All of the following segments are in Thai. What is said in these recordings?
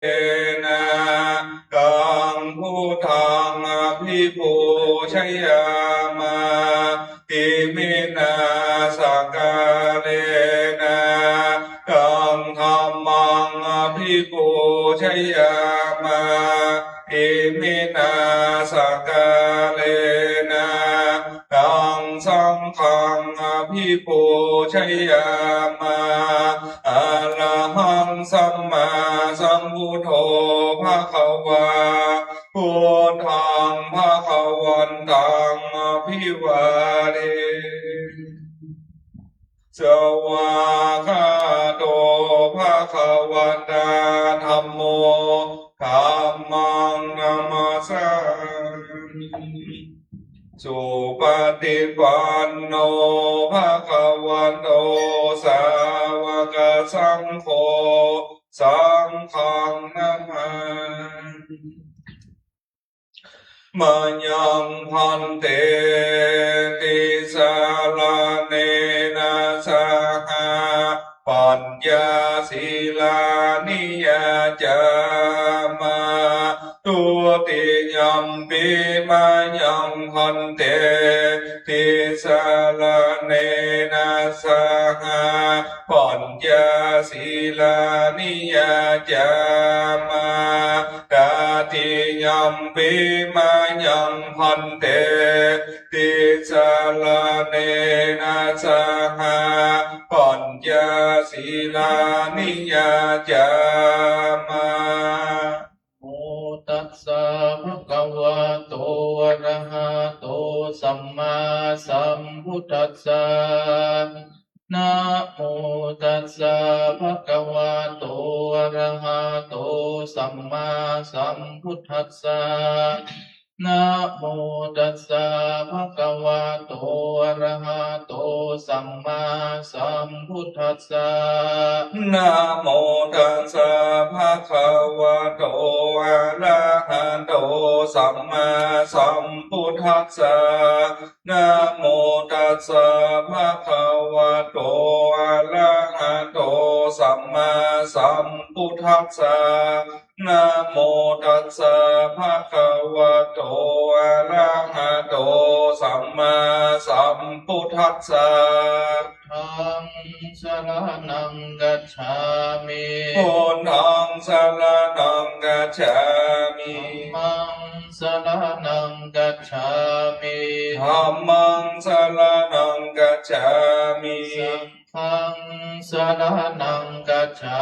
เอนะกังพุทธังอภิปูชยามาอิมินาสกาเลนะกังธัมมังอภิปูชยามาอิมินาสกาเลนะกังสังฆังอภิปูชยามาอะระหังสัมมาสัมพุทโธภะคะวาพุทธังภะคะวันตังอภิวาเทสวากขาโตภะคะวะตาธัมโมธัมมังนัมมัสสามิสุปฏิปันโนภะคะวะโตสาวกสังโฆสังฆังนามามัญญังพันเตติสาลาเนนะสหะปัญญาศีลานิยจามาตุติยัมปิมัญญังพันเตติสาลาเนนะสหะปัญญาศีลานิยจามาตาติยัมปิมัญญังพันเตติสาลาเนนะสหะปัญญาศีลานิยจามาโมตัสสะภะคะวะโตอะระหะโตสัมมาสัมพุทธัสสะนะโมตัสสะภะคะวะโตอะระหะโตสัมมาสัมพุทธัสสะนะโมตัสสะภะคะวะโตอะระหะโตสัมมาสัมพุทธัสสะนะโมตัสสะภะคะวะโตอะระหะโตสัมมาสัมพุทธัสสะนะโมตัสสะภะคะวะโตอะระหะโตสัมมาสัมพุทธัสสะนะโมตัสสะภะคะวะโตอะระหะโตสัมมาสัมพุทธัสสะธังสรณังกัจฉามิพุทธังสรณังกัจฉามิธัมมังสรณังกัจฉามิธัมมังสรณังกัจฉามิสังฆังสรณังกัจฉา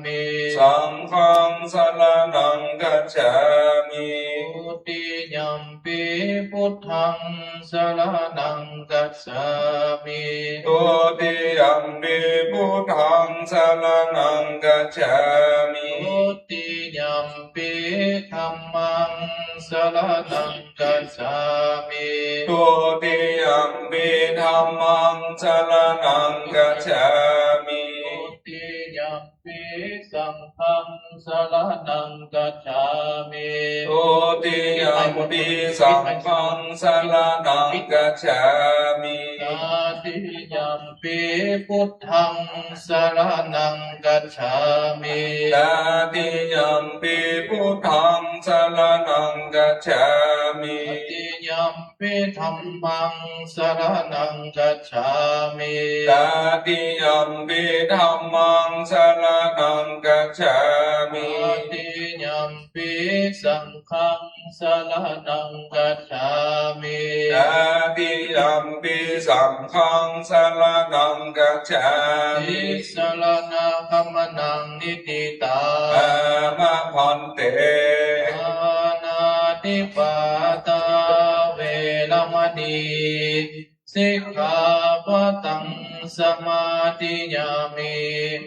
มิสังฆังสรณังกัจฉามิทุติยัมปิพุทธังสรณังกัจฉามิตุติยัมปิพุทธังสรณังกัจฉามิทุติยัมปิธัมมังสรณังกัจฉามิตุติยัมปิธัมมังสรณังกัจฉามิทุติยัมปิสังฆังสรณังกัจฉามิตุติยัมปิสังฆังสรณังกัจฉามิตติยัมปิพุทธังสรณังกัจฉามิตติยัมปิพุทธังสรณังกัจฉามิตติยัมปิธัมมังสรณังกัจฉามิตติยัมปิธัมมังสรณังกัจฉามิตติยัมปิสังฆังสรณังกัจฉามิตติยัมปิสังฆังสรณังกัจฉามิสรณะคัมมนังนิติตาอะมะพันเตอานาติปาตาเวรมณีสิกขาปะตังสมาธิยามิ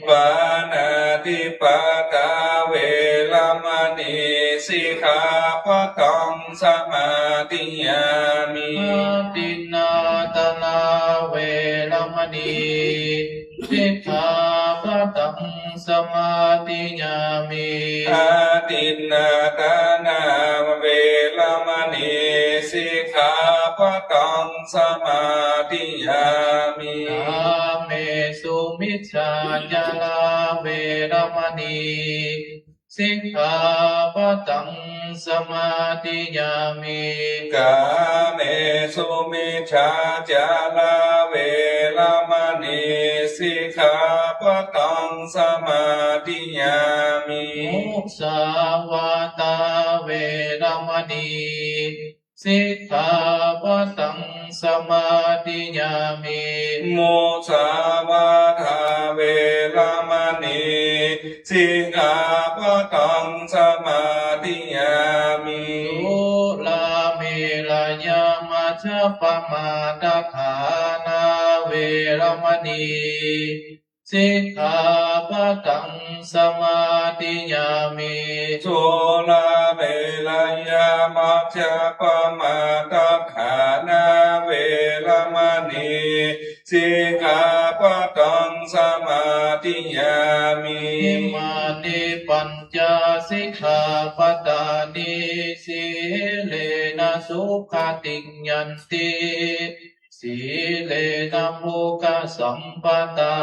ปานาติปาตาเวรมณีสิกขาปะทังสมาธิยามิอาทินนาตนาเวรมณีสิกขาปะตังสมาธิยามิอาทินนาตานาเวรมณีสิกขาปะทังสมาธิยามิอาเมสุมิจฉาจาราเวรมณี สิกขาปะทังสมาธิยามิ กาเมสุมิชฌาจาลาเวรมณีสิกขาปะทังสมาธิยามิ มุสาวาตาเวรมณีสิกขาปะทังสมาธิยามิ มุสาวาทาเวรมณีสิกขาปะทังสมาธิยามิ สุลาเมรยามัชฌะปมาทฐานาเวรมณีสิกขาปะทังสมาธิยามิ สุราเมรยามัจจปมาทฐานาเวรมณีสิกขาปะทังสมาธิยามิ อิมานิปัญจสิกขาปทานิสีเลนะสุขติงยันติสีเลนะโภคสัมปตา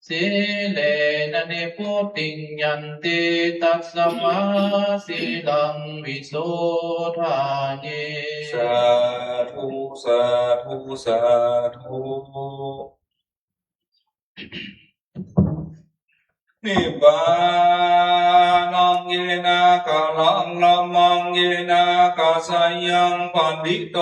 สีเลนะนิพุติงยันติตัสมาสีลังวิโสทานิ สาธุสาธุสาธุนิพพานังเยนะกะลังละมังเยนะกะสยังปันติโต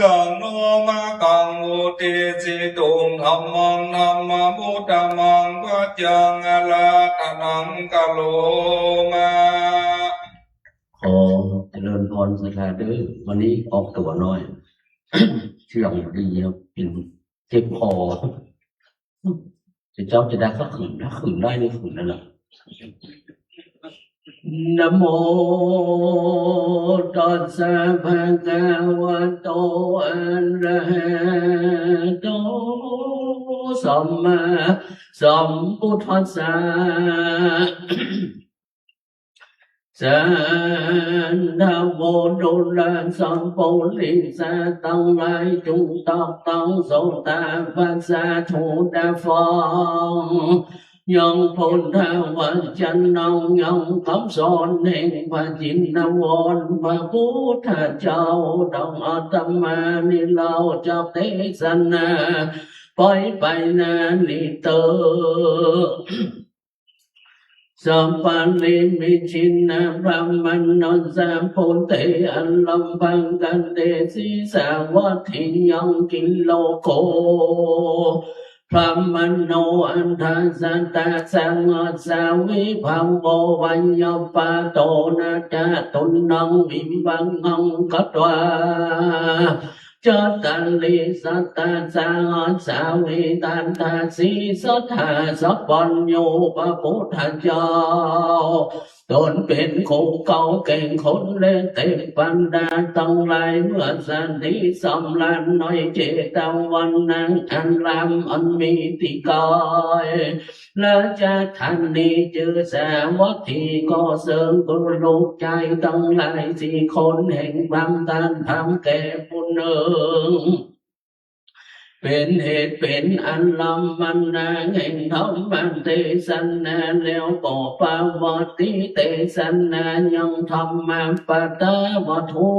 กังโนมะกังอุเตจิตุงธัมมังธัมมมุตตมังปัจจังอะระตะนังกะโลมา ขอเจริญพรสถาเด้อวันนี้ออกตัวน้อย เชื่องดีครับเป็นเจ็บคอเจ้าจะได้ก็ขืนถ้าขืนได้นี่ขืนนั่นแหละนะโมตัสสะภะคะวะโตอะระหะโตสัมมาสัมพุทธัสสะ สันดาโวโดลาสัมโพลิสาตังไลจุงตักตังโสตาปัสสะโทดาฟังยังพ้นทางวันจันนังยังคำสอนแห่งพระจินนวรพระพุทธเจ้าดังอาตมานิเล่าจากเทศนาไปนานิเตอสัมปันนิมิชินะพระมันนนสามโพเตอัลลัมพังกันเตสีสาวัตถิยังกินโลโกพระมันโนอันทัสสันตาสังสาวิภังโกวัญญปาโตนะจาตุนังวิวังอังกัตวาจัตตันลิสัตตาสังสาวิตันตาสีสัทธาสัพพัญโยพระพุทธเจ้าตนเป็นคนเก่าเก่งคนเล่นเต็มปันดาต้องลายเมื่อสันติสำลันน้อยเจตวันนั้นอันลำอันมีติกายและจะทันนี้เจอแสวัตถีก็เสริมกุลูกใจต้องลายสี่คนแห่งความตันทำแก่ผู้เนืองเป็นเหตุเป็นอันลำมันนาแห่งธรรมันเทศนาแล้วก็ปาวติเทศนายังธรรมะปะตาวัตุ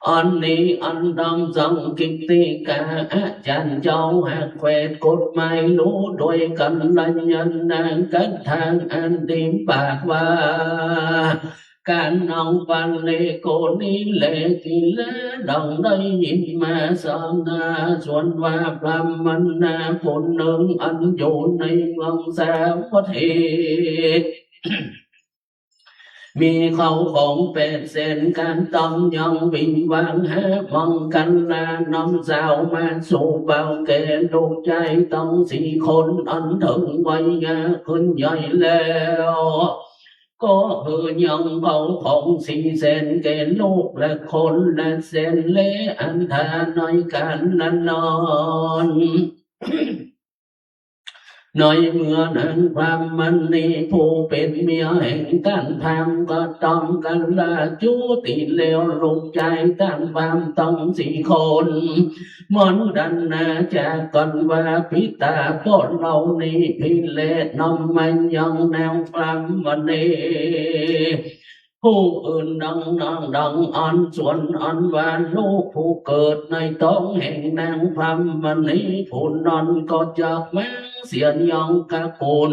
อันนี้อันดำสังกิตติกาอาจารย์เจ้าหักแควดกฎหมายรู้โดยกันลัญญันนางกันทางอันดีปากว่าการเอาปันเลโกนี้เลกิเลดังได้ยินมาสานาส่วนว่าพระมันนาผลหนึ่งอันอยู่ในเมืองแสวัตถีมีเขาของเป็ดเส้นการต้องยังวิงวางหามังกันลานำสาวมาสู่เบาเกลูกใจต้องสี่คนอันถึงวัยงาขึ้นใหญ่แล้วก็คือยังเบาของสี่เส้นเกลูกและคนและเส้นเละอันทาน้อยกันนอน ในเมื่อนั้นพรามณีผู้เป็นเมียแห่งท่านพรามก็ต้องกันละจุติเลวลูกใจท่านพรามต้องสี่คนมนดันนาจากกันว่าพิตาพ่อเรานี้พิเลศนมมันยังแนวพรามณีผู้อื่นดังอันส่วนอันว่าลูกผู้เกิดในท้องแห่งนางพรามณีผู้นั้นก็จากแม้เสียนยองกะปุน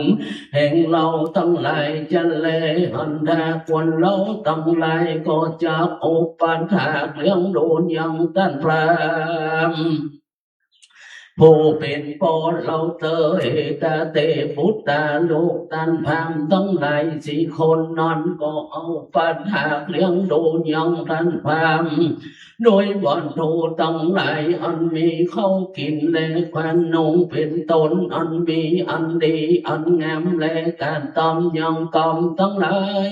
แห่งเราตั้งหลายจะเลหันดาควรเราตั้งหลายก็จากอุปัฏฐานเลี้ยงดูยังท่านพรามผู้เป็นปอเราเตเอกเตพุทธาลูกตันพามทั้งหลายสี่คนนอนก็เอาปัญหาเลี้ยงดูยังท่านพามโดยบ่อนทูตั้งหลายอันมีเข้ากินและควันนงเป็นตนอันมีอันดีอันงามและการตอมยังกอมทั้งหลาย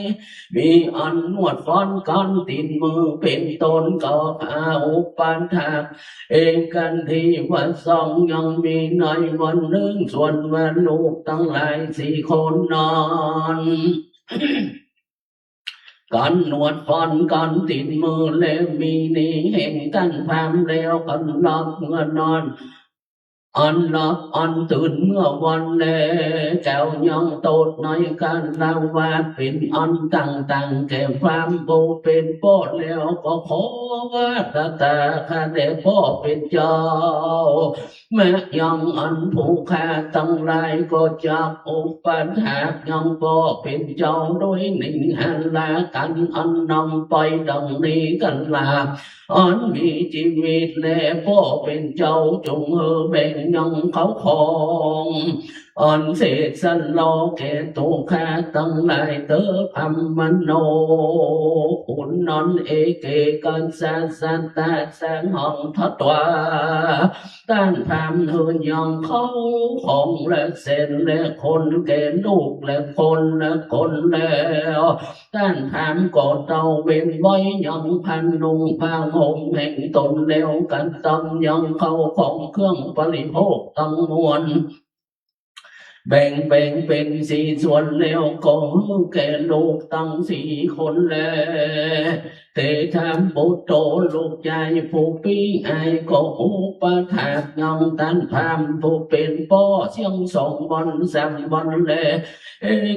มีอันนวดฟ้อนกันติดมือเป็นตนก็อาอุปัฏฐานเองกันที่ว่าสองยังมีในวันหนึ่งส่วนว่าลูกตั้งหลายสี่คนนอนกันนวดฟ้อนกันติดมือแล้วมีนี่แห่งท่านพามแล้วกันหลับเมื่อนอนอันหลับอันตื่นเมื่อวันแลแก้วยังโตดในการลาวาเป็นอันต่างแก่ความโบเป็นพ่อแล้วก็ขอว่าตาข้าได้พ่อเป็นเจ้าแม้ยังอันผู้ข้าตั้งหลายก็จากอุปัฏฐานยังพ่อเป็นเจ้าโดยหนึ่งหันลากันอันนำไปดังนี้กันลาอันมีชีวิตและพ่อเป็นเจ้าจงแบ่งยังเขาของอันเศษสันโลแก่ตัวข้าตั้งหลายเตอพัมมโนอุนนนเอเกกันสันตาสังหงทัตวาต้านพามเฮือนยังเขาของและเส้นและคนแก่ลูกและคนแล้วต้านพามก่อเตาเว้นไว้ยังพันนุงพาห่มแห่งตนแล้วกันตำยังเขาของเครื่องบริโภคตั้งมวลแบ่งเป็นสี่ส่วนแล้วก็แก่ลูกตั้งสี่คนแลเตธามปุตโตลูกใจผู้ปีไอก็อุปถากยังตันพามผู้เป็นพ่อเสียงสองบอนสามบอนแล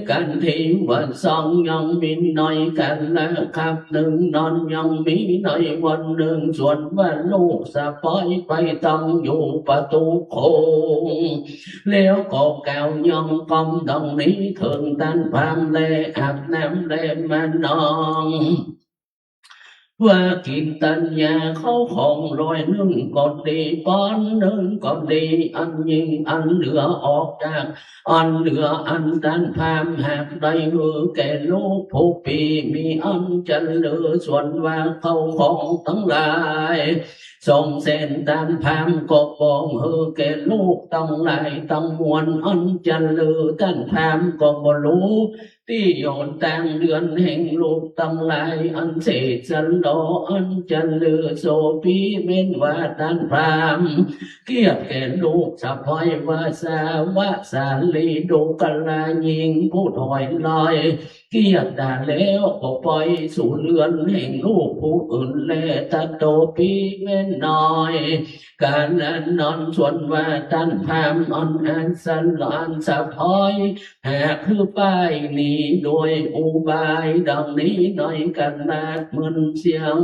กันที่วันสองยังมีน้อยกันละครับหนึ่งนอนยังมีน้อยวันหนึ่งส่วนว่าลูกสะพ้ายไปตั้งอยู่ประตูโคงแล้วก็แก้วยังกำดังนี้ถึงตันพามแลอาบน้ำแลมานองว่ากินตัญญาเขาของรอยนึ่งก็ดีป้อนนึ่งก็ดีอันยิงอันเหลือออกจากอันเหลืออันตันพามหากได้มือแก่ลูกผู้ปีมีอันจะเหลือส่วนว่าเขาของทั้งหลายส่งเส้นตามพามก็บอกแก่ลูกต้องหลายต้องมวลอันจะเหลือตันพามก็บ่รู้ที่โยนต่างเดือนแห่งลูกตั้งหลายอันเศษสันโดอันจะเลือโสปีเม้นว่าตันพรามเกียรติแก่ลูกสะพายวาสาลีดูกลายิงผู้ถอยลอยเกียรติด่าแล้วก็ปล่อยสู่เรือนแห่งลูกผู้อื่นและตาโตปีเม้นน้อยการนั้นนอนส่วนว่าตันพรามอันสันหลานสะพายหากคือป้ายนี้โดยอุบายดังนี้หน่อยกันนาดเหมือนเสียง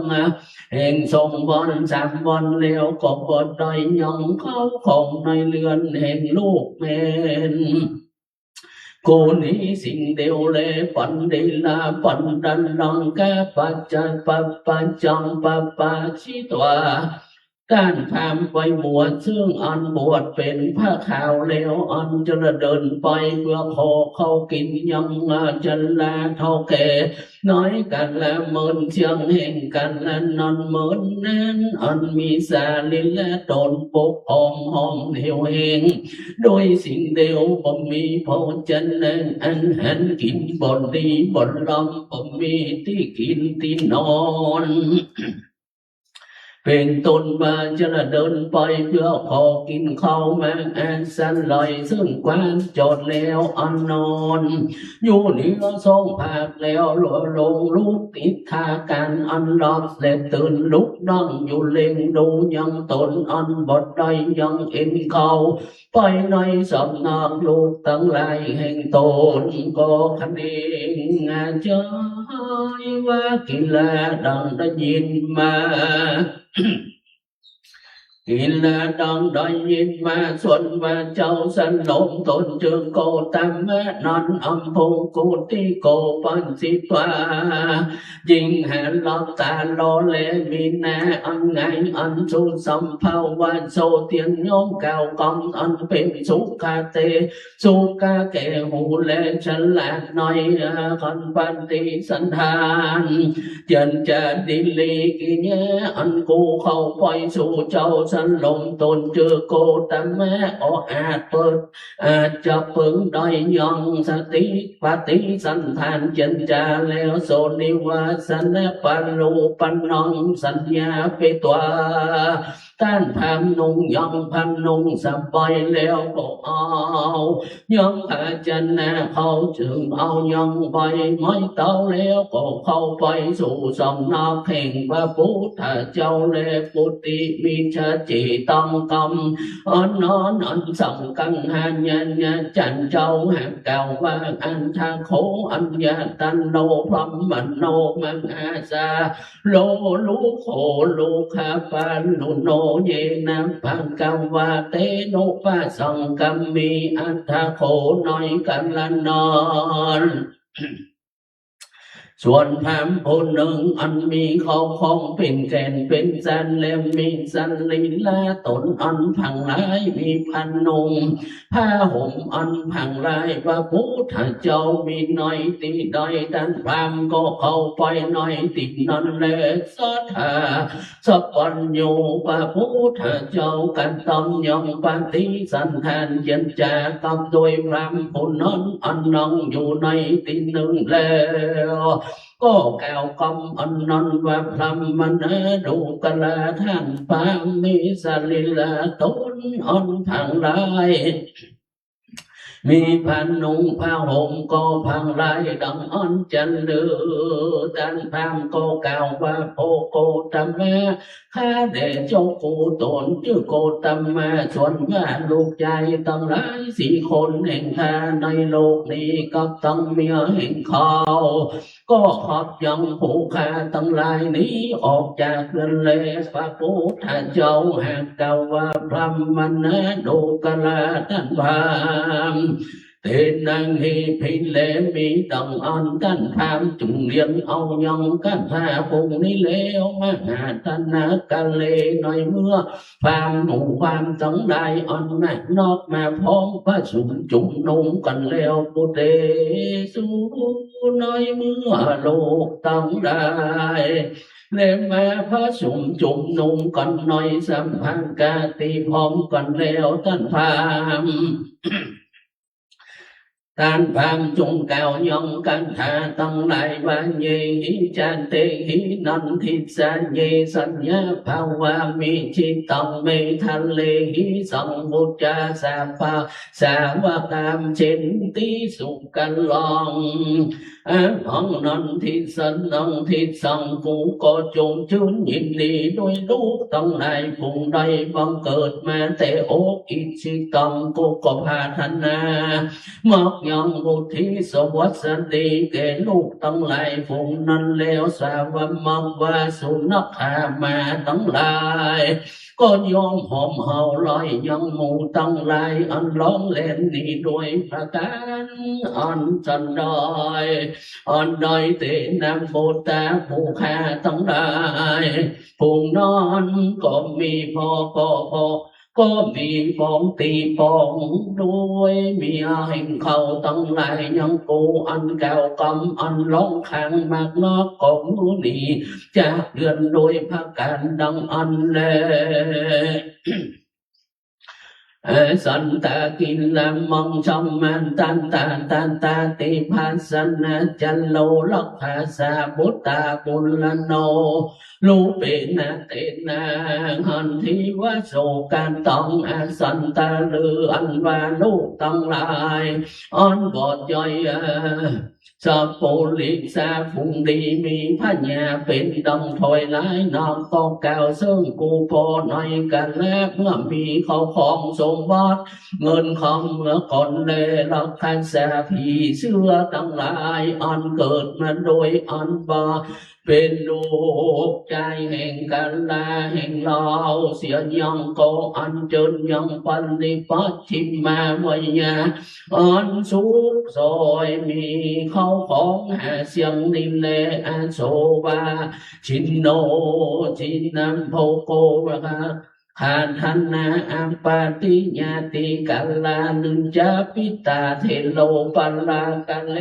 แห่งทรงบอนสามบอนเลี้ยวก็บดดอยยองเขาของในเรือนแห่งลูกแม่กูนี้สิ่งเดียวเลยปันดีลาปันดันลังกะปัจจัยปัจจังปะชิตวาการพามไปบวชซึ่งอันบวชเป็นพระขาวแล้วอันจะเดินไปเพื่อขอเขากินยังจันลาเท่าแก่น้อยกันละเมินเชียงแห่งกันละนอนเมินนั้นอันมีสาลินและตนปกหอมเหี่ยวเฮงโดยสิ่งเดียวบ่มีพอจันนั้นอันหันกินบ่ดีบ่ลำบ่มีที่กินที่นอน เป็นต้นมาจะเดินไปเพื่อขอกินข้าวแมงแอนสันลอยซึ่งกวานจอดแล้วอันนอนอยู่นี่ก็ทรงภาคแล้วหลัวลงลูกติดทากันอันหลับและตื่นลุกนั่งอยู่เล็งดูยังตนอันบดได้ยังเอ็นเขาไปในสำนักลูกตั้งหลายแห่งตนก็คันเองงานเจอว่ากิเลสดังได้ยินมากินและดังได้ยินมาส่วนมาเจ้าสันหลงตนจึงโกตามแม่นันอัมพงกุติโกปันสิตวายิงแห่ลอตาลอเลมีแน่อันไงอันสุสัมภาวะโซเตียนโยมเก่ากองอันเป็นสุขเตสุขแก่หูและฉลาดหน่อยคันปันติสันทานยันจะดิลีกิเนอันกูเข้าไปสู่เจ้าสันลงตนเจอโกตแม่ออาจเปิดอาจจะเปิงได้ยังสติปฏิสันทานจันจาแล้วโสนิวาสันปันลูปันนองสัญญาเปตัวต้านพามนุงยังพันนุงสบายแล้วก็เอายังพาจันนาเขาจึงเอายังใบไม้เต้าแล้วก็เข้าไปสู่สำนักแห่งพระพุทธเจ้าและปุติมีชาจิตังกรรมอันนอนอันสังกังหันยันยันจันเจ้าแห่งเก่าว่าอันทางโคอันยาตันโนพรหมโนมังอาสาโลลูโคลูคาปาลุโนเยนะปังกัมวาเตโนปะสังกัมมีอันทาโคน้อยกันละนอนส่วนพามผู้หนึ่งอันมีเขาของเป็นแก่นเป็นสันและมีสันลีลาตนอันผังลายมีพันนุงผ้าห่มอันผังลายพระพุทธเจ้ามีหน่อยตีดอยดันพามก็เข้าไปหน่อยติดนั่นแหละสัทธาสัพพัญโยพระพุทธเจ้ากันตอมยองปฏิสันทานยันจากัโดยพรามผู้นั้นอันนั่งอยู่ในติหนึ่งแล้วก็แก้วกำอันนันว่าพรำมันดูกะลาท่านปามีสลิลาตนอันทางลายมีพันนุงผ้าห่มก็พังลายดังอันจันเลือดันพามก็กล่าวว่าโอโกตัมมาข้าเดชเจ้ากูตนชื่อโกตัมมาส่วนว่าลูกใจตั้งหลายสี่คนแห่งข้าในโลกนี้ก็ต้องเมียแห่งเขาก็ขอบยังผู้ข้าตั้งหลายนี้ออกจากเรือนเลพระพุทธเจ้าหากกล่าวว่าพรหมนะดูกะลาท่านพามเตนังฮีพิเลมีดังอันท่านพามจุงเลี้ยงเอายังกันพาพุงนี้แล้วมาหาธนากะเลหน่อยเมื่อพามหนุ่มความตั้งได้อันแม่นอกมาพ้องพระสุนจุงนุ่งกันแล้วปุเตสุน้อยเมื่อโลกตั้งได้เลมาพระสุมจุมนุ่งกันหน่อยสัมพันธ์กาตีพร้อมกันแล้วท่านพามท่านพามจงกล่าวยองกันหาตั้งหลายวันเยหิจันเตหินันทิสัญเยสัญญาภาวะมิจิตตังเมทันเลหิสังบุจจาสาภาสาวกามเชนติสุกันลองอังนันทิสันนังทิสังกูก็จงชื่นยินดีด้วยลูกตั้งหลายผู้ใดบังเกิดมาแต่อกอิจิตังกูก็พาธนามักยังบุธิสวัสดีแก่ลูกตั้งหลายผู้นั้นแล้วสาวมังวาสุนัขามาตั้งหลายก็ยอมหอมเฮาลอยยังหมู่ตั้งหลายอันร้องเล่นนี้ด้วยประการอันจันดอยอันดอยเตนำโบตาผู้ข้าตั้งหลายผู้นอนก็มีพอก็มีปองตีปองด้วยเมียแห่งเขาตั้งหลายยังกูอันแก้วกำอันร้องขังมากนอกของดีจะเดือนโดยพระการดังอันแล สันตะกินละมังชมมันตันตาติภัสสนะจันโลลักภาษาบุตตาปุลลโนลูเปนะเตนะหันทิวะโสกันต้องสันตะลืออันว่าลูกต้องลายอ่อนบอดย่อยสัพโพลิสาฟุงดีมีพญาเป็นดองถอยหลายนอกก็เก่าซึ่งกูพอหน่อยกันแล้วเมื่อมีเขาของสมบัติเงินของเมื่อก่อนเลยรักคันแสผีเสื้อตั้งหลายอันเกิดมาโดยอันบาเป็นลูกใจแห่งกันลาแห่งเราเสียยังก็อันเจิญยังปันนิปัตถิมาวยาอันสุขซอยมีเขาของหาเสียงนิเลอันโสวาชินโนจินัมโพโกวะขาทันนาอัมปาติญาติกัลลานุจจาปิตาเทโลปัลลากัเล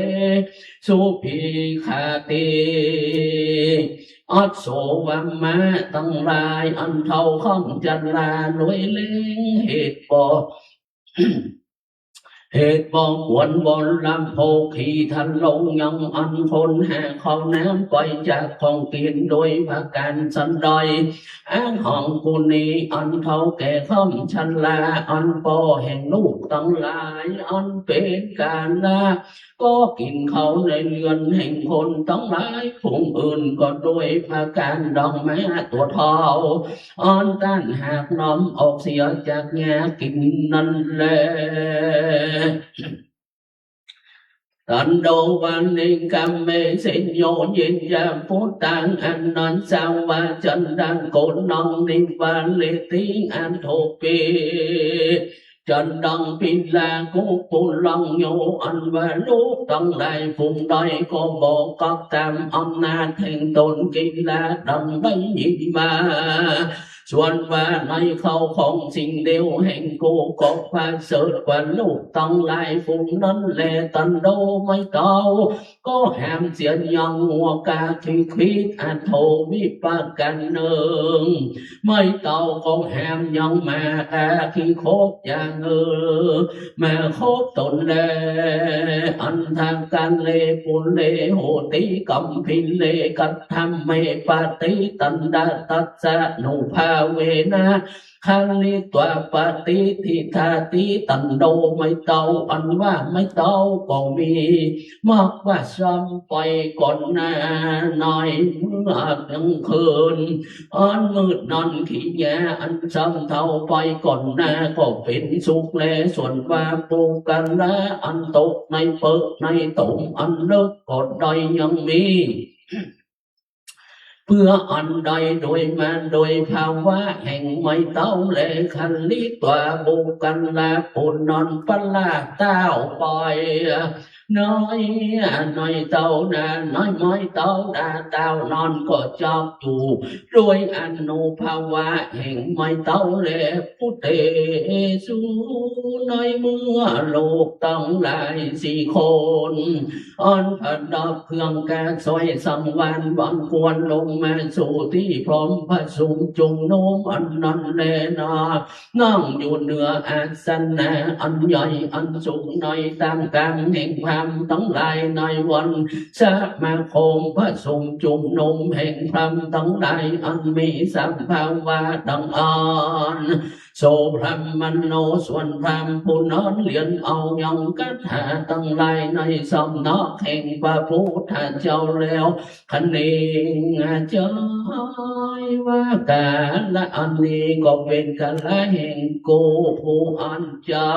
สุภิขาติอัตโสวัมมะตั้งหลายอันเท่าข้องจันลาหน่วยเล็งเหตุบ่ เหตุบ่ควรบนลำโพขีทันลงยังอันคนหาของน้ำปล่อยจากของกินโดยพาการสันดอยอ้างห้องกุนีอันเท่าแก่ข้อมชันลาอันปอแห่งลูกตั้งหลายอันเป็นการละก็กินเขาในเรือนแห่งคนตั้งหลายผู้อื่นก็โดยพาการดองแม้ตัวเท่าอ่อนต้านหากน้อมออกเสียจากแง่กินนั่นแหละตันโดวันนิกัมเมสิโยยินยาพุทธังอันนันสาวาจันดังโกนองนิวันเลติอันโทปีจันดังปิลากุปุลังโยอันว่าลูกต้องได้ฝุ่งใดก็บอกกับตามอำนาจแห่งตนกิลาดังได้ยินมาส่วนว่าในเขาของสิ่งเดียวแห่งกูก็พาเสดกว่าลูกต้องไล่ฝุ่งนั้นแลตันโดไม่เก่าก็แหมเสียยังหัวกาที่คิดอันโทวิปากกันเนืองไม่เก่าก็แหมยังมาที่คบอย่างมาคบตนแลอันทางการเลปุเลโหติกัมพิเลกัตธรรมเมปฏิตันดาตัสสะนุภาเวนะคันลิตวปฏิทิธาติตันโดไม่เต่าอันว่าไม่เต่าก็มีมากว่าซ้ำไปก่อนหน้าหน่อยเมื่อกลางคืนอันมืดนอนขี้แยอันซ้ำเท่าไปก่อนหน้าก็เป็นสุขแลส่วนว่าปูกันละอันตกในเปิดในตุ่มอันเลิกก็ได้ยังมีเพื่ออันใดโดยมาโดยภาวะแห่งไม่เต้าเลคันลิตัวบุกันลาปุนนอนปลาเต้าปล่อยน้อยเต้านาน้อยม้อยเต้านาเต้านอนก็จอบอยู่ด้วยอนุภาวะแห่งไม่เต้าเลพุทเตสุน้อยเมื่อโลกต้องหลายสี่คนอันผัดดอกเครื่องกาซอยสังวานบังควรลงมาสู่ที่พร้อมพระสุงจุงโน้มอันนั้นแลนานั่งอยู่เหนืออาสนะอันใหญ่อันสูงในตามกลางแห่งความทั้งหลายในวันสมาคมพระสุงจุงโน้มแห่งความทั้งหลายอันมีสัมภาวะดังอ่อนโสพรหมโนส่วนพรหมผู้นั้นเลียนเอายังกัตถาตั้งหลายในสำนักแห่งพระพุทธเจ้าแล้วคันเองเจ้าว่ากาละอันนี้ก็เป็นกาละแห่งกูผู้อันเจ้า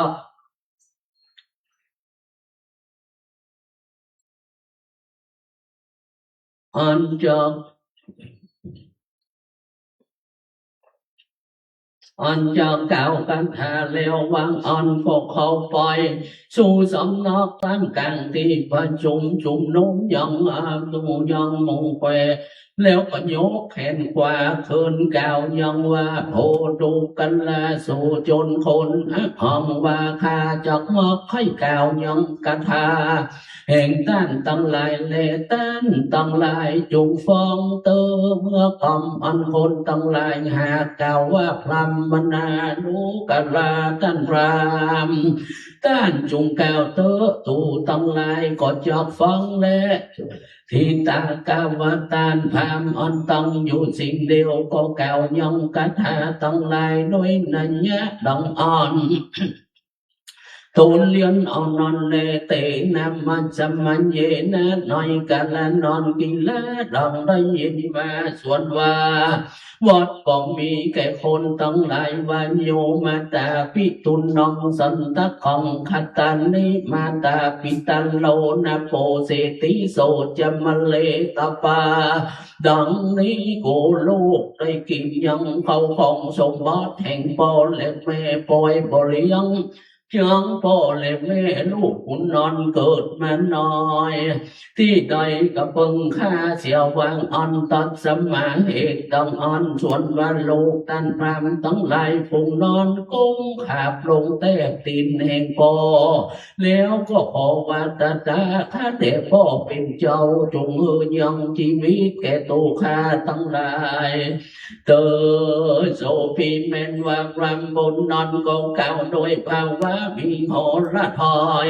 อันเจ้าอันจะกล่าวกันหาแล้ววางอันก็เข้าไปสู่สำนักตั้งกลางที่ประชุมชุมนุมยังดูยังมงแควแล้วก็ยกแขนขวาคืนกล่าวยังว่าโพดูกันละสู่จนคนห้องว่าข้าจักมาให้กล่าวยังกระทาแห่งต้านตั้งหลายเลต้านตั้งหลายจุงฟองเตอเมื่อกำอันคนตั้งหลายหากกล่าวว่าพรำ มนานุกาลาท่านพรามท่านจงกล่าวเตอตูตั้งหลายก็จะฟังและที่ตากาวตานพามอ่อนต้องอยู่สิ่งเดียวก็กล่าวยังคาถาตั้งหลายด้วยนัยยะดังอ่อนตูนเลียนเอานอนเลเตนะมันจะมันเยนะน้อยกันละนอนกินละดองได้ยินมาส่วนว่าวัดก็มีแก่คนตั้งหลายวันโยมาตาปิตุนนองสันตะของขัตตานิมาตาปิตันโลนะโปเสติโสจะมาเลตปาดังนี้กูลูกได้กินยังเขาของสมบัติแห่งพ่อและแม่ปล่อยบริยังเชื่องพ่อและแม่ลูกคุณนอนเกิดมาน้อยที่ใดกับเพิ่งข้าเสียววางอ่อนตัดสมาเหตุดังอ่อนส่วนวันลูกตันพรามตั้งหลายฟุงนอนกุ้งขาบลงแทบตีนแห่งพ่อแล้วก็ขอว่าตาข้าแต่พ่อเป็นเจ้าจงยังชีวิตแก่ตัวข้าตั้งหลายเตอโสพีเมนว่ารำบนนอนกองเก่าโดยภาวะมีโหระทอย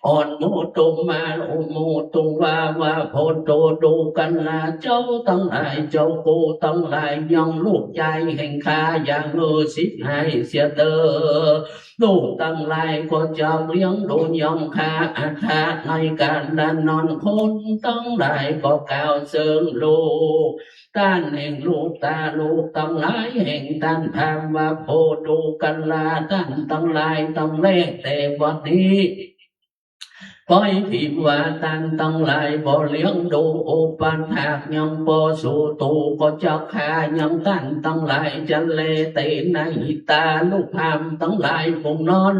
อ่อนมูตุมาอุมูตุว่าโพโตดูกันละเจ้าตั้งหลายเจ้ากูตั้งหลายยังลูกใจแห่งข้าอย่างสิบให้เสียเตอลูกตั้งหลายก็จะเลี้ยงดูยังข้าอัฐาในการดันนอนคนตั้งหลายก็กล่าวเสริงลูกต้านแห่งลูกตาลูกตั้งหลายแห่งต้านธรรมว่าโพดูกันลาต้านตั้งหลายตั้งแรกแต่วันนี้ปล่อยพิมว่าตันตั้งหลายบ่เลี้ยงดูอุปันหากยังบ่สู่ตูก็จะขายังตันตั้งหลายจะเลเตในตาลูกพามตั้งหลายคงนอน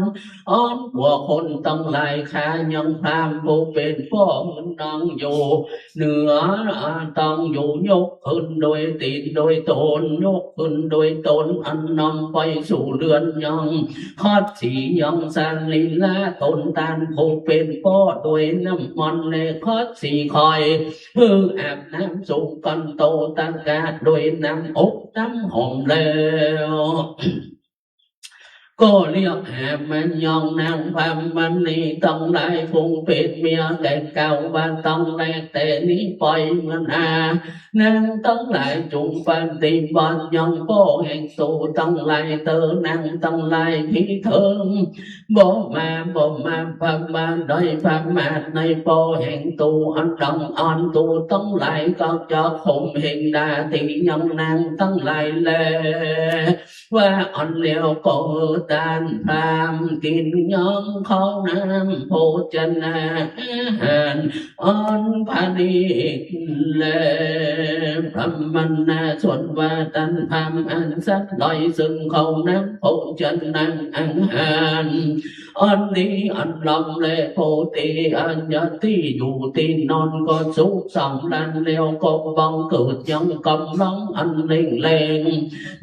อ้อนหัวคนตั้งหลายขายังพามผู้เป็นพ่อมันนั่งอยู่เหนือต้องอยู่ยกขึ้นโดยตีนโดยตนยกขึ้นโดยตนอันนำไปสู่เรือนยังคอดสียังสันลีลาตนตานผู้เป็นพ่อด้วยน้ำมันในคอดสีคอยเพื่ออาบน้ำสูงกันโตตั้งกาด้วยน้ำอกน้ำหอมแล้วก็เรียกแห่มันยองนางพามมันนี่ต้องได้ฟงเป็ดเมียแต่เก่าบ้านต้องแรกแต่นี้ปล่อยมันนางต้องหลายจุงฟันตีบอลยองโป้แห่งสู่ต้องหลายเตอนางต้องหลายพิเทิงบ่มาพามมาโดยพามมาในโป้แห่งตูอันต้องอ่อนตูต้องหลายก็จะข่มเห็นดาตียองนางต้องหลายแลว่าอ่อนเลี้ยวก็ตานพรามกินยองเขาน้ำโภชนาอาหารอ่อนพานิกเลพรมันนาส่วนว่าตันพรามอันสักลอยซึ่งเขาน้ำโภชนาอาหารอ่อนนี้อันลำเลโพตีอันยาที่อยู่ที่นอนก็สุขสำรันเลี้ยวก็บังเกิดยังกำลังอันเล่งเลง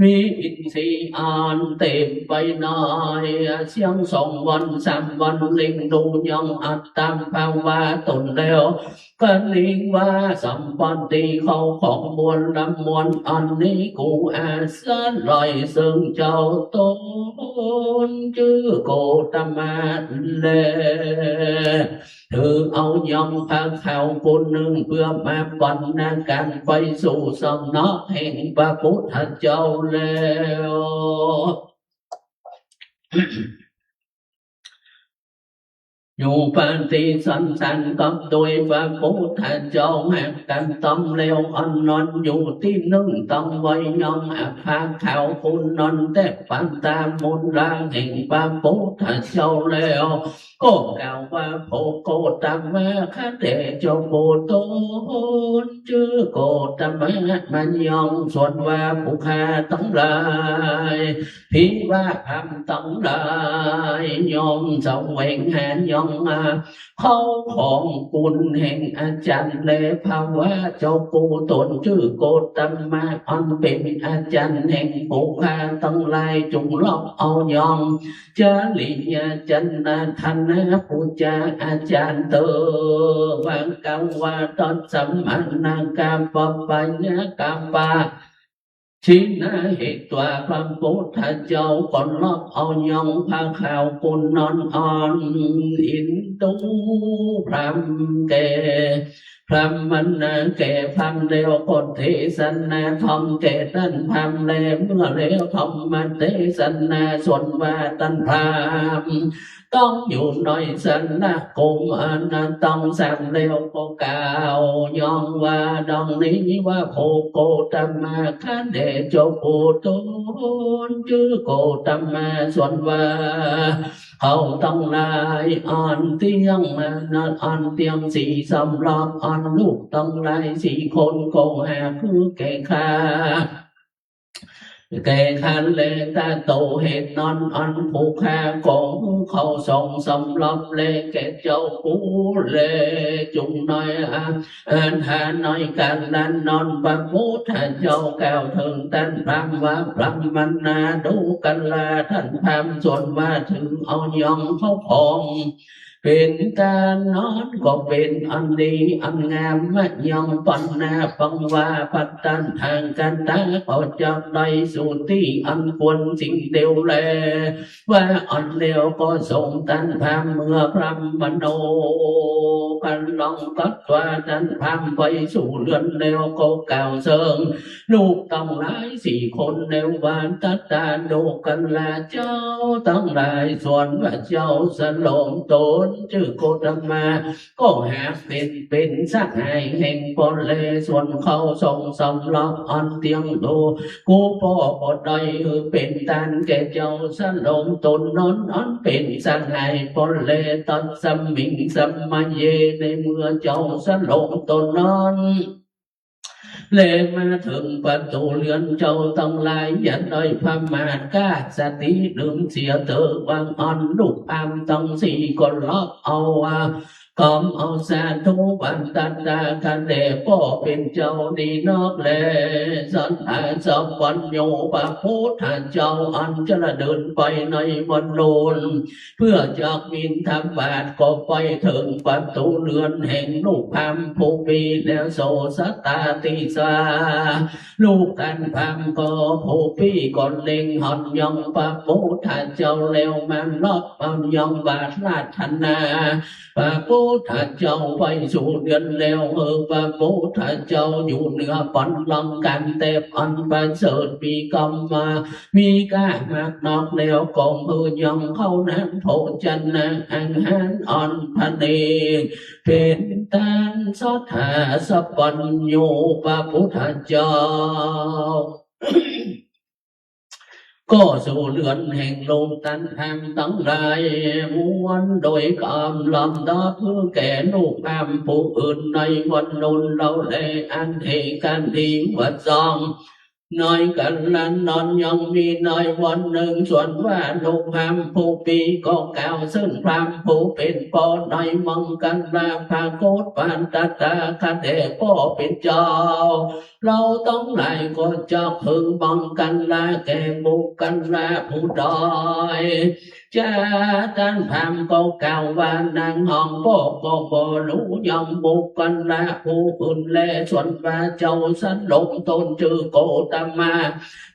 มีอินทรีย์อ่านเต็มไปหน่อยเสียงสองวันสามวันลิงดูยังอัดตามภาวะตนแล้วก็ลิงว่าสัมปันติเขาของมวลลำมวลอันนี้กูอาศัยลอยซึ่งเจ้าตนชื่อโกตมาเลถือเอายองพาข่าวคนหนึ่งเพื่อมาปันนาการไปสู่สำนักแห่งพระพุทธเจ้าแล้วอยู่ปฏิสันกับโดยพระพุทธเจ้าแห่งกันต้องเลี้ยวอันนอนอยู่ที่นึ่งต้องไว้ยองพาข่าวคุณนอนแต่ปันตามมุนร่างแห่งพระพุทธเจ้าแล้วก็กล่าวว่าโพโกตมะคะเตเจ้าโกโตชื่อโกตมะมันยองส่วนว่าผู้ข้าทั้งหลายพิว่าพรรมทั้งหลายยอมเจ้าแหวงหานยองเขาของคุณแห่งอาจารย์และภาวะเจ้าปูตนชื่อโกตมะอันเป็นอาจารย์แห่งผู้ข้าทั้งหลายจงลอบเอายองจาริยจันนาทันนะปูจาอาจารย์เตอวังกังวาตอนสัมมันนากามปปัญญากามปา ชี้นะเหตุตัวพระพุทธเจ้าก่อนลอกเอายองพาข่าวกุนนอนอ่อนอินตูพรำแก่พรำมันแก่พรำเร็วกดเทศนาทอมแก่ตันพรำเลเมื่อเร็วทอมมันเทศนาส่วนว่าตันพรำต้องอยู่น้อยสันนะคงอันนั้นต้องสั่งเร็วก็กล่าวยองว่าดองนี้ว่าโพโกตมาคันเดจโกตุนชื่อโกตมาส่วนว่าเขาต้องลายอ่อนเตียงมานัดอ่อนเตียงสี่สำรับอ่อนลูกต้องลายสี่คนโกหาคือแก่ข้าแก่ขันเลตาโตเหตุนอนอันผูกแค่กองเขาส่งสำรับเลแก่เจ้าผู้เลจุงน้อยอันหาน้อยกันลันนอนบังพุทธเจ้าแก้วถึงตันพรำว่าพรำมันนาดูกันลาท่านพรำส่วนว่าถึงเอายองเขาพองเป็นการนอนก็เป็นอันดีอันงามมะยองปัญนาปังว่าปัตตันทางกันตาก็จะได้สุติอันควรสิ่งเดียวแลว่าอันเดียวก็ส่งตันพามเมื่อพรำมโนกันลองกัดว่าตันพามไปสู่เรือนเดียวก็กล่าวเสริงลูกต้องหลายสี่คนเดียววานตัดตาดูกันลาเจ้าต้องหลายส่วนว่าเจ้าสลงตนชื่อโกตมาก็หาเป็นสักให้แห่งปนเลส่วนเขาส่งสำรับอันเตียงดูกูพ่อปดได้เป็นตันแก่เจ้าสลงตนนอนอันเป็นสักให้ปนเลตัดสมิงสมัยเยในเมื่อเจ้าสลงตนนอนเลมาถึงประตูเรือนเจ้าต้องลายยันโดยพม่ากาสติลืมเสียเตอวางอ่อนลูกอามต้องสี่คนล็อกเอากอมเอาสาธุบันตันดาคันเดพ่อเป็นเจ้าดีนอกแลสันอาสมวันโยปะพุทธเจ้าอันจะเดินไปในวันโลนเพื่อจากมินทบาทก็ไปถึงประตูเรือนแห่งลูกพามภูมีแล้วโสสตาติสาลูกกันพามก็ภูปีก่อนเล็งหอนยองปะพุทธเจ้าแล้วมันรอบปัญยองบาทราชนาพระพุทธเจ้าไปสู่เดือนแล้วพระพุทธเจ้าอยู่เหนือปันลังกันเตปอันประเสริฐมีกรรมมามีกามากนอกแล้วกองยังเข้านั้นโพจันนาอังหันอ่อนพันเอเป็นตันสดหาสัพพัญโยพระพุทธเจ้าก็สู่เรือนแห่งลมตันแห่งตั้งหลายมวลโดยกำลำดาเพื่อแก่ลูกแอมผู้อื่นในวันนุนเราเลยอันเหกันดีวัดซองน้อยกันนั้นนอนยังมีน้อยวันหนึ่งส่วนว่าลูกแอมผู้ปีก็กล่าวซึ่งพรำผู้เป็นปอในมังกันลาพาโคตปานตาตาคาเดพ่อเป็นเจ้าเราต้องไหลก็จะพึงบังกันลาแก่บุกกันลาผู้ดอยจะตันพามก็กล่าวว่านางห้องพ่อก็บ่รู้ยังบุกกันลาผู้อื่นแลส่วนว่าเจ้าสันลงตนชื่อโกตมา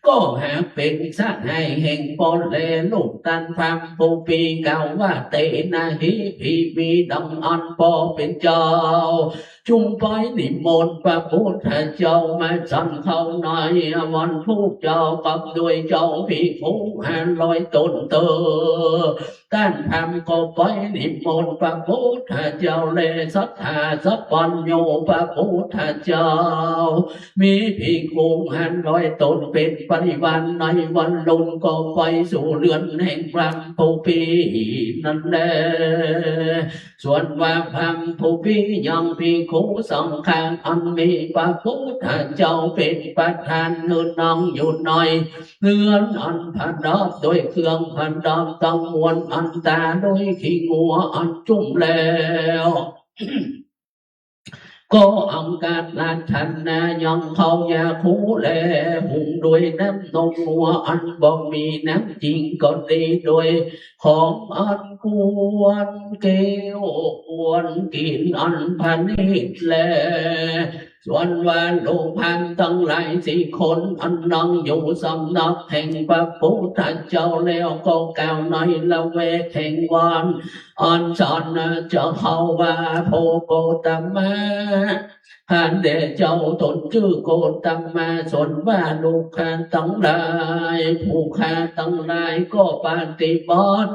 ก็หากเป็นสักให้แห่งปนเลลูกตันพามผู้ปีกล่าวว่าเตนาหิพีมีดังอันพ่อเป็นเจ้าจุงไปนิมนต์พระพุทธเจ้ามาสั่งเขาหน่อยวันผู้เจ้ากับด้วยเจ้าพี่ผู้หันลอยต้นเตอท่านทำก็ไปนิมนต์พระพุทธเจ้าเลสัทธาสัพพัญโยพระพุทธเจ้ามีพี่ผู้หันลอยต้นเป็นปริวันในวันลุนก็ไปสู่เรือนแห่งพระผู้ปีนั่นแหละส่วนว่าพระผู้ปียังพี่คู่สองข้างอันมีพระพุทธเจ้าเป็นประธานเงินน้องอยู่หน่อยเงินอันพันดอกโดยเครื่องพันดอกต้องมวลอันตาโดยขี้งัวอันจุ่มแล้วก็อังการลานทันนายังเขายาคูแลหุงด้วยน้ำนมงัวอันบ่มีน้ำจริงก็ดีด้วยของอันควรเกวควรกินอันพันนิดแล ส่วนว่าลูกพันทั้งหลายสี่คนอันนั่งอยู่สำนักแห่งพระพุทธเจ้าแล้วก็กล่าวในละเวกแห่งวันอันสอนเจ้าเขาว่าโพโกตมะหันเดเจ้าตนชื่อโกตมะส่วนว่าลูกค้าทั้งหลายผู้ค้าทั้งหลายก็ปฏิบัติ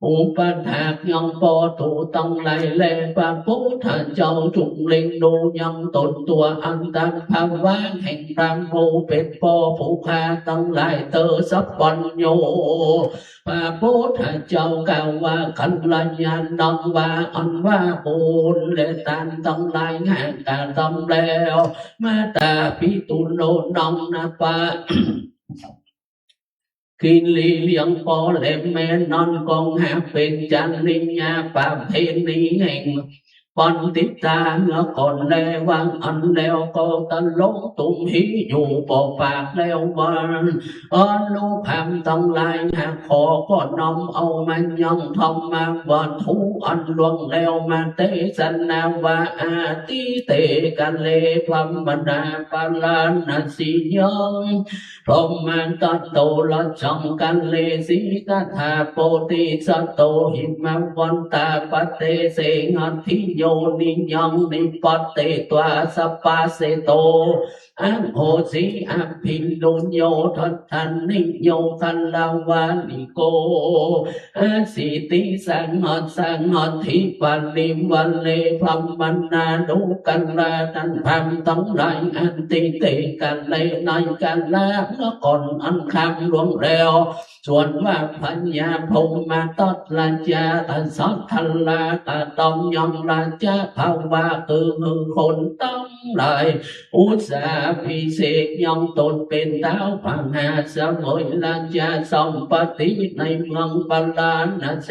อุปถากยังปอตูตั้งไหลแลพระพุทธเจ้าจุกเล็งดูยังตนตัวอันตันภาวะแห่งพระโมเป็นปอผู้ค้าตั้งไหลเตอสัพพัญโยพระพุทธเจ้ากล่าวว่าขันลญาณังว่าอันว่าบุญและตันตั้งไหลแห่งการทำแล้วมาตาปิตุโนนังนาปะกินลีเลี้ยงปอเล็บแม่นอนกองหาเป็นจันนิญาปาเพนีแห่งปอนติตาเมื่อก่อนแลวังอันแล้วก็ตะลงตุ่มหิอยู่ปอกปากแล้ววันอันลูกพามตั้งลายหาขอก็น้อมเอามันยังทำมาวันทุอันลวงแล้วมาเตสันนาวาอาติเตกันเลความบรรดาปาลานาสิยังพรหมันตัตโตละจังกันเลสิตถาโปติสัตโตหิมังวันตาปเตเสงันทิโยนิยังนิปัตเตตวาสัปปะเสโตอัมโหสีอภินโดโยทัตทันนิโยคันลาวานิโกอาสิติสังหอทิปันนิวันเลพัมมันนาดุกันลาตันพัมตั้งไรอันติเตกันเลในกันลาเมื่อก่อนอันคำหลวงแล้วส่วนว่าพัญญาพงมาตัดลาจาตันสัทธัลลาตาตองยองลาจาภาวะคือคนตั้งไรอุตสาพิเศษยองตนเป็นเท้าพังหาสมุยลาจาสมปฏิในเมืองปลานาเซ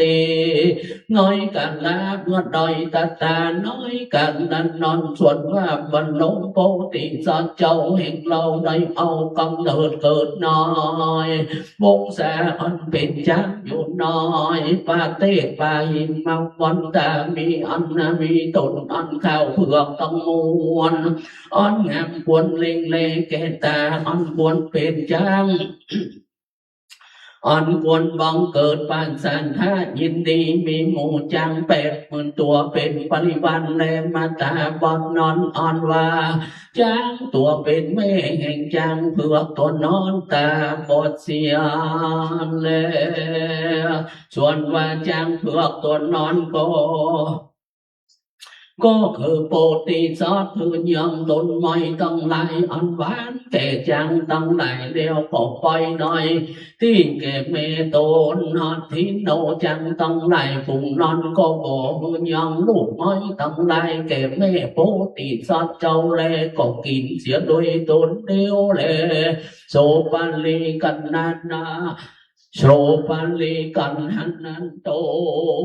น้อยกันลาเมื่อดอยตาตาน้อยกันนั้นนอนส่วนว่าบรรลุโพธิสัตว์เจ้าแห่งเราได้เอากำเนิดเกิดน้อยวงแสอันเป็นจักอยู่น้อยปาเตปาหิมมาวันตามีอันมีตนอันข้าวเผือกต้องมวนอันงามควรเล็งเลแก่ตาอันควรเป็นจังอันควรบังเกิดปานสันทายินดีมีหมู่จัง80,000ตัวเป็นปริวันแลมาตาบอนนอนอ่อนว่าจังตัวเป็นแม่แห่งจังเผือกตัวนอนตาบอดเสียแลส่วนว่าจังเผือกตัวนอนก็คือโปติสัตว์คือยังตนไม่ตั้งหลายอันหวานแก่จังตั้งหลายเดียวก็ไปหน่อยที่แก่เมตนนอนที่โนจังตั้งหลายฝุ่งนอนก็บอกยังลูกไม่ตั้งหลายแก่แม่โปติสัตว์เจ้าแลก็กินเสียโดยตนเดียวแลโสปาลีกันนานาโชปาลีกันหันนันโต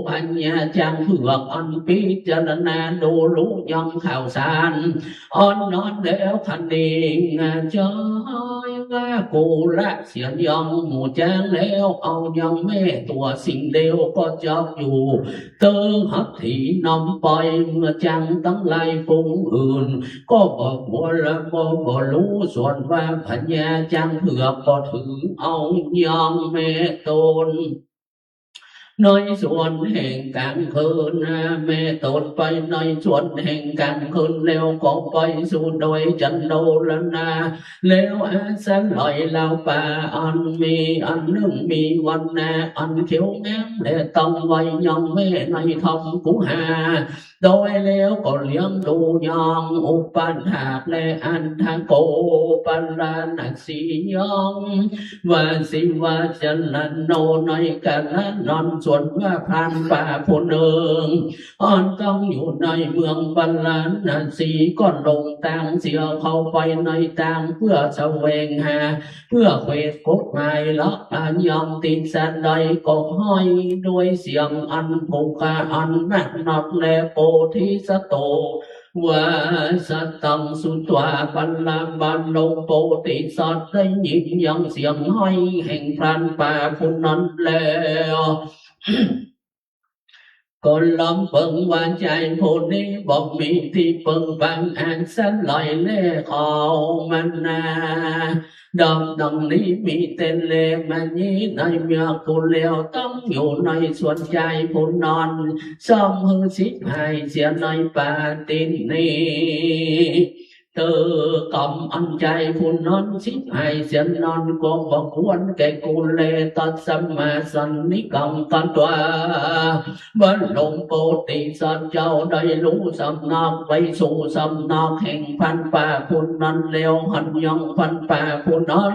ปัญญาจังเผือกอันพิจารณาดูรู้ยังข่าวสารอ่อนนอนแล้วคันดีงาจอยว่ากูละเสียยังหมู่แจ้งแล้วเอายังแม่ตัวสิ่งเดียวก็จอบอยู่เติงหักถีนำไปเมื่อจังตั้งลายฟุ้งอื่นก็บอกว่าละบ่รู้ส่วนว่าปัญญาจังเผือกก็ถึงเอายังแม่ตนในส่วนแห่งกลางคืนแม่ตนไปในส่วนแห่งกลางคืนแล้วก็ไปสู่โดยจันโดลนาแล้วอาศัยลอยลาวป่าอันมีอันหนึ่งมีวันนาอันเขียวงามและต้องไว้ยังแม่ในทำกุหาโดยแล้วก็เลี้ยงดูยังอุปัฏฐากและอันทางโกปัลลานักสียังวาสิวาจันลันโนในกันนอนส่วนว่าพานป่าผู้หนึ่งอ่อนต้องอยู่ในเมืองปัลลานักสีก็ลงทางเสียเข้าไปในทางเพื่อแสวงหาเพื่อเวทกฎหมายลักอันยอมติดสันใดก็ห้อยด้วยเสียงอันผูกขาอันแม่นอดและโพธิสัตโตวาสัตตังสุตวาปัลลาบันลงโพธิสัตว์ได้ยินยังเสียงห้อยแห่งพรานป่าผู้นั้นแล้ว คนล้อมปึงว่าใจผู้นี้บอกมีที่ปึงบางอันสันลอยเล่เขามันนาดอกดังนี้มีเต้นเล่มันนี้ในเมื่อผู้เลวต้องอยู่ในส่วนใจผู้นอนซ่อมหือสิให้เสียในปาตินนี้เธอกำอันใจผู้นอนสิให้เสียนอนก็บอกควรแก่กุเลตัดสัมมาสันนิกรรมตัดว่าบรรลุโพธิสัตว์เจ้าได้รู้สำนักไปสู่สำนักแห่งพันป่าผู้นั้นแล้วหันยังพันป่าผู้นั้น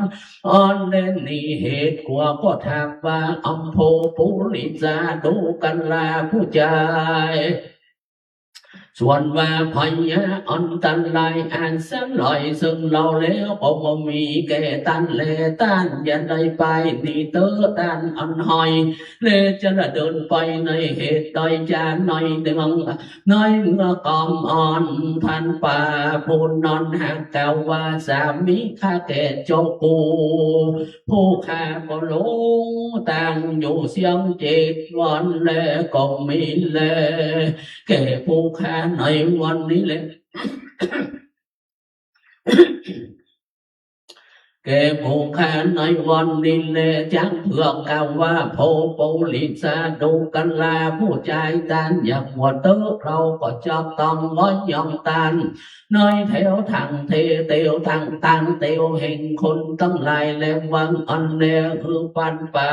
อันเล่นนี่เหตุกว่าก็ถามว่าอัมโพปุริจาดูกันลาผู้ใจส่วนว่าพญาอันตันลายอ่านสันลอยซึ่งเราแล้วก็บ่มีแก่ตันเลตันยันได้ไปดีเตอตันอันหอยเลจะเดินไปในเหตุใดจานในเดืองในเมื่อกอมอ่อนพันป่าพูนนอนหักเก่าว่าสามีข้าแก่โจกูผู้ข้าก็รู้ต่างอยู่เสียงเจ็ดวันแลก็มีแลแก่ผู้ข้าในวันนี้เลยแก่ผู้ข้าในวันนี้เลยจังเพื่อกล่าวว่าโพปุริสาดูกันลาผู้ใจตันอยากหัวเตื้อเราก็จะต้องร้อยยองตันน้อยแถวทางเทเตียวทางตังเตียวแห่งคนตั้งหลายแลวังอันเล่คือปันป่า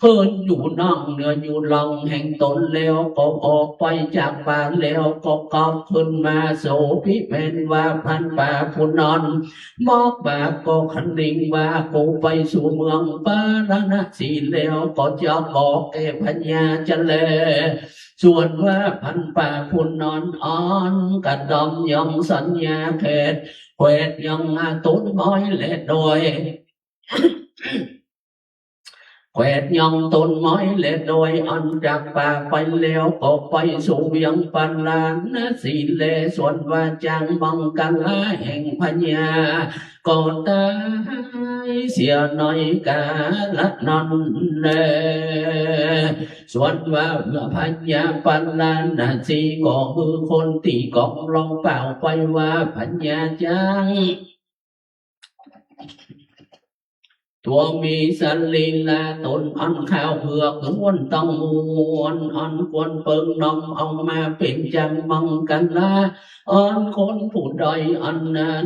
เพิ่นอยู่น้องเหนืออยู่ลองแห่งตนแล้วก็ออกไปจากป่าแล้วก็กอบขึ้นมาโสพิเมนว่าพันป่าผู้นอนมอกบาปก็คันดิ่งว่ากูไปสู่เมืองปาราณสีแล้วก็จะบอกแก่พญาจะแลส่วนว่าพันป่าผู้นอนอ่อนกระดอมยองสัญญาเขตเขวดยองตุ้นม้อยและโดยแขวดยองต้นไม้เล็ดโดยอันจากป่าไปแล้วก็ไปสู่เวียงปันลานสีเลส่วนว่าจังบังกันลาแห่งพญาก็ตายเสียหน่อยกาละนอนเลส่วนว่าพญาปันลานสีก็คือคนตีกองลองเป่าไปว่าพญาจังตัวมีสันลีลาตนอันข้าวเผือกล้วนต้องมวนอันควรเปิงนมเอามาเป็นจังมังกันละอันคนผู้ใดอัน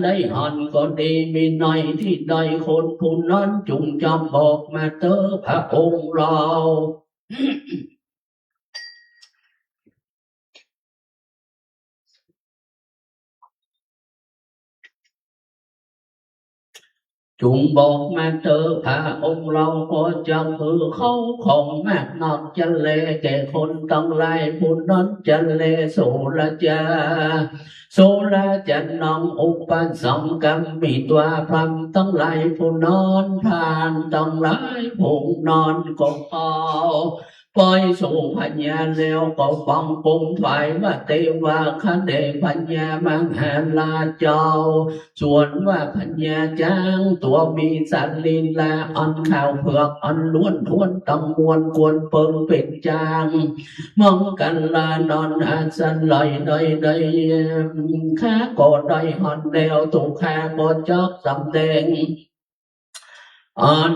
ได้อันก็ดีมีหน่อยที่ใดคนผู้นั้นจุงจำบอกมาเตอพระองค์เราจุงบอกมาเธอพระองค์เราก็จะคือเขาของมากนอกจะเลแก่คนต้องไล่ผู้นั้นจะเลโสระจาโสระจะนองอุปสัมกัมมีตัวพรำต้องไล่ผู้นอนผ่านต้องไล่ผู้นอนก็เอาปล่อยสู่พัญญาแล้วก็ฟังปุ่มฝ่ายว่าเทวาคเดพัญญามังหาลาเจ้าส่วนว่าพัญญาจางตัวมีสันลีลาอันข่าวเผือกอันล้วนทวนตำมวนกวนเปิงเป็นจางมองกันลานอนอาสันลอยได้ข้าก็ได้หอนเดียวถูกข้าก็จอกสำแดง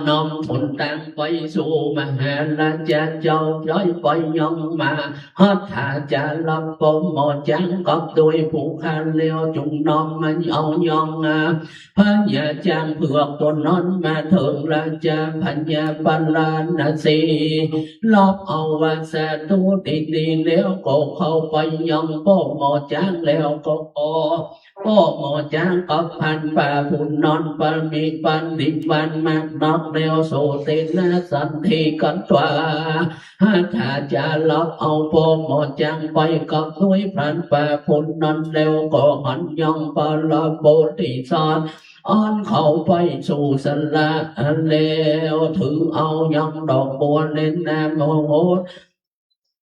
นมผลตังไปสู่มหาลาจารย์เจ้าร้อยไปยองมาฮัทธาจะรับปมหมดจังกับโดยผู้ขันเลี้ยวจุงนอมมันเอายองพระยาจางเผือกตัวนอนมาถึงราชาพัญญาปันลานสีลอบเอาว่าสาธุดีแล้วก็เข้าไปยองปมหมดจังแล้วก็พ่อหมอจางกับพันป่าผู้นอนปามีปันดิบันมากนอกเดียวโสตินาสันทีกันตัวถ้าจะลอบเอาพ่อหมอจางไปกับด้วยพันป่าผู้นอนเร็วก็หันยองปาลาโบติสอนอ่อนเข้าไปสู่สละแล้วถือเอายองดอกบัวเล่นน้ำโมโห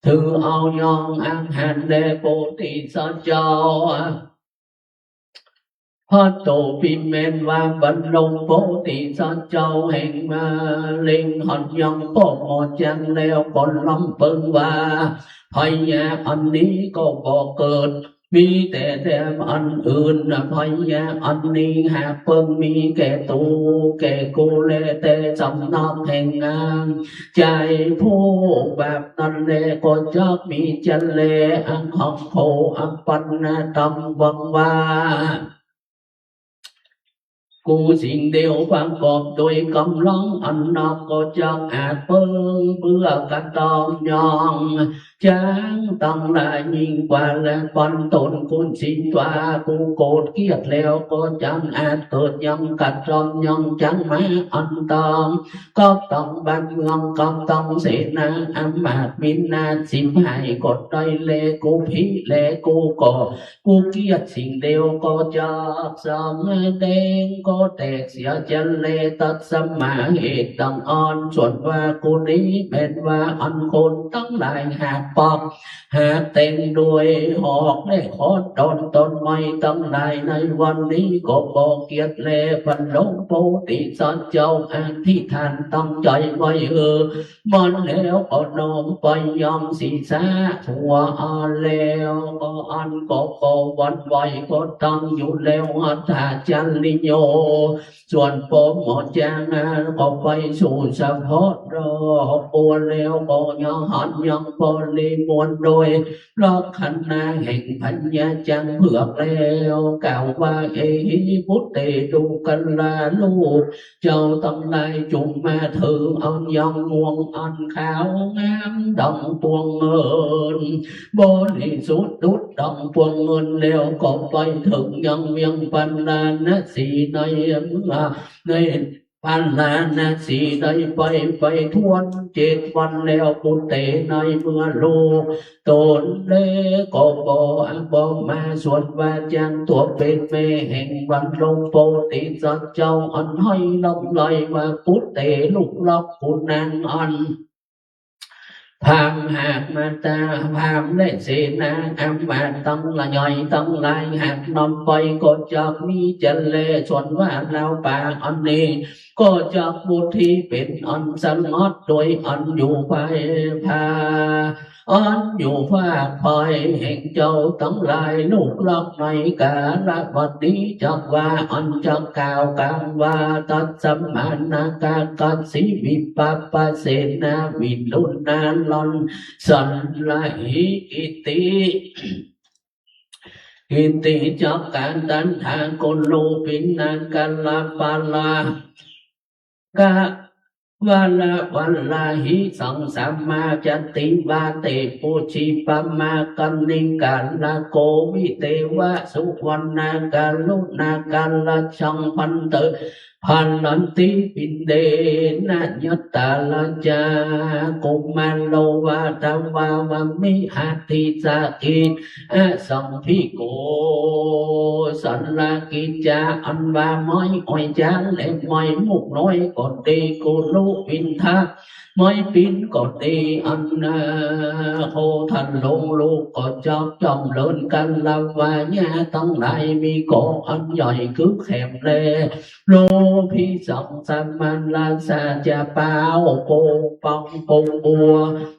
ถือเอายองอังหันเลโบติสอนเจ้า พระโตปิเมนว่าบรรลงโพธิสัตว์เจ้าแห่งมาเล็งหันยังก็หมดจังแล้วก่อนลำเปิงว่าพยาอันนี้ก็บอกเกิดมีแต่อันอื่นพยาอันนี้หากเพิ่งมีแก่ตูแก่กูแลแต่สำนักแห่งงานใจผู้แบบนั้นแลก็จะมีจันแลอันหักโผอันปันนาตำวังว่ากูสิ่งเดียวประกอบโดยกำลังอันนับก็จะอาจเพิ่งเพื่อกระตอมยองจางตั้งหลายยิ่งกว่าและปันตนคุณสินว่ากูโกรธเกลียดแล้วก็จังอาจเกิดยังกัดจอมยังจังมาอันตองก็ต้องบ้านเมืองก็ต้องเสนาอำมาตย์มินนาสิมให้กดได้เลกูพิเลกูก่อกูเกลียดสิ่งเดียวก็จะสำแดงก็แตกเสียจันเลตัดสมาเหตุดังอ่อนส่วนว่ากูนี้เป็นว่าอันคนตั้งหลายหากปอกหากเต็มด้วยหอกได้ขอตอนตนไม่ตั้งหลายในวันนี้ก็บอกเกียรติเลบรรลุโพธิสัตว์เจ้าอันที่ท่านตั้งใจไว้มันแล้วก็น้อมไปยังศีรษะทั่วแล้วก็อันก็วันไหวก็ตั้งอยู่แล้วอัตถาจันลิโยส่วนผมหมดจางก็ไปสู่สะพอรอปวดแล้วก็ยังหันยังพอลีมวนโดยรักขันนาแห่งพัญญาจังเผือกแล้วกล่าวว่าเอหิพุทธเตดูกันลาลูกเจ้าตั้งหลายจุงมาถือเอายังงวงอันขาวงามดังปวงเงินบริสุทธิ์ดุจดังปวงเงินแล้วก็ไปถึงยังเวียงปันนานะสีในในปันนานาสีได้ไปทวน7 วันแล้วปุตเตในเมื่อลูกตนเลก็บอกมาส่วนว่าจังตัวเป็นแม่แห่งวันลงโพธิสัตว์เจ้าอันให้ลำไหลว่าปุตเตลูกลับปุนางอันพามหากมาตาพามได้เสนาอัมมาตั้งละย่อยตั้งลายหากนำไปก็จะมีจันเลส่วนว่าเราป่าอันนี้ก็จะบุตรที่เป็นอันสงดโดยอันอยู่ภายภาอันอยู่ภาคภายแห่งเจ้าตั้งหลายลูกลักในกาลวัดนี้จักว่าอันจักกล่าวกันว่าตัดสัมมานาการกัดสีวิปัปปะเสนาวิลุนานลอนสันลาหิอิติอิติจักการตันทางกโลปินังกัลลาปาลากะวันลาหิสังสัมมาจติวาเตปุชิปมากันนิการละโกวิเตวะสุวรรณากาลุนาการละชังพันเตพันนันติปินเดนะยัตตาลาจากุมันโลวาตาวาวามิหัตถิสากิสัมภิโกสันลากิจาอันวาไม้อ้อยจางและไม้มุกน้อยก่อนดีกุลุวินทาไม้ปินก่อนดีอันโคทันลงลูกก็จับจอมเลินกันลาวาญาตั้งหลายมีก่ออันใหญ่คือแขมเลโลพิสังสัมมันลาสาจะเปล่าโกปังปงบัว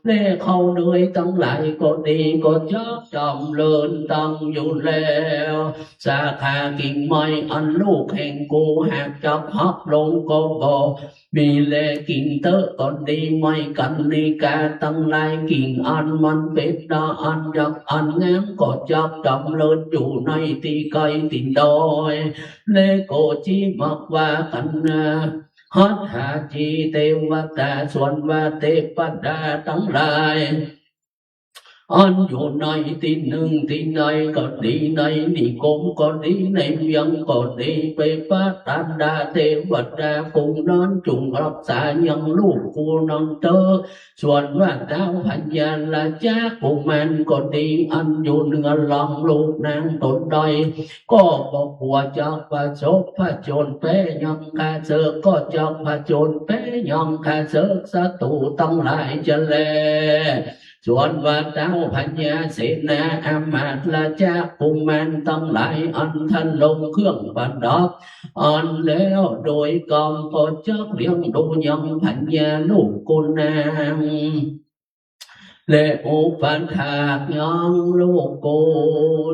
เล่เข้าเนยตั้งหลายก็ดีก็จับจอมเลินตั้งอยู่แล้วสาขากิ่งไม้อันลูกแห่งกูหากจับหักลงก็บอกมีแลกิ่งเตอะก็ดีไม่กันนิกาตั้งหลายกิ่งอันมันเป็นดาอันยักอันงามก็จับจำเลินอยู่ในตีไกตินดอยเลโกจิมักว่ากันหัตถาจีเทวตาส่วนว่าเทพดาทั้งหลายอันอยู่ในที่หนึ่งที่ใดก็ดีในนิคมก็ดีในเวียงก็ดีไปปัตตาดาเทวดาคงนอนจุงรักษายังลูกกูนองเตอส่วนว่าดาวพัญญาละจ้ากุมันก็ดีอันอยู่เหนือหลังลูกนางตนใดก็บอกว่าจะประสบพระโจรเปยังคาเสกก็จะพระโจรเปยังคาเสกศัตรูตั้งหลายจะแล ส่วนว่าเจ้าพญาเสนาอามาตย์ราชากุมารทั้งหลายอันท่านลงเครื่องประดับอ่อนแล้วโดยกองก็จักเลี้ยงดูยังพญาลูกกุนางและอุปัฏฐากยังลูกโก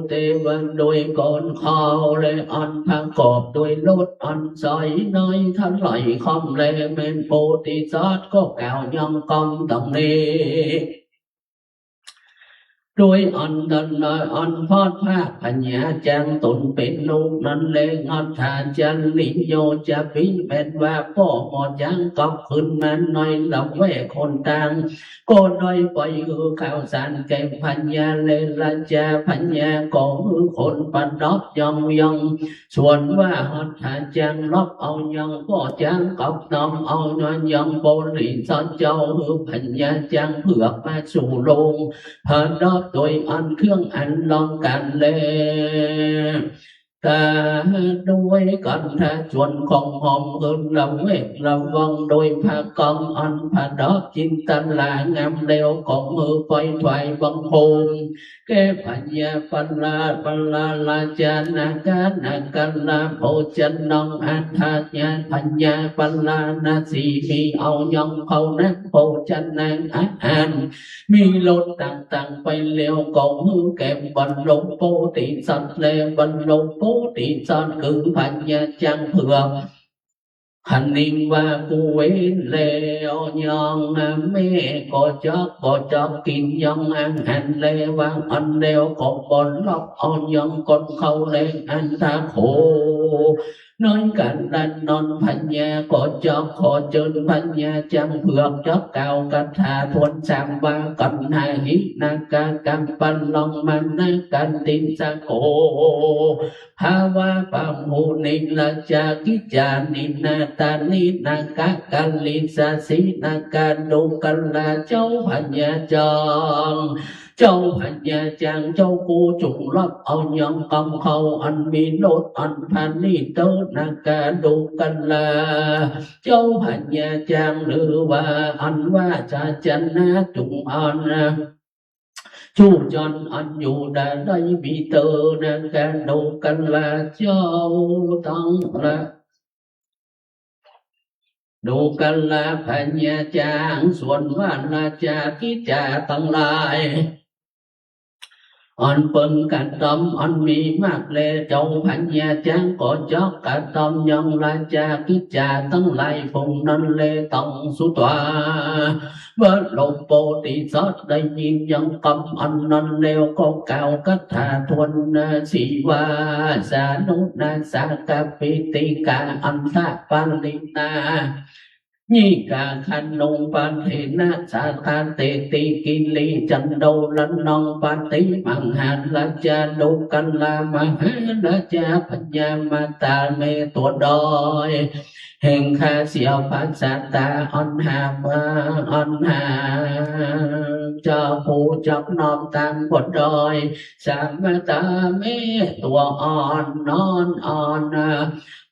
เทวันโดยก่อนข้าวและอันประกอบด้วยรถอันใสในทันไหลคำและเมนโพธิสัตว์ก็กล่าวยังกำตังนี้โดยอันดันลอยอันพอดภาคปัญญาจังตนเป็นลูกนั้นเลงอัฏฐาจันลิโยจะพิเป็นว่าพ่อหมอจังกอบขึ้นมันหน่อยหลับแวคนต่างก็น้อยปล่อยหือข่าวสารแก่ปัญญาเลราชาปัญญาก็หือคนปันดอกยองส่วนว่าอัฏฐาจังลบเอายังพ่อจังกอบน้อมเอาย้อนยังบริสัทเจ้าหือปัญญาจังเผือกมาสู่ลงพระดอกโดยอันเครื่องอันลองกันเลยกาด้วยกันถ้าชวนของหอมเกินระเวกระวังโดยพระกองอันพระดอกจินตันลางามเร็วของมือไฟถวายบังคมแก่ปัญญาปัลลาลาจานาการลาโพจันนองอัฏฐาญาปัญญาปัลลานาสีมีเอายองเขานักโพจันนางอันมีรถต่างๆไปเลี้ยวของมือแก่บรรลุโพธิสัตว์เลบรรลุโพธิสัตว์คือปัญญาจังเผือกขันนิงว่ากูเว้นแล้วยองแม่ก็จอกกินยองอันเลวางอันเลวก็บนล็อกเอายองคนเขาเลงอันตาโคน้อยกันดันนอนพัญญาก็จอกขอเจิญพัญญาจังเผือกจอกเก่ากันทาทวนสามว่ากันหาหินากากัมปันลองมันนากันตินสังโฆภาวะปัมหูนิลาจากิจานินาตานินากากัลลิสาสีนาการดูกัลลาเจ้าพัญญาจังเจ้าพัญญาจังเจ้ากูจุงรับเอายังกำเขาอันมีโลดอันพันนิเตนากาดูกันลาเจ้าพัญญาจังหรือว่าอันว่าจะจันนาจุงอันชูจนอันอยู่ได้มีเตนากาดูกันลาเจ้าต้องละดูกันลาพัญญาจังส่วนว่าราชากิจาตั้งหลายอันเปิงกันตอมอันมีมากเลเจ้าพัญญาจังก็จอกกันตอมยังราชากิจาตั้งหลายพงนั้นเลต้องสุตวาเมื่อลงโพธิสัตว์ได้ยินยังกำอันนั้นเลวก็เก่ากัตถาทวนสีวาสานุนาสากาปิติกาอันทะปันลินาnhicả khăn nông ban thế na sa than tê tê kinh ly chân đầu lăn non ban tí bằng hạt la cha đô căn la ma la cha phật gia ma ta mê tuột đôi hình kha siêu phát sa ta on hà cho phụ chọc non tam quật đôi sa ma ta mê tua on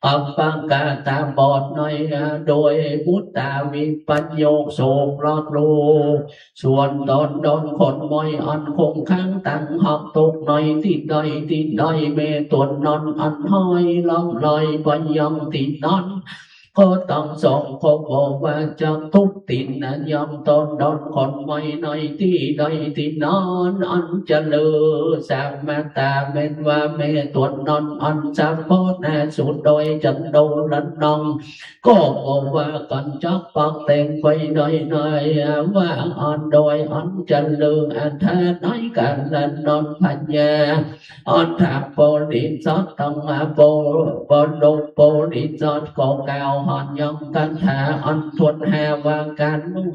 อัปปังกาตาบอดหน่อยโดยพุทธาวิปัญโยโศกรอดลูส่วนตอนโดนคนมอยอันคงค้างตั้งหอกตกหน่อยติดดอยเมตวนนอนอันห้อยล่องลอยบนยองติดนอนก็ต้องส่งก็บอกว่าจะทุกตินยอมตนโดนคนไม่หน่อยที่ใดที่นอนอันจะเลือสามมาตาเป็นว่าเมตวนนอนอันสามโพธสุดโดยจันโดรันนองก็บอกว่ากันจักปักเต็งไปหน่อยว่าอันโดยอันจะเลืออันแท้น้อยกันรันนอนพัญญาอันถามโพลิสัตต้องโพลงโพลิสัตก็เก่าหอนยองกันถาอันทวนหาวากันมุ่ง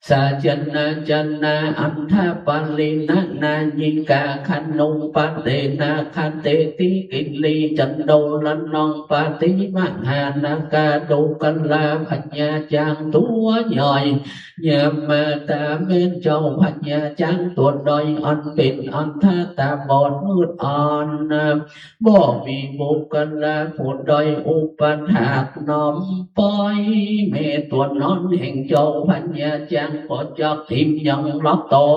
สาจันนาอันทาปัลลินายิกาขันนุงปเตนาขันเตติกิลีจันโดลันนองปฏิมหานากาดูกันลาพัญญาจังตัวย่อยยามมาตาเมนเจ้าพัญญาจังตัวดอยอันเป็นอันทาตาบอดมืดอ่อนบ่มีบุกกันลาผุดดอยอุปัฏฐากน้อมปอยเมตัวนอนแห่งเจ้าพัญญาจัง có chắc thêm nhân lót to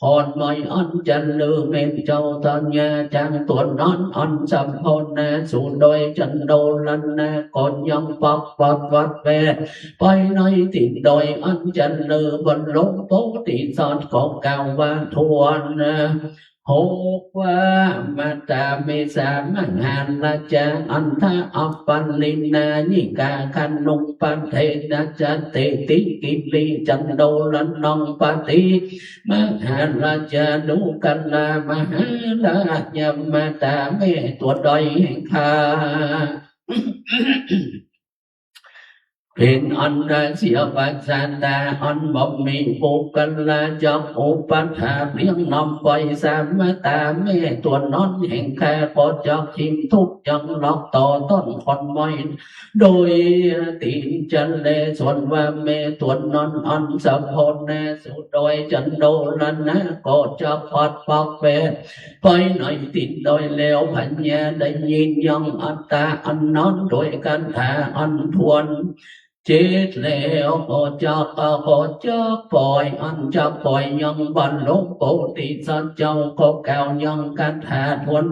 hồn mây ân chân lư men châu thân nhà trang tuần nón ân sầm hồn nè xuống đôi chân đầu lần nè còn nhân phật phật phật về bay nơi tìm đôi ân chân lư vận lốp phố tỷ son có cao và thuần hô qua ma ta mê sa mang hàn la cha an tha appan lina nhị ca khan nung pan thế na cha tê tí kim ly chân đô lân nong pa tí mang hàn la cha đu can la ma ha la nhâm ma ta mê tuột đôi kha Pin on ra sia bát san ta on bom mi phụ căn la trong ô bát hà riêng năm quay sam ta mê tuần non hẹn kha có cho chim thúc chân lót to tôn con môi đôi tìm chân lê xuân và mê tuần non on sập hồn nè số đôi chân đô lần á có cho phật phật về quay nói tìm đôi leo phản nhà đây nhìn nhân anh ta anh non đôi căn thả anh thuần chết leo có cho bòi ăn cho bòi nhân văn lúc cổ tỷ san châu có cao nhân căn hạ thuần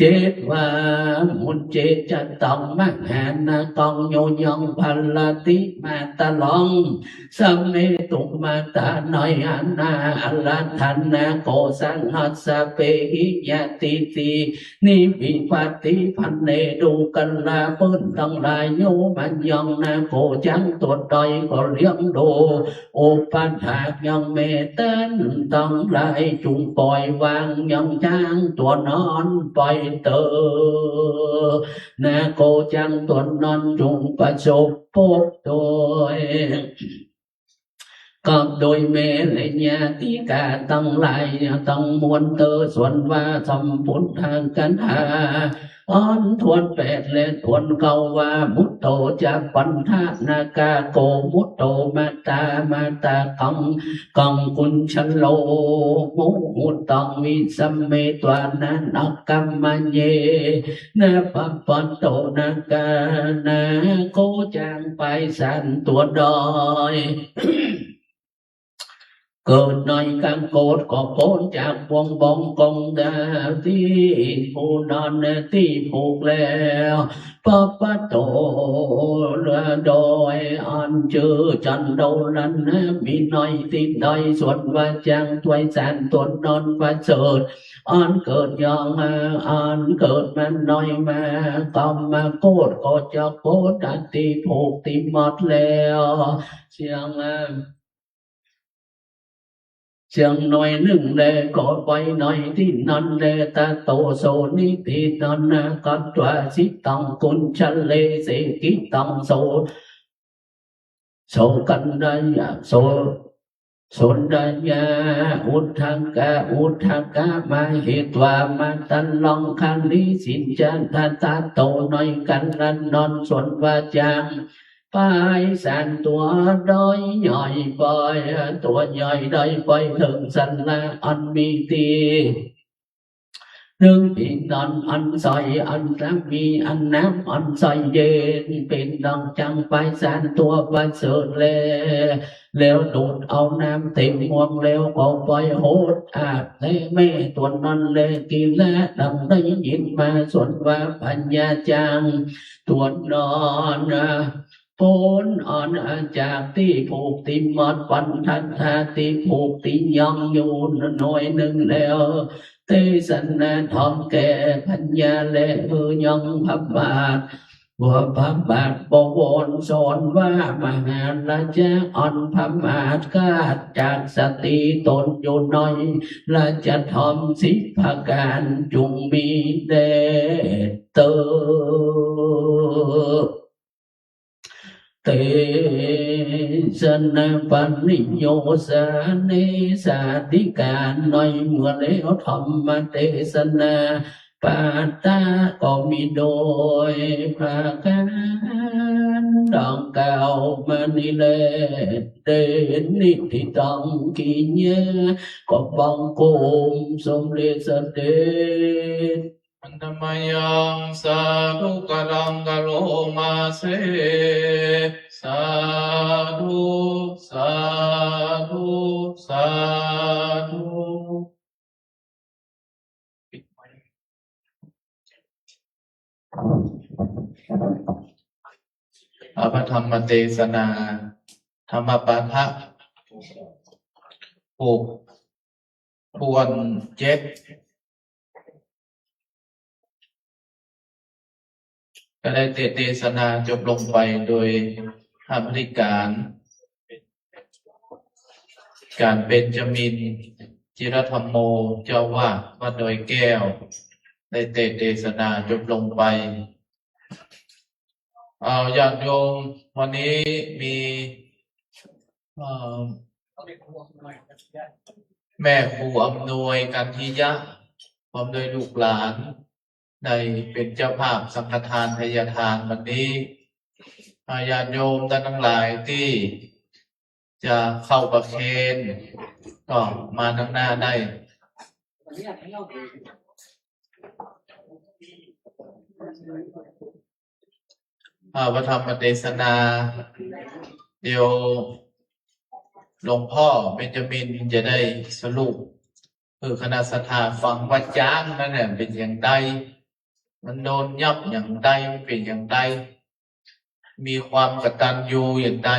chết và muốn chết chân tổng mắc hạn con nhô nhân phần là tí mà ta lòng sam mê tụng mà ta nói anh là thành cổ sang hết sa phê hí nhà tí tí ni vị phát tí phần nê đủ cần là bơn tăng lại nhô mà nhân cổ trắng tuột đôi có liếng đồ ô phát hạt nhân mê tên tăng lại chung bòi vàng nhân trang tuột non bòi tự na cô trang tuần non trùng và sụp bốc tôi còn đôi mẹ lại nhà tí cả tăng lại tăng muôn tơ xuân và thầm bốn hàng cánh hà on thuần vẹt lên thuần cầu và mút tổ cha phần thác na ca cổ mút tổ ma ta cong quân chân lô mũ một tòng vi sam mê toàn na cam ma nhê na phần tổ na ca na cố trang phải san tuột đòi cơn nói căn cốt có bốn chạc bông bông công đà tí phù non tí phục leo bắp tổ đôi ăn chữ chân đầu lần bị nói tin đôi xuân và trang tuổi sản tuần non và sợt ăn cơn nhong ăn cơn mà nói mà còn mà cốt có cho cốt đã tí phục tí mất leo chẳng nói nâng lệ có quay nói thì non lệ ta tổ số ni thì non con tòa xít tòng côn chân lệ sẽ ký tòng số cân đây số đây út thang ca ma hi tòa ma tan long khan lý xin chan ta tổ nói căn lần non xuân và chàng phải sàn tua đôi nhồi bơi tua nhồi đôi bơi thường sanh là anh mi ti nương tiền đòn anh soi anh rám mi anh nám anh soi dê tiền đòn chẳng phải sàn tua và sườn leo đột ao nam tìm muôn leo có bơi hốt thế mê tuần non lê kim lá đầm đây nhìn ma xuân và phần nhà trang tuần non bốn on chạc tí phục tí mất văn thân tha tí phục tí nhân nhu nôi nâng leo tê sân thom kê thân nhà lệ hư nhân pháp bạc của pháp bạc bộ bồn son và mà hàn là cha on pháp bạc ca chạc sa tí tôn vô nói là cha thom xích phá can trùng mi đệ tử tế dân văn nhô sa nê sa tí ca nói mưa lễ thầm mà tế dân bà ta có mi đôi phá can đòn cao mà đi lệ đến đi thì tông kỳ nhé có bóng cùng sông lê sơn đến Antamayang sadhu karang galo ma se sadhu sadhu อภิธรรมเทศนาธรรมปาฐะผูกทวน7ก็ได้เทศนาจบลงไปโดยพระบริการเป็นจมินจิรธรรมโมเจ้าวาดวัดดอยแก้วได้เทศนาจบลงไปญาติโยมวันนี้มีแม่ครูอำนวยกันทิยะพร้อมโดยลูกหลานได้เป็นเจ้าภาพสังฆทานทายทานวันนี้ญาติโยมท่านทั้งหลายที่จะเข้าประเคนก็มาข้างหน้าได้พระธรรมเทศนาเดี๋ยวหลวงพ่อเบญจมินจะได้สรุปคณะสัทธาฟังวัดจ้างนั่นแหละเป็นอย่างใดมันโดนยับอย่างใดมันเป็นอย่างใดมีความกตัญญูอย่างใด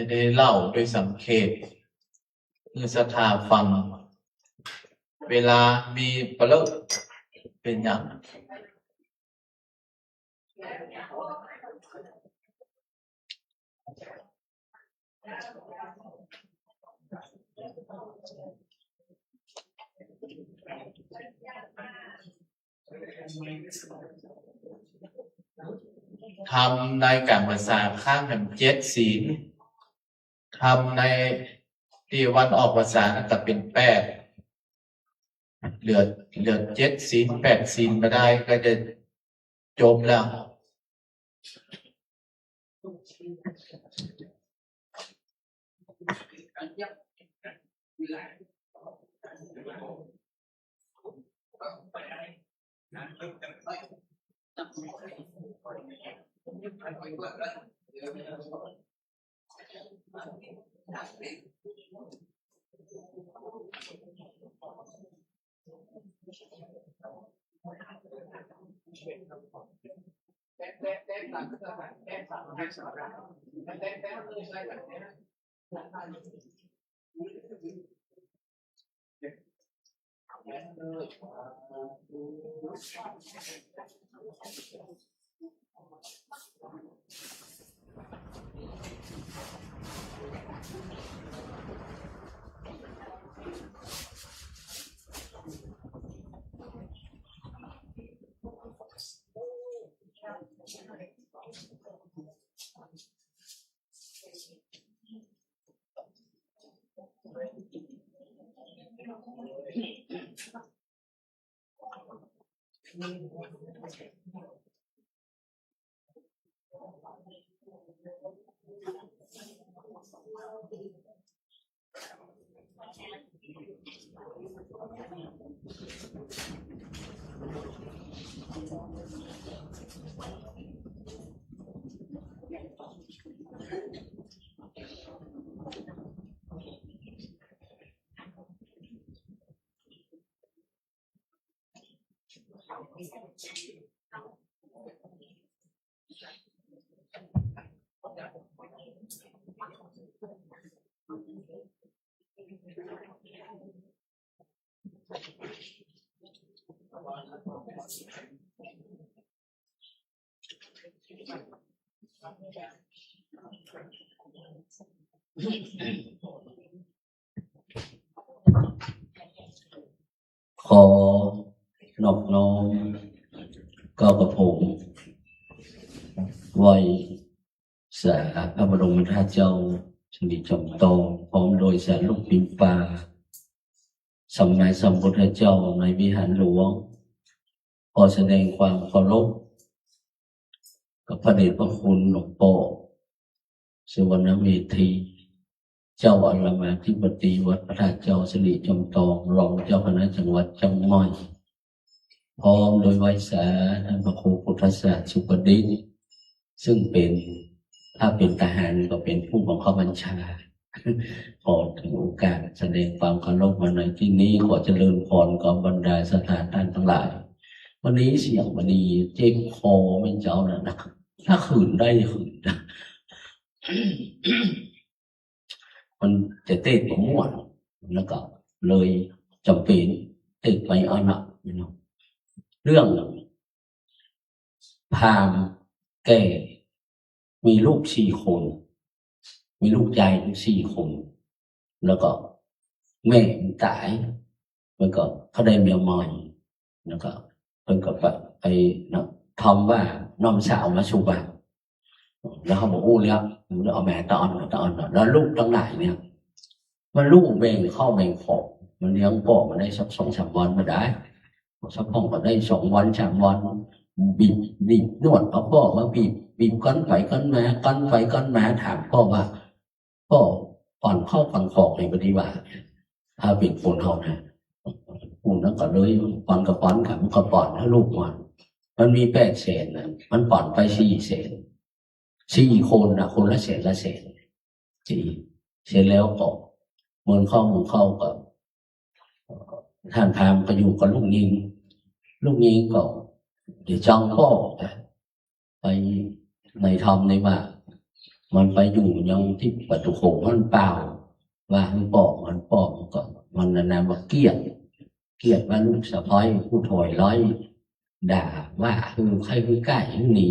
ได้เล่าโดยสังเขปสัทธาฟังเวลามีเปลือกเป็นอย่างทำในการภาษาข้างกัน7 ศีลทำในที่วันออกภาษาก็เป็น8เหลือ7 ศีล8 ศีลมาได้ก็จะจบแล้วขอนอบน้อมก็กระผมไหวสาพระบรมราชเจ้าชนิจอมโตพร้อมโดยสารลูกปิ่นป่าสมณะสัมพุทธเจ้าในวิหารหลวงขอแสดงความเคารพกับพระเดชพระคุณหลวงพ่อสุวรรณเมธีเจ้าอารามธิบดีวัดพระธาตุเจ้าสิริจอมทองรองเจ้าคณะจังหวัดจังหวัดพร้อมโดยไวสาท่านพระครูพุทธศาสตร์สุปดิษฐ์ซึ่งเป็นถ้าเป็นทหารก็เป็นผู้บังคับบัญชาขอถึงโอกาสแสดงความเคารพมาในที่นี้ขอเจริญพรกับบรรดาสถานท่านทั้งหลาย วันนี้เสียงมันดีเจ็บคอไม่เจ้านะนะถ้าขืนได้ขืนนะ มันจะเต้นผมม่วนแล้วก็เลยจำเป็นเต้นไปเอาหนักเรื่องพราหมณ์แก่มีลูก4 คน มีลูกชาย4 คน แล้วก็แม่ตายมันก็เขาได้เมียใหม่แล้วก็เพิ่นก็ไปทำว่าน้องสาวมาชูบ้านแล้วเขาบอกโอ้แล้วเอาแม่ตอนแล้วลูกทั้งหลายเนี่ยมันลูกแบ่งเข้าแบ่งของมันเลี้ยงพ่อมาได้สัก2-3 วันมาได้สักพ่อมาได้2 วัน3 วันบีบนวดเอาพ่อมาบีบก้อนไฟก้อนมาถามพ่อว่าพ่อผ่อนเข้าผ่อนของในปฏิบัติถ้าเป็นคนเขานะคุณนั้นก็เลยผ่อนกับผ่อนกับมันก็ผ่อนให้ลูกมันมี8 แสนนะมันผ่อนไป4 แสน4 คนนะคนละแสน4 เสร็จแล้วก็เมืองเข้ากับท่านพราหมณ์ก็อยู่กับลูกยิงก็เดี๋ยวจ้องพ่อไปในธรรมในว่ามันไปอยู่ยังที่ประตูโขงมันเปล่าว่ามันปอกก็มันนานมาเกลียดว่าลูกสะพ้ายผู้ถอยร้อยด่าว่าคือใครคือใกล้หนี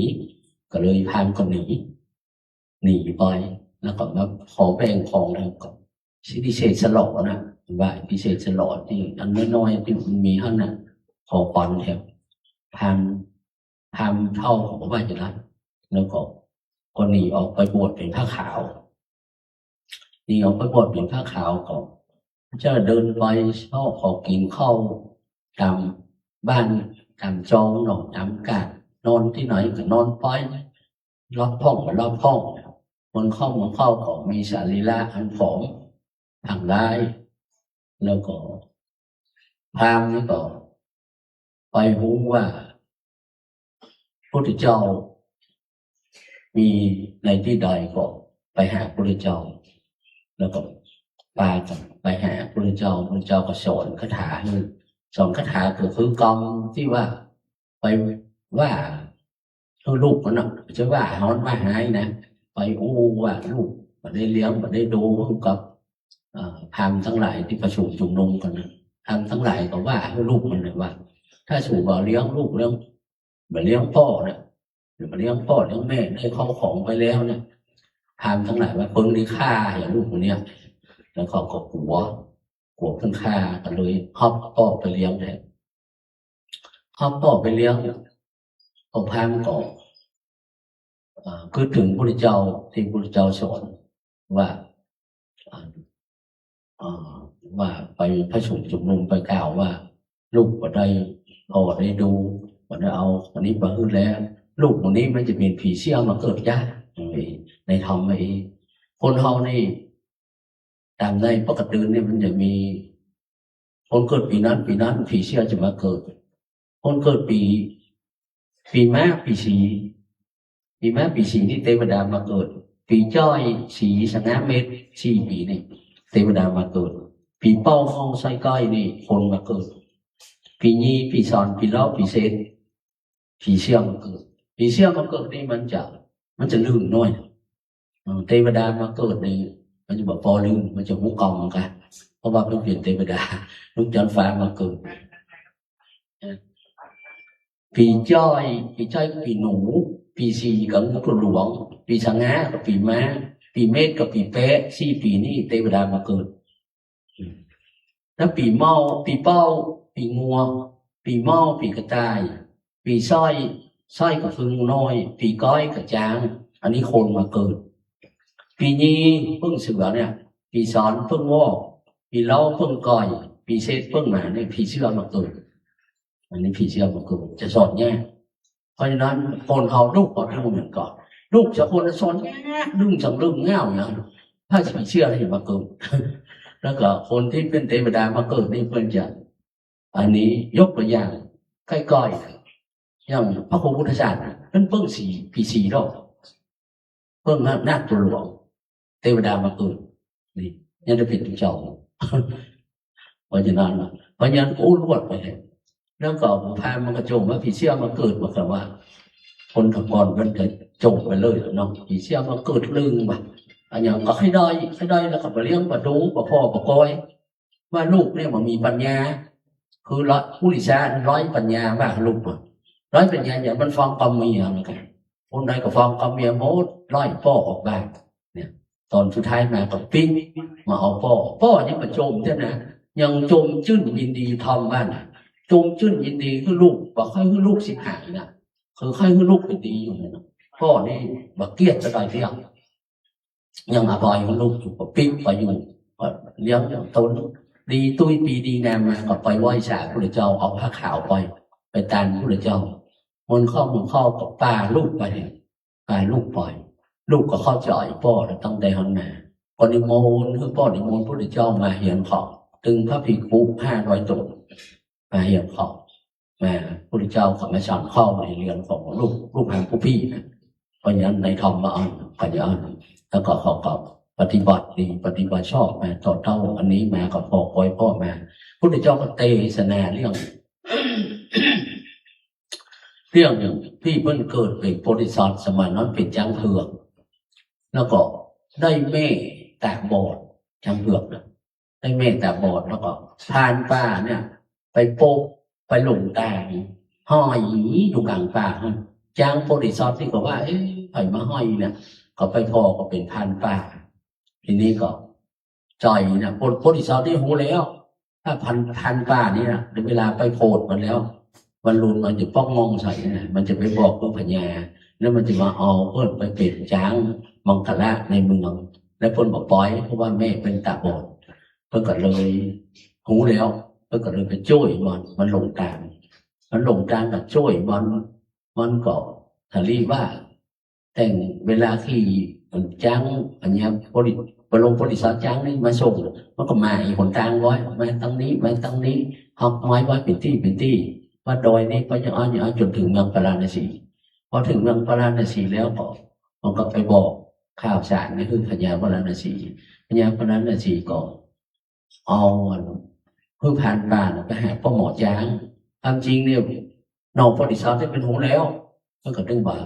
ก็เลยพามก็หนีไปแล้วก็มาขอแบ่งของแล้วก็พิเศษสลอนะว่าพิเศษสลอที่อันน้อยๆที่มันมีเท่านั้นขอปอนแถวพามเท่าของว่าจะรัดแล้วก็หนีออกไปบวชเป็นผ้าขาวหนีออกไปบวชเป็นผ้าขาวก็จะเดินไปชอบขอกินข้าวตามบ้านตามจองหนองตามกาดนอนที่ไหนก็นอนไปรอบห้องมันเข้าของมีสรีระอันผอมทางได้แล้วก็พราหมณ์นี่ก็ไปรู้ว่าพระพุทธเจ้ามีในที่ใดก็ไปหาพระพุทธเจ้าแล้วก็พากันไปหาพระพุทธเจ้าก็สอนคาถาก็คือกรรมที่ว่าไปว่าลูกมันจะว่าฮอนว่าหายนะไปว่าลูกมาได้เลี้ยงมาได้ดูกับพราหมณ์ทั้งหลายที่ประชุมชุมนุมกันนะพราหมณ์ทั้งหลายก็ว่าให้ลูกมันเลยว่าถ้าสู่บ่เลี้ยงลูกเลี้ยงพ่อเนี่ยหรือมาเลี้ยงพ่อเลี้ยงแม่ได้เข้าของไปแล้วเนี่ยพราหมณ์ทั้งหลายว่าเพิ่งได้ฆ่าอย่างลูกคนเนี้ยแล้วเขาก็กลัวเพิ่งฆ่ากันเลยครอบพ่อไปเลี้ยงแทนครอบพ่อไปเลี้ยงก็พราหมณ์ก็คือถึงพระพุทธเจ้าที่พระพุทธเจ้าสอนว่าไปพระชุมนุมไปกล่าวว่าลูกบ่ได้พ่อได้ดูบ่ได้เอาอันนี้มาขึ้นแล้วลูกคนนี้มันจะเป็นผีเสี่ยงมาเกิดยากในธรรมคนเฮานี่ตามในปกติเนี่ยมันจะมีคนเกิดปีนั้นผีเสี่ยงจะมาเกิดคนเกิดปีม้าปีสีนี่เทวดามาเกิดปีจ้อยสีสง่าเม็ด4 ปีนี่เทวดามาเกิดปีเป้าห้องไส้ก้อยนี่คนมาเกิดปีนี้ปีสอนปีเล่าปีเศษผีเสี่ยงมาเกิดผีเสี่ยงมาเกิดนี่มันจะลื่นน้อยเทวดามาเกิดนี่มันจะแบบพอลื่นมันจะหูกองกันเพราะว่าเป็นเปลี่ยนเทวดาลูกจันทร์ฟ้ามาเกิดปีจ้อยปีหนูปีสีกับงูหลวงปีสง่ากับปีม้าปีเมษกับปีแปะ4 ปีนี่เทวดามาเกิดแล้วปีเมาปีเป้าปีงัวปีเมาปีกระต่ายปีสร้อยกับพึ่งน้อยปีก้อยกับจางอันนี้คนมาเกิดปีนี้พึ่งเสือเนี่ยปีสอนพึ่งวอกปีเล้าพึ่งก้อยปีเศษพึ่งหมาเนี่ยผีเชื่อมาเกิดอันนี้ผีเชื่อมาเกิดจะสอนแง่เพราะฉะนั้นคนเขาลูกก็ทำเหมือนก่อนลูกจะคนสอนแง่ดึงจังเง่าอย่างนั้นถ้าจะผีเชื่ออะไรมาเกิดแล้วก็คนที่เป็นเทวดามาเกิดนี่เพื่อนจะอันนี้ยกตัวอย่างใกล้ๆอย่างพระพุทธศาสนาเป็นเพิ่งปีสีดอกเพิ่งนาคตัวหลวงเทวดามาเกิดนี่ยังจะเป็นเจ้าเพราะฉะนั้นอู้รวดไปเลย แล้วก็ผู้พานมันก็โจมว่าผีเชี่ยมาเกิดมากับว่าคนตะกอนมันก็โจมไปเลยเนาะผีเชี่ยมาเกิดลึงมาอันอย่างก็ให้ได้แล้วก็ไปเลี้ยงมาดูมาพ่อมาก้อยว่าลูกเนี่ยมันมีปัญญาคือผู้ลิซ่าร้อยปัญญามากลูกร้อยปัญญาอย่างมันฟังกำเมียเหมือนกันคนใดก็ฟังกำเมียโมดร้อยพ่อออกบ้านเนี่ยตอนสุดท้ายมาก็ปิ้งมาเอาพ่อยังมาโจมใช่ไหมยังโจมชื่นยินดีทอมบ้านโจมชื่นยินดีคือลูกบอกให้คือลูกสิหายนะคือให้คือลูกเป็นดีอยู่นะพ่อนี่บักเกียดจะได้เพียงยังอภัยของลูกอยู่กับปิ้งไปอยู่เลี้ยงต้นดีตุ้ยปีดีงามมาก็ไปไหว้ศาลพระเจ้าเอาผ้าขาวไปตามพระเจ้ามันเข้ากับป่าลูกไปป่าลูกปล่อยลูกก็เข้าใจพ่อแล้วตั้งใจหันมาพอนิมนต์คือพ่อนิมนต์พระเจ้ามาเหียนของตึงพระภิกษุ500 ตนมาเหียนของมาพระเจ้าขอมาสอนเข้าในเรือนของลูกหางผู้พี่นะเพราะฉะนั้นในธรรมะก็จะแล้วก็เขาก็ปฏิบัติดีปฏิบัติชอบมาต่อเต้าอันนี้มากับพ่อมาพระเจ้าก็เตศนาเรื่องอย่างพี่เพิ่งเกิดเป็นโพธิสัตว์สมัยนั้นเป็นช้างเผือกแล้วก็ได้แม่ตาบอดช้างเผือกนะได้แม่ตาบอดแล้วก็พานป่าเนี่ยไปโปกไปหลงตาห้อยอยู่กลางป่าช้างโพธิสัตว์ที่ก็ว่าไผ่มาห้อยเนี่ยก็ไปพอก็เป็นพานป่าทีนี้ก็ใจนะโพธิสัตว์ที่หูแล้วถ้าพันป่านี่นะเวลาไปโพดมันแล้วมันรุนมันจะป้องมองใส่นะมันจะไปบอกพวกพญาแล้วมันจะมาเอาเพื่อนไปเป็นช้างมังกรในเมืองแล้วเพื่อนบอกปล่อยเพราะว่าแม่เป็นตาบอดเพื่อนก็เลยหูแล้วเพื่อนก็เลยไปช่วยมันหลงทางกับช่วยมันก็ทะลีว่าแต่งเวลาที่ช้างอันนี้บรมโพธิสัตว์ช้างนี่มาส่งมันก็มาอีกหนทางไว้มาตั้งนี้หอกไม้ไว้เป็นที่ว่าโดยนี้ก็จะอ้อนจนถึงเมืองปาราณสีพอถึงเมืองปาราณสีแล้วก็มันก็ไปบอกข่าวสารนี่คือพญาปาราณสีก็เอาเพื่อผ่านป่าไปหาพ่อหมอช้างความจริงเนี่ยน้องโพธิสัตว์ได้เป็นหูแล้วมันก็ต้องมา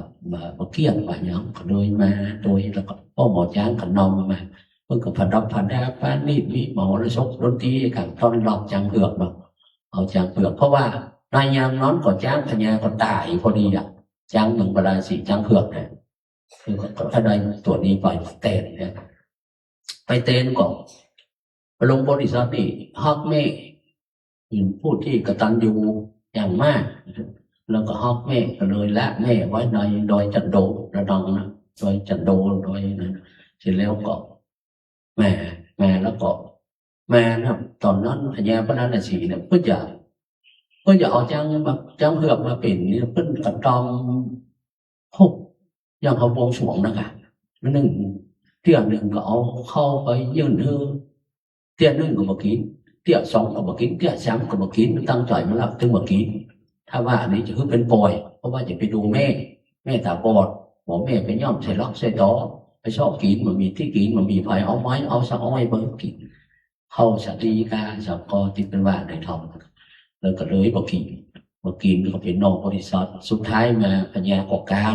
เกี่ยงว่าอย่างก็เลยมาโดยแล้วก็พ่อหมอช้างก็นำมาเพิ่งก็ผัดดาฟ้านี่มีหมอและชกดนตรีกับตอนหลอกช้างเผือกเนาะเอาช้างเผือกเพราะว่านายยามนั้นก็จ้างพญาก็ตายพอดีจ้างเมืองปาราณสีจ้างเผือกเนี่ยคือก็ได้ตัวนี้ไปเต้นเนี่ยไปเต้นก่อนพระลงโพธิสัตว์นี่ฮักแม่ผู้ที่กตัญญูอย่างมากแล้วก็ฮักแม่ก็เลยละแม่ไว้ในดอยจันโดระดังนะดอยจันโดดอยนั้นเสร็จแล้วก็แม่แล้วก็แม่นะตอนนั้นพญาปาราณสีเนี่ยก็จะเอาจ้างเผือกมาเป็นนี่เพิ่นกระตอมพบอย่างเขาวงสวงนะคะหนึ่งเที่ยหนึ่งก็เอาเข้าไปยื่นเที่ยหนึ่งก็มากินเที่ยสองก็มากินเที่ยสามก็มากินตั้งใจมารับถึงมากินถ้าว่าอันนี้จะคือเป็นปล่อยเพราะว่าจะไปดูแม่ตาบอดบอกแม่ไปย่อมใส่ล็อกใส่ต่อไปชอบกินมันมีที่กินมันมีไผ่เอาไม้เอาสักอ้อยมากินเข้าสติกาสักกอติเป็นว่าในธรรมแล้วก็เลยบอกกินก็เป็นน้องโพธิสัตว์สุดท้ายมาพญาก็กา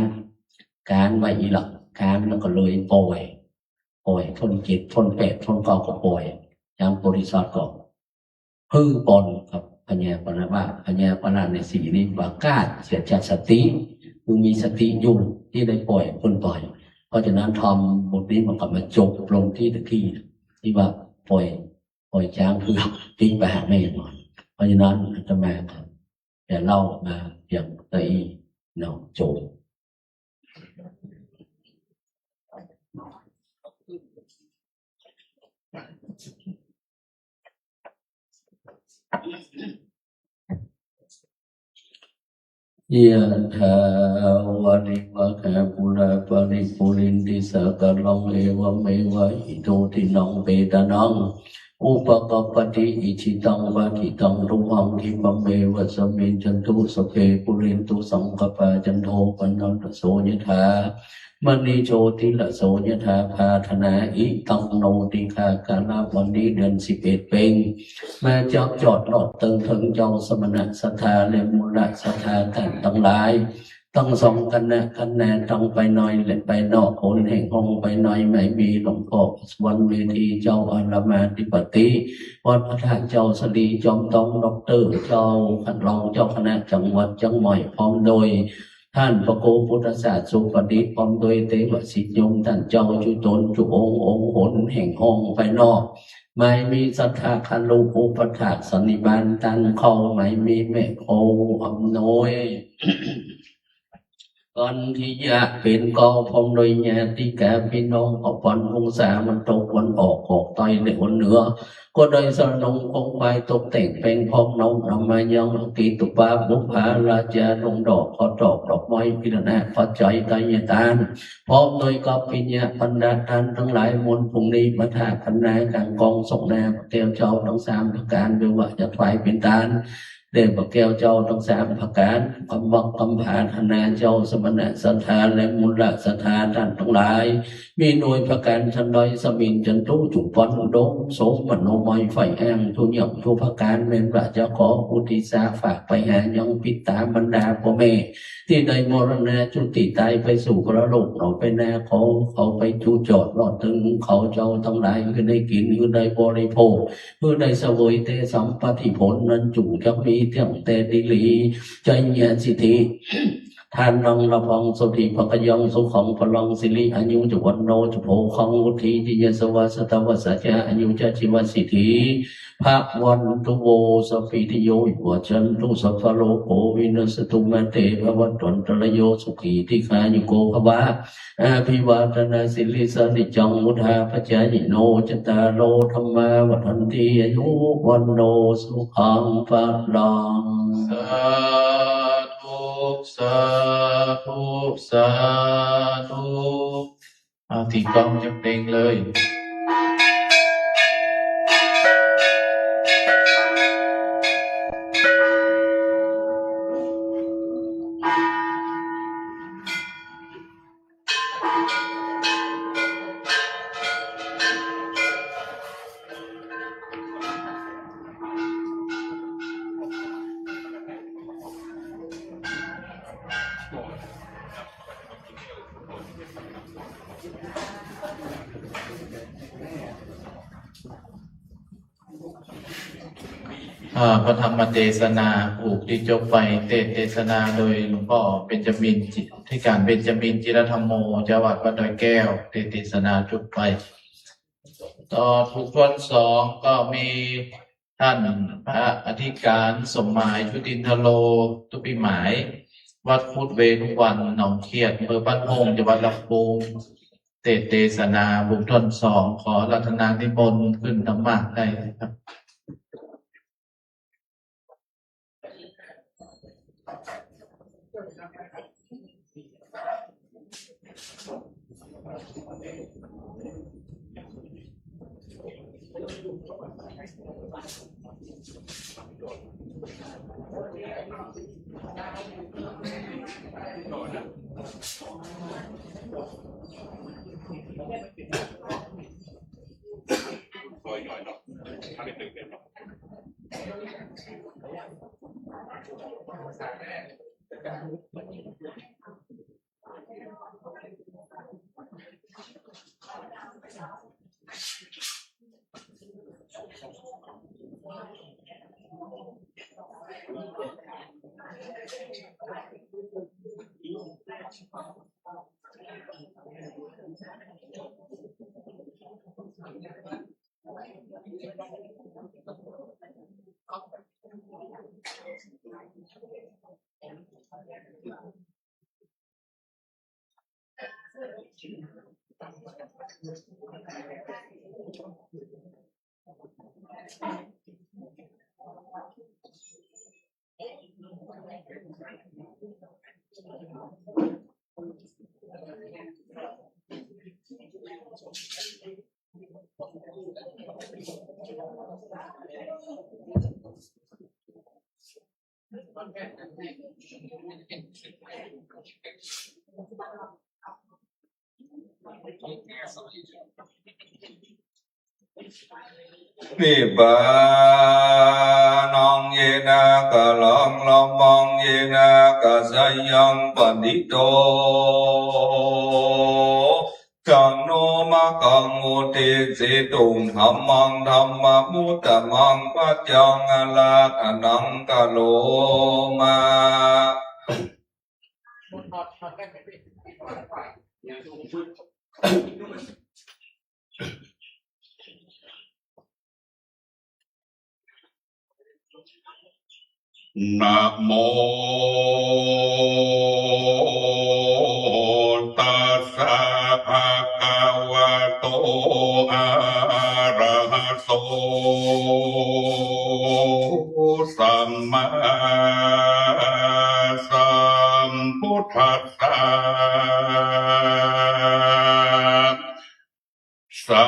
รไว้อีหลักการแล้วก็เลยปล่อยทน7ทน8ทน9ก็ปล่อยอย่างโพธิสัตว์ก็พึ่งปนกับพญาปาราณสีนี่ว่ากล้าเสียจัดสติคือมีสติอยู่ที่ได้ปล่อยคนปล่อยเพราะฉะนั้นทำบทนี้มันก็มาจบลงที่ที่ว่าปล่อยช้างคือทิ้งไปหาแม่นอนเพราะฉะนั้นอาตมาจะเล่ามาอย่างละเอียดเนาะจบยะถาวะริวะหาปุราปะริปุรินติสากะลังเอวะเมวะอิโตทินังเปตานัง อุปกปติอิชิตังวาทิตังทุหังทิปเมวัสมินจันตุสเพปุเรนตุสังกปาจันโทปนันตโสยถามณีโชติละโสยถาภาธนาอิตังโนติคากาลวันนี้เดือน11เป็นมาจับจอดรอดตึงถึงเจ้าสมณะสัทธาและมูลสัทธาท่านทั้งหลายตั้งสองกันนะต้องไปหน่อยและไปนอกคนแห่งห้องไปหน่อยไม่มีหลวงพ่อวันเวทีเจ้าอารามาธิปติวัดพระธาตุเจ้าสลีจอมตองดอกเตอร์เจ้าขันรองเจ้าคณะจังหวัดจังหม่พร้อมโดยท่านพระโกพุทธศาสตร์สุปฏิพร้อมโดยเทวสิทธิยมท่านเจ้าจุตนจุองค์หนแห่งห้องไปนอกไม่มีศรัทธาคันลูอุปถากสันนิบาตตันเข้าไม่มีแม่โคอำนวยก่อนที่จะเป็นกองพรมโดยญาติกาพี่น้องเอาวันองศามันตกวันออกต่อยในวันเหนือก็โดยสนงคงไปตกแต่งเป็นพร้อมน้องนำมายังกีตุปาบุพาราชาลงดอกขอดอกไม้พิจารณาปัจจัยตายตานพร้อมโดยกับปิญญาบรรดาท่านทั้งหลายมนพรุ่งนี้มาถาพันนากางกองส่งนาเกี่ยวเจ้าทั้ง3ประการด้วยว่าจะถวายเป็นทานเด่นพระแก้วเจ้าทั้ง3ประการกำบักกำผาธนาเจ้าสมณะสัทธาและมูลสัทธาท่านทั้งหลายมีหน่วยประการชั้นใดสมินจันทุจุปันอุดมโสมโนมอยไฟแองทุยงทุประการเป็นพระเจ้าขออุทิศฝากไปหายังปิตาบรรดาพ่อแม่ที่ได้มรณะจุติตายไปสู่พระโลกเราไปนาเขาไปจูจอดรอดถึงเขาเจ้าทั้งหลายคือได้กินคือได้บริโภคคือได้เสวยเตสัมปฏิผลนั้นจุจะมีเที่ยงแต่ดิลีใจเยียสิทธิทานนังละพังสุธีภกยองสุขังพลังสิริอายุจุวันโนจุโภคังวุฒิจิยสวัสตวัสจะอายุจะชีวสิทธิภะวันตุโวสปิติโยหัวจันตุสัพพโลโกวินัสตุมาเตภวันตนตระโยสุขีทิขายุโกภวะอาภิวาทนาสิริสนิจังมุทาปจายโนจตารโลธรรมาวันติอายุวันโนสุขังภะลังสาธุสาธุสาธุเอาที่กล้องจะเพลงเลยพระธรรมเทศนาผูกที่จบไปเทศนาโดยหลวงพ่อเบญจมินที่การเบญจมินจิรธรรมโมจังหวัดวัดดอยแก้วเทศนาจบไปต่อทุกคน2ก็มีท่านพระอธิการสมหมายชุตินทโลตุปิหมายวัดพุทธเวรุวันหนองเขียดอำเภอบ้านโป่งจังหวัดลำพูนเทศนาบุคคล2ขอรัตนานิมนต์ขึ้นธรรมะได้ครับ Thank you. นิบานังเยนะกะลังลัมมังเยนะกะสยังปฏิโตจังโนมะกังมุติสิตุงธัมมังธัมมะมุตตะมังปัจจังอลาภนังกะโลมา นะโมตัสสะภะคะวะโตอะระหะโตสัมมาสัมพุทธัสสะสา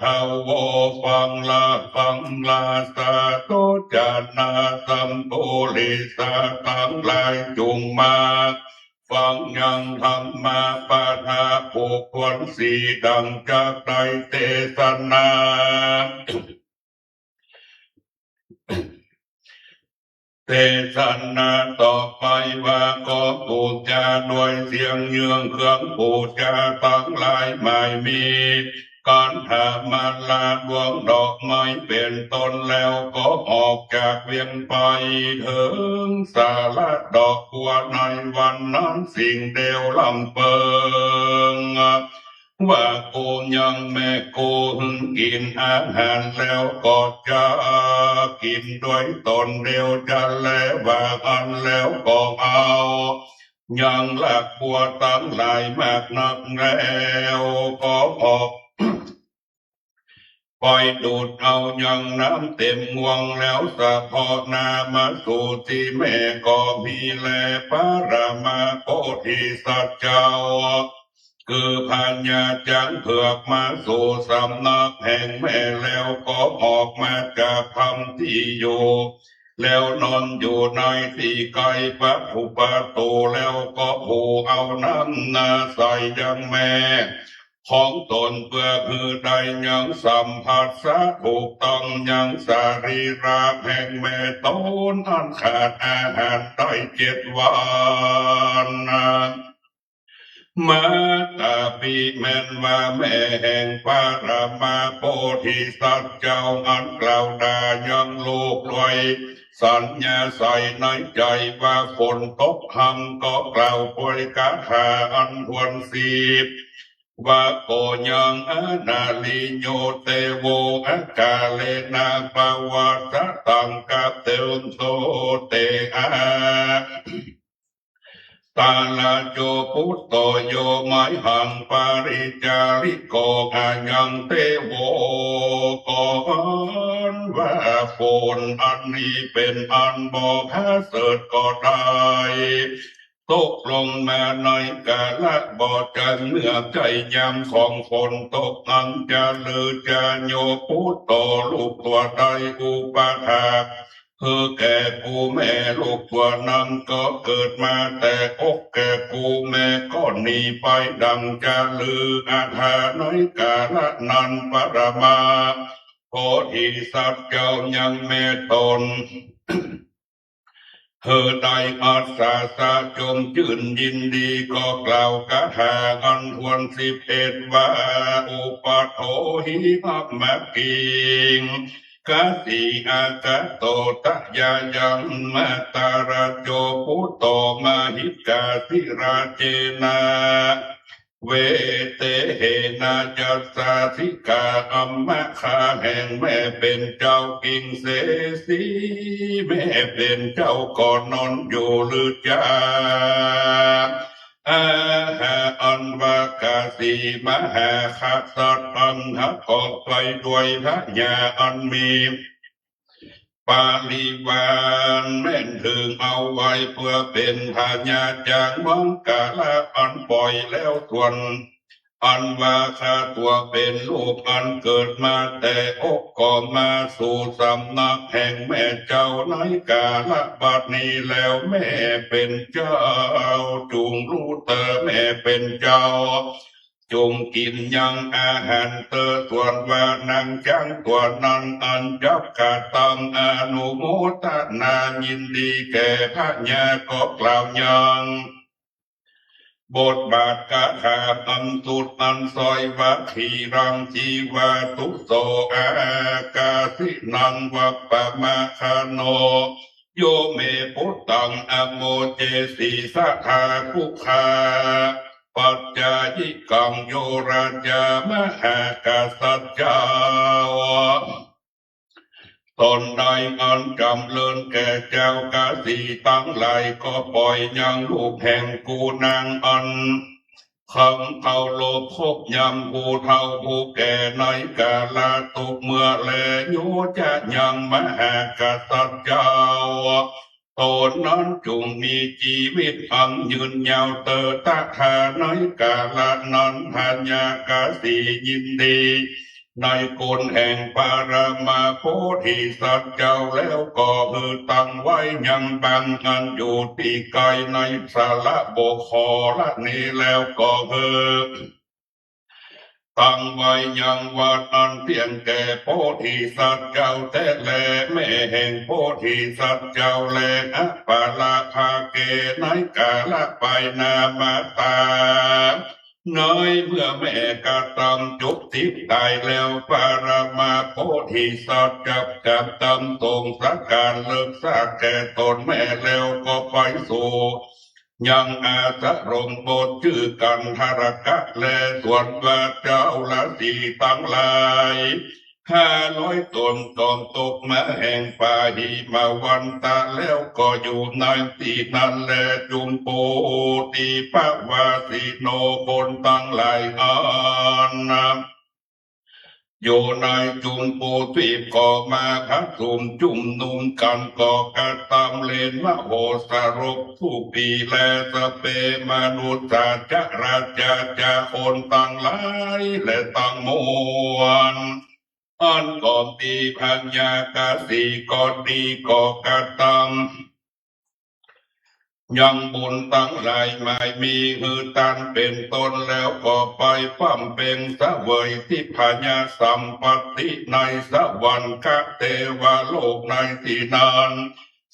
ธุโวฟังลาสาธุจานาสัมปุริสาทั้งหลายจุงมาฟังยังธรรมาปะทาผู้ควรสีดังจากใดเทศนาเทศนาต่อไปว่าก็ปูจาโดยเสียงเยืองเครื่องปูจาทั้งหลายไม่มีการหามาลาดวงดอกไม้เป็นต้นแล้วก็ออกจากเวียนไปถึงสาระดอกบัวในวันนั้นสิ่งเดียวลำเปิงว่ากูยังแม่กูกินอาหารแล้วก็จะกินด้วยตนเดียวจะแล้วบางอันแล้วก็เอายังหลักบัวตั้งหลายมากนักแล้วก็ออกปล่อยดูดเอายังน้ำเต็มงวงแล้วสะพอนามาสู่ที่แม่ก็มีแลพระรามาโพธิสัตว์เจ้าคือพญาจังเผือกมาสู่สำนักแห่งแม่แล้วก็ออกมาจากคำที่อยู่แล้วนอนอยู่ในที่ไกลประตูแล้วก็ผูเอาน้ำนาใส่ยังแม่ของตนเพื่อคือได้ยังสัมผัสสะถูกต้องยังสรีระแห่งแม่ตนอันขาดอาหารได้7 วันมาตาปีแม่นว่าแม่แห่งปารามาโพธิสัตว์เจ้าอันกล่าวด่ายังลูกรวยสัญญาใส่ในใจว่าฝนตกหำก็กล่าวปวยกาถาอันทวนสีบว่าโกยังอนาลิโยเตโวอากาเลนาปาวาสตังกาเตนโตเตอาตาลาโจพุตโตโยไมหังปาริจาริโกอายังเตโวก่อนว่าฝนอันนี้เป็นอันบ่พาเสดก็ได้ตกลงมาในกาละบ่จันเมื่อใจยามของฝนตกอันจะลือจะโยพุตโตลูกตัวใดอุปาทาคือแก่กูแม่ลูกตัวนั้นก็เกิดมาแต่อกแก่กูแม่ก็หนีไปดังจะลืออาถาน้อยกาละนันปรมาโพธิสัตว์เจ้ายังแม่ตนเธอได้อาสาสะจมจื่นยินดีก็กล่าวกาถาอันทวน11ว่าอุปโทหิภัพมกิงกาสีอากาโตตะยายังมาตาราโจพุตโตมาหิกาสิราเจนาเวเตเหนาจัสสาธิกาอัมมะคาแห่งแม่เป็นเจ้ากิงเสสีแม่เป็นเจ้าก่อนนอนอยู่หรือจ้าอาหาอันวากาสีมหาคัสสัตอันหักออกไปด้วยพระญาอันมีปาลิวานแม่นถึงเอาไว้เพื่อเป็นพญาจากมังกาลาอันปล่อยแล้วทวน อันว่าข้าตัวเป็นลูกอันเกิดมาแต่อกก่อนมาสู่สำนักแห่งแม่เจ้าในกาลบัดนี้แล้วแม่เป็นเจ้าจงรู้เตอแม่เป็นเจ้าจงกินยังอาหารเตอส่วนว่านังจังตัวนั้นอันจับกาตังอนุโมทนายินดีแก่พระญาก็กล่าวยังบทบาทกาถาอันสุดอันซอยวัคคีรังจีวาตุโสอากาสินังวัปปะมาคาโนโยเมพุตตังอโมเจสีสัทธาคุคาปัจจายิกังโยราจามหากาสัจจาวตนใดอันจำเริญแก่เจ้ากาสีตั้งหลายก็ปล่อยยังลูกแห่งกูนางอันขังเท่าโลภคบยำผู้เท่าผู้แก่ในกาลาตุกเมื่อแลโยจะยังมหากษัตริย์เจ้าตนนั้นจงมีชีวิตอันยืนยาวเติตะทาในกาลนั้นพัญญากาสียินดีในคุณแห่งปารามาโพธิสัตว์เจ้าแล้วก็คือตั้งไว้ยังบังอันอยู่ที่ไกลในสาระโบคอละนี้แล้วก็คือตั้งไว้ยังวัดอันเพียงแก่โพธิสัตว์เจ้าแต่แลแม่แห่งโพธิสัตว์เจ้าแลอัปปาลาภาเกในกาละไปนามาตาน้อยเมื่อแม่กระทำจุกทิพย์ตายแล้วปารามาโพธิสัตว์จับตำตรงสักการเลิกสักแก่ตนแม่แล้วก็ไปสู่ยังอาสะรมบทชื่อกันทรกะและส่วนว่าเจ้าละสีตั้งหลาย500 ตนตอนตกมาแห่งป่าหิมาวันตะแล้วก็อยู่ในที่นั้นแลจุมโปติปะวาสิโนคนตั้งหลายอันอยู่ในจุมปูทีบก็มาคัดสุมจุ่มนุมกันก็กระตำเลนมโหสรุปผู้ปีแลสเปมนุษย์จาราจาคนตั้งหลายและตั้งมวลอันก่อนตีพัญญากาสีก่อนดีก่อกระตำยังบุญตั้งหลายไม่มีหือตันเป็นตนแล้วก็ไปฟั่มเป็นเสวยที่พญาสัมปติในสวรรค์เทวโลกในที่นั้น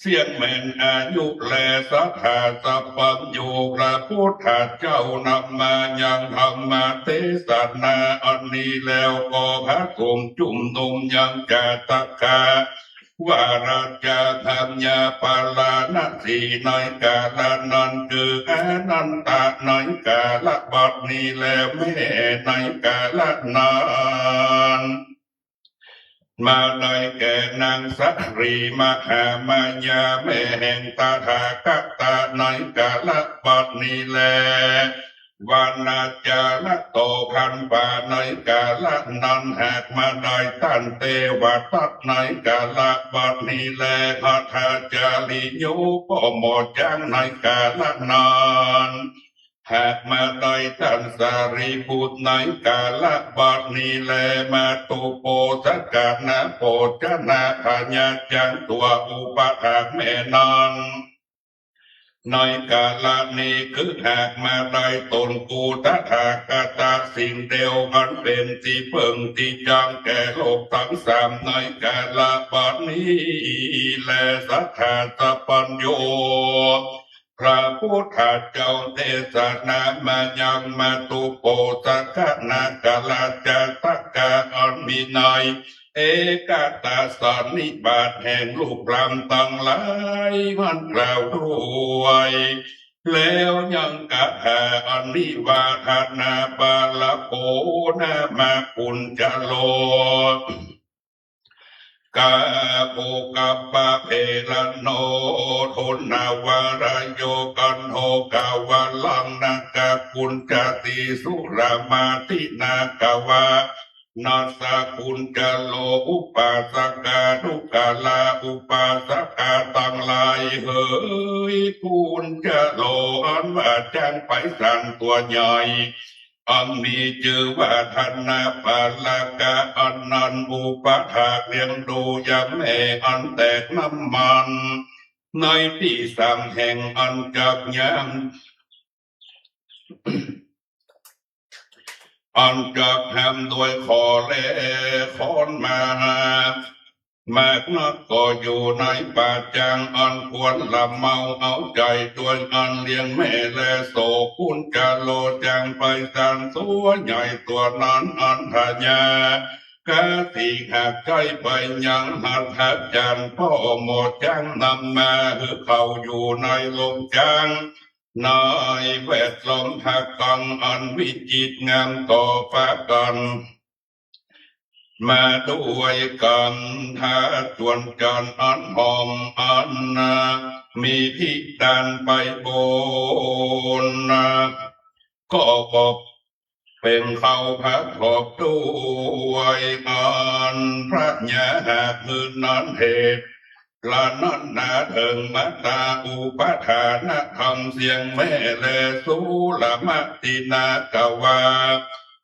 เสียงแม่นอายุแลสัทธาสัพพัญญูพระพุทธเจ้านำมายังธรรมเทศนาอันนี้แล้วก็พระกงจุ่มนุมยังจาตกาวาราจาธรรมยาปาลานาสีในกาลนั้นคืออนันตะในกาลบัดนี้แล้วแม่ในกาลนั้นมาได้แก่นางสัตรีมหามายาแม่แห่งตถาคตในกาลบัดนี้แลวานาจาละโตพันป่าในกาละนั้นหากมาได้ตันเตวตัดในกาละบัดนี้แลพัทาจาริโยปหมดจังในกาละนั้นหากมาได้ตันสารีบุตรในกาละบัดนี้แลมาตุโปสกานะโปจนาพญาจังตัวอุปถากแม่นั้นในกาลนี้คือหากมาได้ตนกูตถาคตสิ่งเดียวมันเป็นที่เพิ่งที่จำแก่โลกทั้งสามในกาลบัดนี้และสัทธาสัพพัญโยพระพุทธเจ้าเทศนามายังมาตุโปสกนากาลจาตกาอันมีในเอกตาสันนิบาตแห่งลูกรำตั้งหลายมันกล่าวด้วยแล้วยังกะหาอันนิวาทนาบาลโกนามาปุญจโลกาโภกปะเพลโนทุนนาวารโยกันโหกาวาลังนากาปุญจติสุรามาตินากาวานาสกุลจโลอุปาสกาทุกาลาอุปาสกาตั้งหลายเฮยกุลจโลอันว่าจังไปสั่นตัวใหญ่ อันมีชื่อว่าธนาปาลกะอันนันอุปถากเลี้ยงดูยามแม่อันแตกน้ำมันในที่สามแห่งอันจับยามอันจับแหมโดยขอแลขอนมาแมกนักก็อยู่ในป่าจางอันควรละเมาเอาใจตัวอันเลี้ยงแม่และโศคุณจะโลจางไปสันตัวใหญ่ตัวนั้นอันพญากะติหักใจไปยังหัดหักจันพ่อหมดจังนำมาคือเขาอยู่ในลมจางนายแวดล้อมหักกังอันวิจิตรงามต่อฟ้ากันมาด้วยกันท้าจวนจันอันหอมอันนามีพิดันไปบนก็เป็นเขาพักขอบด้วยอันพระญาคือนั้นเหตุละนั้นนาเถิงมัตตาอุปทานธรรมเสียงแม่แลสูละมัตตินากวา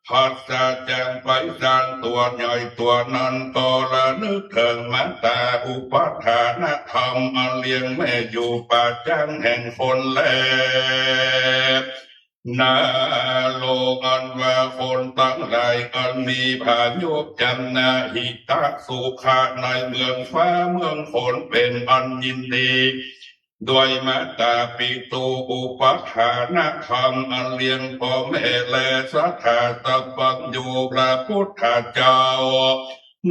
พัสสะแจงไปสานตัวใหญ่ตัวนั้นก็ละนึกถึงมัตตาอุปทานธรรมอันเลี้ยงแม่อยู่ป่าจังแห่งคนแลนาโลกอันว่าคนตั้งหลายอันมีผายุบจันนาหิตะสุขะในเมืองฟ้าเมืองฝนเป็นอันยินดีด้วยมัตตาปิตูอุปทานธรรมอันเลี้ยงพ่อแม่และสัทธาตปัญญูพระพุทธเจ้า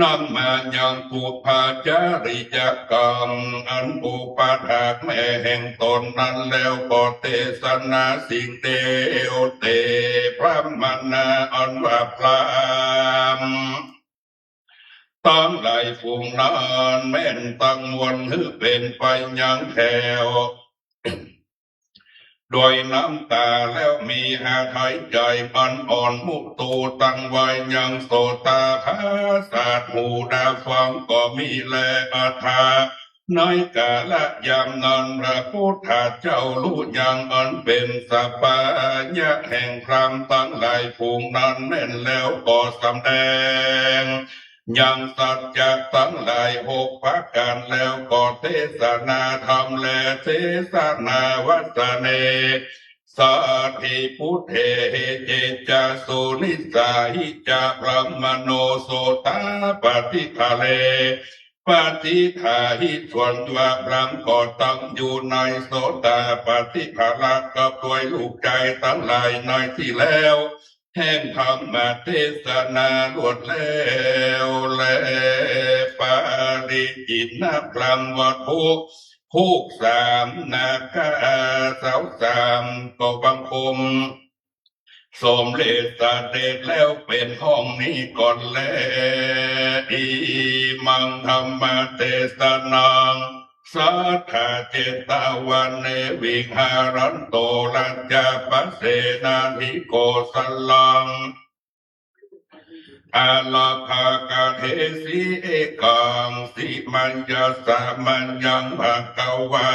นำมายังปุพาจาริยกรรมอันอุปถากแม่แห่งตนนั้นแล้วก็เทศนาสิ่งเดียวเตพระมนาอันว่าพรามตั้งหลายฝูงนานแม่นตั้งวันหือเป็นไปยังแถวโดยน้ำตาแล้วมีหาหายใจปันอ่อนมุตูตั้งไว้ยังโสตาภาสาหูดาฟังก็มีแลอาทาน้อยกาละยามนั้นพระพุทธเจ้ารู้ยังอันเป็นสัพพายะแห่งพรามตั้งหลายฝูงนั้นแม่นแล้วก็สำแดงยังสัจจะตั้งหลายหกประการแล้วก็เทศนาธรรมและเทศนาวัสเนสัทธิพุทเทเจจาสุนิสาหิจาพระมโนโสตาปฏิทะเลปฏิทาหิส่วนตัวพระก็ตั้งอยู่ในโสตาปฏิภาละกับด้วยลูกใจตั้งหลายในที่แล้วแห่งธรรมเทศนาลวดแล้วแลปาริจิตนาพรำวัดทุกสามนาคาสาวสามก็บังคมสมเด็จสเด็จแล้วเป็นห้องนี้ก่อนแลอีมังธรรมเทศนาสัทธาเจตาวันเนวิหารันโตลัจจปัสเสนาธิโกสัลลังอาลาภากาเทสีเอกังสิมัญญาสามัญญังภะกวา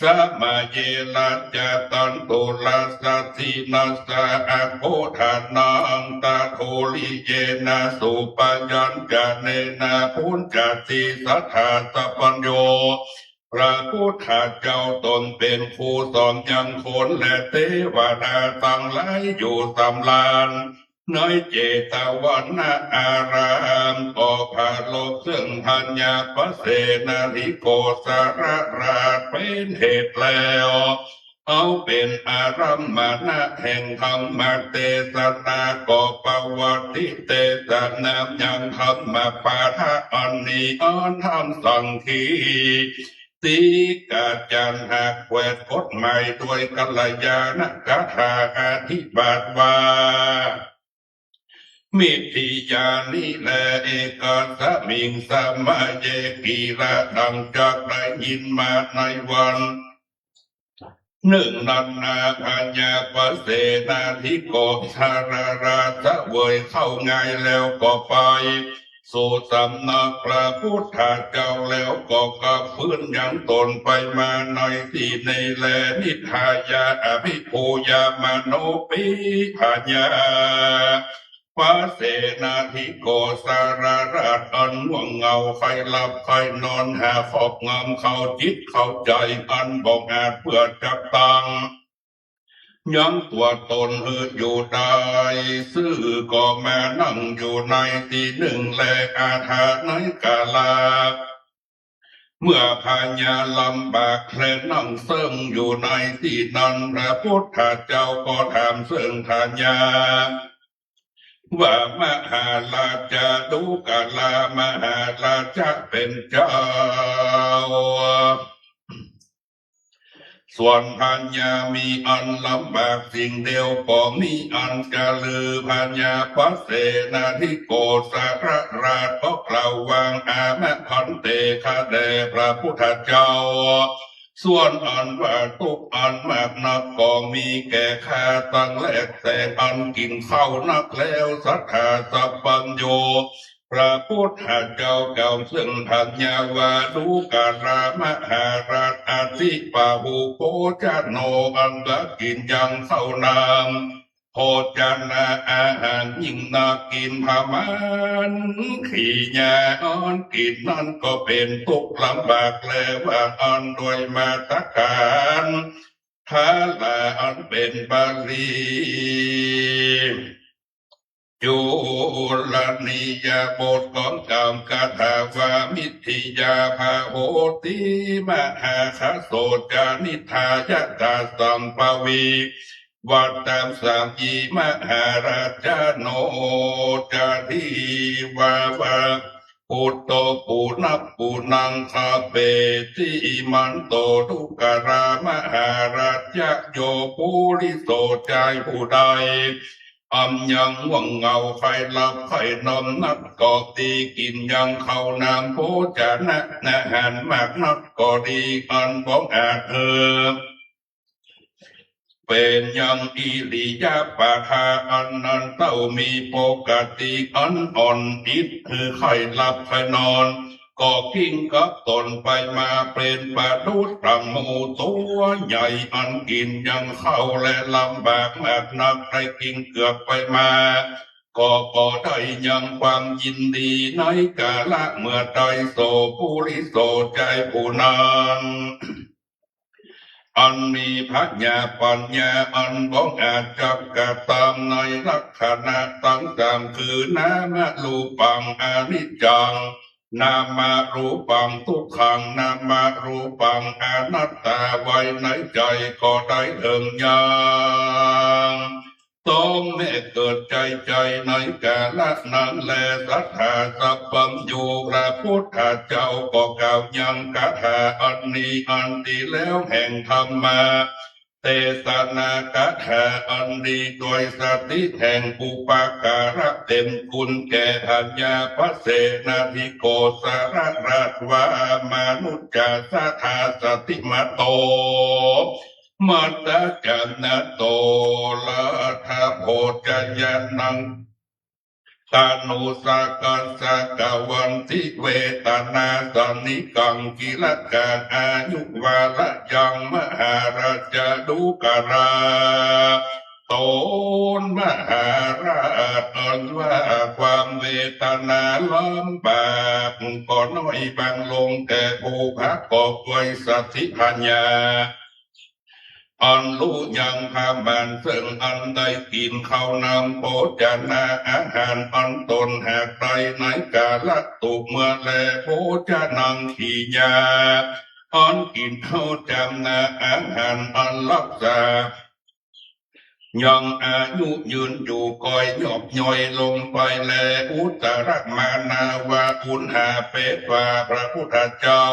สัมมาเยลัจจตันตุลัสสะทินัสสะอะโคทานังตาโทลิเยนะสุปัญญัญจเนนะพุญจติสัทธาสัพพัญโยพระพุทธเจ้าตนเป็นผู้สอนยังคนและเทวดาตั้งหลายอยู่ตำลานน้อยเจตวันนาอารามก็พาโลกซึ่งพัญญาปเสนาธิโกสารราชเป็นเหตุแล้วเอาเป็นอารัมมานะแห่งธรรมเทศนาก็ปวัติเทศนายังธรรมปาฐะอันนี้อันธรรมสังคีติกาจันหักแวดกฎหมายด้วยกัลยาณกถาอธิบาทว่ามิถิยานิแลเอกาสมิงสมาเยกีละดังจากได้ยินมาในวันหนึ่งนันนาปัญญาปเสนาธิโกสารราชเวยเข้าง่ายแล้วก็ไป สู่สำนักพระพุทธเจ้าแล้วก็กลับพื้นยังตนไปมาในที่ในแลนิทายาอภิภูยามโนปิปัญญาพระเสนาธิโกสารราชอันว่างเงาใครหลับใครนอนหาขอบงามเข้าจิตเข้าใจอันบอกอาจเพื่อจับตังยังตัวตนอยู่ได้ซื่อก็แม่นั่งอยู่ในที่หนึ่งแลอาถาในกาลาเมื่อพญาลำบากแคลนนั่งเซิงอยู่ในที่นั้นพระพุทธเจ้าก็ถามเซิงพญาว่ามหาราชาดูกาลามหาราชาเป็นเจ้าส่วนพัญญามีอันลำบากสิ่งเดียวก็มีอันจะลือพัญญาพระเสนาธิโกสารราชก็กล่าววางอาแม่พันเตคาแด่พระพุทธเจ้าส่วนอันว่าทุกอันมากนักก็มีแก่ข้าตั้งแลกแต่อันกินข้าวนักแล้วสัทธาสัพพัญโยพระพุทธเจ้าเก่าซึ่งพัญญาวาดูการามหาราชอาทิปาหูโพจโนอันละกินยังเข้านามโภชนาอาหารยิ่งนากินพามานขี่ยาอ่อนกินนั่นก็เป็นทุกข์ลำบากแล้วว่าอ่อนด้วยมาตรการท้าลาอันเป็นบาลีจุลนิยาบทของกรรมคาถาวามิถิยาภาโหติมหาคโสจานิทายะตาสัมภวีวัดตามสามยีมหาราชโนจาทีวาวาปุตโตปุนับปุนังคาเปติมันโตทุกรามหาราชโยปุริโสใจผู้ใดอัมยังว่างเงาไฟลับไฟนมนักก็ตีกินยังเข้านามโพจนะอาหารมากนักก็ดีอันบ้องอาจเป็นยังอิริยาปะทาอันนั้นเต้ามีปกติอันอ่อนอิดคือไข่หลับไข่นอนก็กิ้งกับตนไปมาเป็นปะทุดตังหมูตัวใหญ่อันกินยังเข้าและลำบากมากนักให้กินเกือบไปมาก็ได้ยังความยินดีในกาละเมื่อใดโสปุริโสใจผู้นั้นอันมีพัญญาปัญญาอันบ้องอาจจับกะตามในลักษณะตั้งตามคือนามรูปังอนิจจังนามารูปังทุกขังนามารูปังอนัตตาไว้ในใจก็ได้เถิงยังต้องแม่เกิดใจในกาละนั้นแลสัทธาสัพพัญโยพระพุทธเจ้าก็กล่าวยังคาถาอันนี้อันดีแล้วแห่งธรรมาเทศนาคาถาอันดีโดยสติแห่งอุปการะเต็มคุณแก่ทัญญาพระเสนาธิโกสารราชวามนุจจสัทธาสติมาโตมัตตจันนโตละทาโพจยานังตานุสากัสสะกวันติเวตนาสนิกังกิลการอายุวาละยังมหาราชดุกราโตนมหาราชอันว่าความเวทนาลำบากก็น้อยบางลงแต่ผู้พักก็ไว้สัทธิปัญญาอันรู้ยังพามันซึ่งอันได้กินข้าวนำโภชนาอาหารอันตนหากใดในกาละตุเมื่อแลโภชนังขีญาอันกินข้าวจำนาอาหารอันรักษายังอายุยืนอยู่คอยหยอบย่อยลงไปแลอุตรมานาวาอุณหาเปตวาพระพุทธเจ้า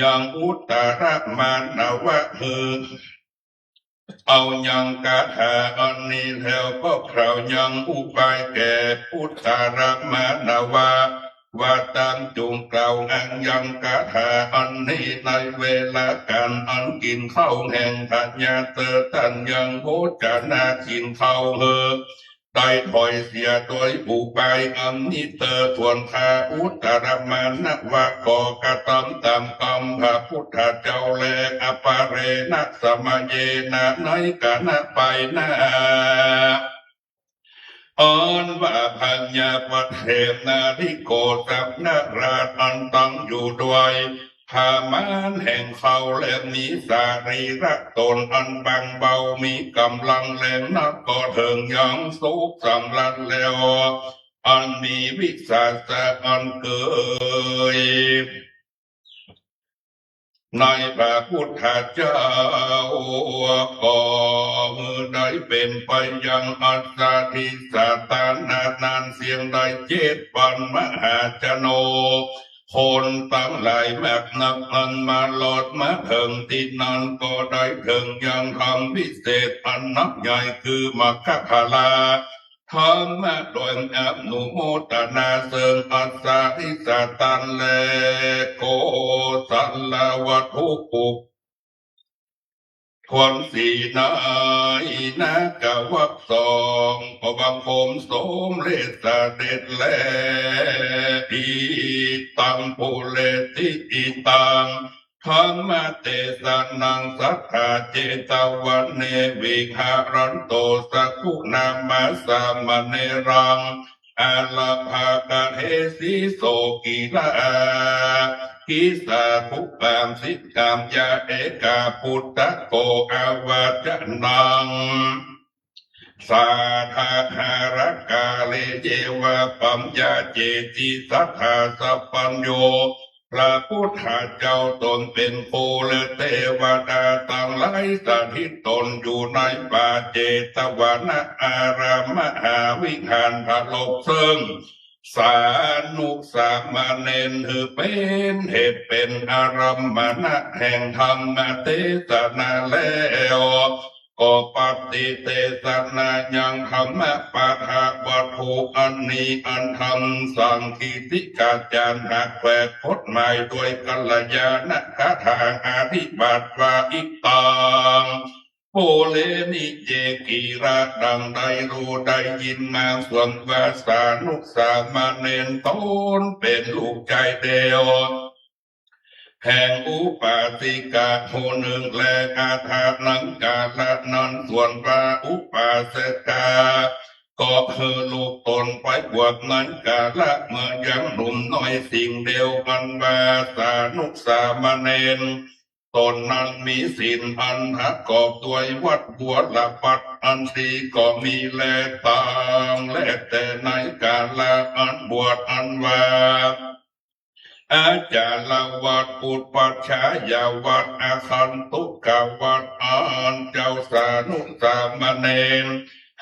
ยังอุตรมานาวะเอายังกาถาอันนี้แล้วก็คราวยังอุปายแก่พุทธารมานาวาว่าตามจงกล่าวอังยังกาถาอันนี้ในเวลาการอันกินข้าวแห่งปัญญาเตอตันยังโภชนากินข้าว ได้ถอยเสียโดยอุบายอันนี้เตอทวนทาอุตรมานะวะกอกระตำตามกรรมพระพุทธเจ้าแลอปาเรนะสมเยนะน้อยกะนะไปนะอ่อนว่าพัญญาประเทศนาธิโกสับนาราชอันตั้งอยู่ด้วยพามานแห่งเขาและมีสารีระตนอันบางเบามีกำลังแรงนักก็เถิงยังสุขสำรันแล้วอันมีวิสาสะอันเกยในพระพุทธเจ้าก็มือใดเป็นไปยังอัศสาธิสาตานานานเสียงใดเจ็ดปันมหาจโนคนตั้งหลายแมกนักอันมาหลอดมาเถิงที่นั่นก็ได้เถิงยังทำวิเศษอันนักใหญ่คือมัคคะลาธรรมะโดยอนุโมทนาเสริงอัสสาธิสาตันเลโกสัลลวัตถุปุกทวนสีนายนะกะวักสองพอบังคมสมเลสเด็จแลอีตังปุเรติอีตังธรรมเตสนังสัทธาเจตวันเนวิหารันโตสักขุนามาสามเนรังอาลาภากะเทสีโสกิลากิสาภุปามสิกามยาเอกาพุทธโกอาวาจนังสาธาคารกาเลเจวะปัมยาเจติสัทธาสัพพัญโยพระพุทธเจ้าตนเป็นโพลเทวดาต่างหลายสถิตตนอยู่ในป่าเจตวันอารามมหาวิหารพระโลกซึ่งสานุสามเณรถือเป็นเหตุเป็นอารมมณะแห่งธรรมเทศนาแล้วก็ปฏิเทศนายังธรรมปาฐะวัตถุอันนี้อันธรรมสังคีติกาจารย์หักแฝดพจน์หมายด้วยกัลยาณคาถาอธิบัติว่าอิตังโพเลนิเจกีระดังได้รู้ได้ยินมาส่วนวาสานุสามเณรตนเป็นลูกใจเดียวแห่งอุปาสิกาโหนึ่งและคาถานังกาละนันส่วนพระอุปาสิกาก็คือลูกตนไปบวชนั้นกาละเมื่อยังหนุ่มน้อยสิ่งเดียวกันวาสานุสามเณรตนนั้นมีศีลอันประกอบด้วยวัดบวชละปัดอันสีก็มีแลต่างและแต่ในกาละอันบวชอันว่าอาจารย์วัดปุตปัจฉายาวัดอาคันตุกาวัดอันเจ้าสานุสามเณร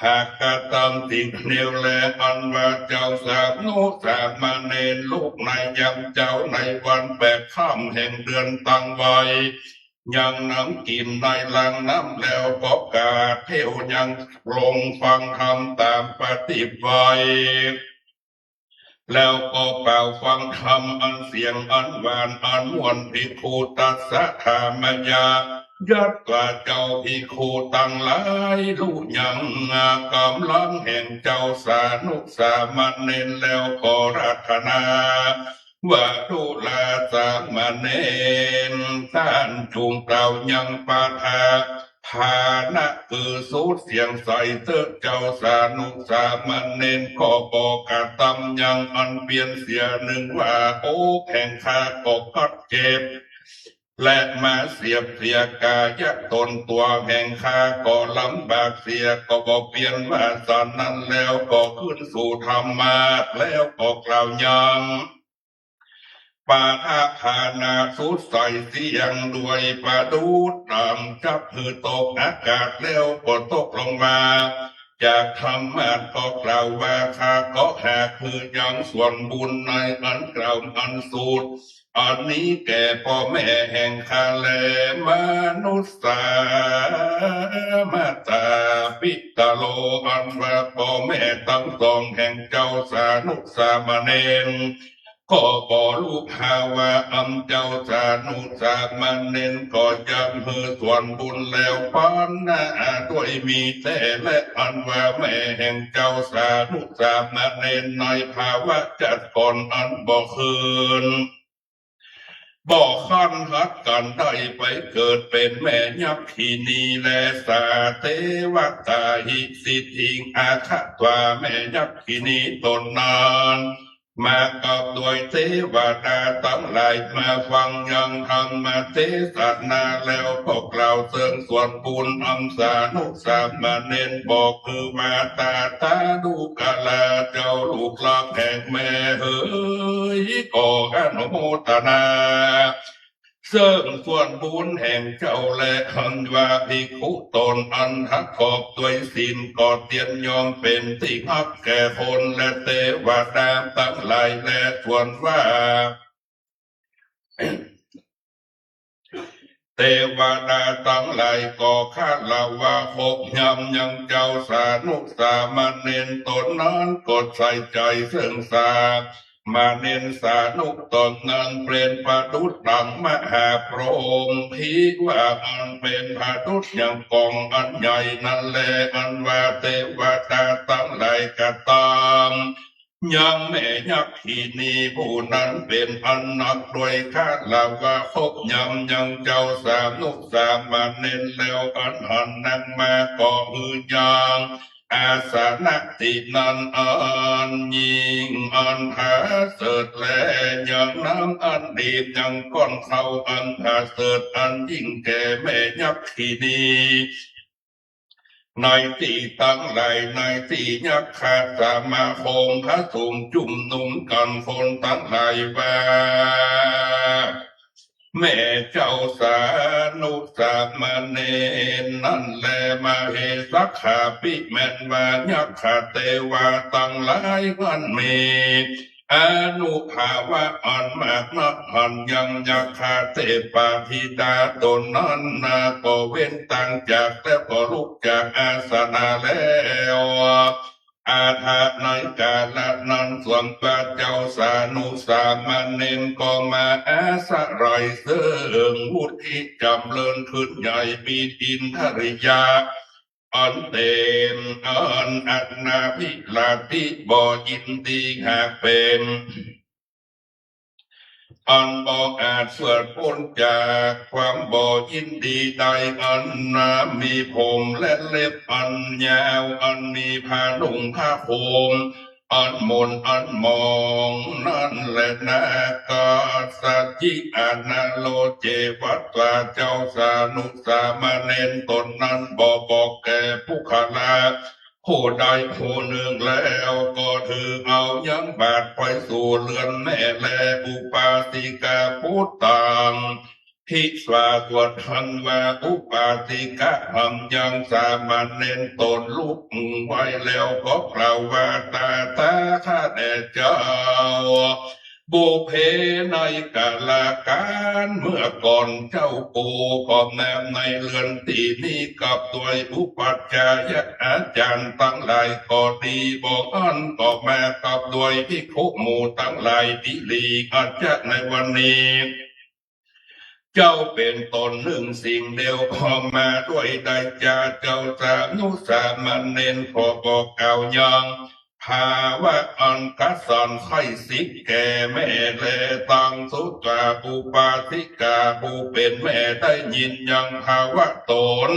หากกระทำสิ่งเดียวแลอันว่าเจ้าสานุสามเณรลูกในยังเจ้าในวันแปดค่ำแห่งเดือนตั้งไว้ยังน้ำกินในลังน้ำแล้วก็กาเที่ยวยังลงฟังธรรมตามปฏิบัติแล้วก็เป่าฟังธรรมอันเสียงอันหวานอันม่วนภิกขุตัสสะธรรมยายัดกว่าเจ้าภิกขุตั้งหลายรู้ยังกำลังแห่งเจ้าสานุสามเณรแล้วก็รัตนาว่าดุลาสามเณรท่านจุงเปล่ายังปาทาฐานะคือสูดเสียงใส่เตอเจ้าสานุสามเณรก็บอกกะตำยังอันเปลี่ยนเสียหนึ่งว่าโอ้แข่งข้าก็กัดเจ็บและมาเสียบเสียกายะตนตัวแห่งข้าก็ลำบากเสียก็บอกเปลี่ยนว่าสอนนั้นแล้วก็ขึ้นสู่ธรรมะแล้วก็กล่าวยังปาทะฐานาสุดใส่เสียงด้วยปาดูดตามจับหือตกอากาศแล้วก็ตกลงมาจากธรรมะก็กล่าวว่าข้าก็หาคือยังส่วนบุญในอันกล่าวอันสูตรอันนี้แก่พ่อแม่แห่งข้าและมนุษย์สามาตาปิตาโลอันว่าพ่อแม่ทั้งสองแห่งเจ้าสานุสามเณร ก็บ่ลูกหาว่าอำเจ้าสานุสามเณรก็ยังเฮือส่วนบุญแล้วปานหน้าด้วยมีแต่และอันว่าแม่แห่งเจ้าสานุสามเณรในภาวะจัดก่อนอันบ่คืนบ่คันหัดกันได้ไปเกิดเป็นแม่ยักษ์ขีนีและสาเทวตาหิสิทธิงอาคาตวาแม่ยักษ์ขีนีตนนานมากับด้วยเทวดาทั้งหลายมาฟังยังธรรมเทศนาแล้วพวกเราเสริงส่วนบุญอัมสานุสามเณรบอกคือมาตาตาดูกาลาเจ้าลูกหลานแห่งแม่เฮ้ยก็อนุโมทนาเสริมส่วนบุญแห่งเจ้าและคันว่าภิกขุตนอันหักขอบด้วยศีลกอดเตียนยอมเป็นที่ฮักแก่คนและเทวดาทั้งหลายและส่วนว่าเทวดาทั้งหลายก็คาดละว่าหกยำยังเจ้าสานุสามเณรตนนั้นกดใส่ใจซึ่งสามาเน้นสานุตนนั้นเป็นพระดุจดังมหาพรหมพีว่าอันเป็นพระดุจอย่างกองอันใหญ่นั่นแลอันว่าเทวดาตั้งหลายกตามยังแม่ยักษ์ขีนีผู้นั้นเป็นอันนักโดยคาดลาว่าคบยำยังเจ้าสามนุสามเน้นแล้วอันหันนั่งมาก็มือยางอาสนะตินันอันยิงอันหาเสดและยังน้ำอันดีบยังก้อนเขาอันหาเสดอันยิ่งแก่แม่ยักษ์ขีนีในที่ตั้งหลายในที่ยักษ์ขาสามาคมพระสงฆ์จุ่มนุมกันคนตั้งหลายว่าแม่เจ้าสานุสามเณรนั่นแลมาเหสักขาปิแม่นว่ายักษ์ขาเทวาตั้งหลายกันมีอนุภาวะอันมากนักหันยังยักขาเทปาธิดาตนนั้นนาก็เว้นต่างจากแล้วก็ลุกจากอาสนะแล้วอาถาในกาลนั้นส่วนพระเจ้าสานุสามเณรก็มาอาศัยเสริงวุฒิจำเริญขึ้นใหญ่มีอินทริยาอันเต็มอันอัตนาภิลาธิบ่ยินดีหากเป็นอันบ่อาจเสื่อพ้นจากความบ่ยินดีใดอันนามีผมและเล็บอันยาวอันมีผ้านุ่งผ้าห่มอันมนอันมองนั่นแหละนะกาสัจจิอานาโลเจวัตตาเจ้าสานุสามเณรตนนั้นบอกแก่ผู้ขลาผู้ใดผู้หนึ่งแล้วก็ถือเอายังบาดไปสู่เรือนแม่แลอุปาติกาพุทธังทิสวากวทันวาอุปาติกะหัมยังสามเณรตนลุกไว้แล้วก็กล่าวว่าตาข้าแต่เจ้าบุเพในกาลการเมื่อก่อนเจ้าปู่ก็แนมในเรือนที่นี้กับตัวอุปัชฌายะอาจารย์ตั้งหลายก็ดีบอกอันก็มากับด้วยภิกขุหมู่ตั้งหลายดิลีอาจจะในวันนี้เจ้าเป็นตนหนึ่งสิ่งเดียวพอมาด้วยได้จาเจ้าสานุสามเณรขอบอกเก่ายังภาวะอันกัสสันไข่สิกแก่แม่แลตังสุตาปุปาธิกาผู้เป็นแม่ได้ยินยังภาวะตน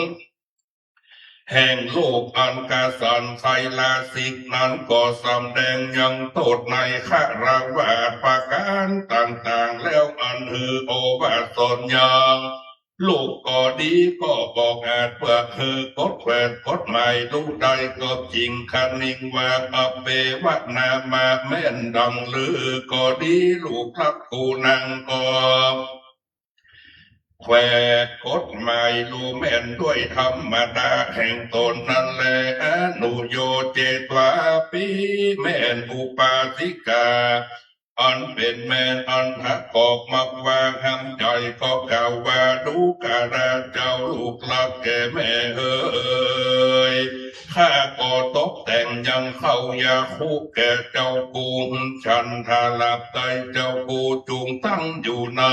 แห่งโลกอันกาสันไทลาสิกนั้นก็สำแดงยังโทษในฆราวาสประการต่างๆแล้วอันฮือโอวาสนยังลูกก็ดีก็บอกอาจเพื่อคือกฎแขวนกฎหมายรู้ได้ก็จริงคันนิงว่าอเปวะนามาแม่นดังลือก็ดีลูกครับกูนังก็แควกฎหมายรู้แม่นด้วยธรรมดาแห่งตนนั่นแลอนุโยเจตวาปีแม่นอุปาสิกาอันเป็นแม่นอันหักกอกมักว่าห้ามใจก็กล่าวว่าดูการะเจ้าลูกหลักแก่แม่เอ๋ยข้าก็ตกแต่ง ยังเข้ายาคุแก่เจ้ากูฉันทาลับใจเจ้ากูจุงตั้งอยู่ใน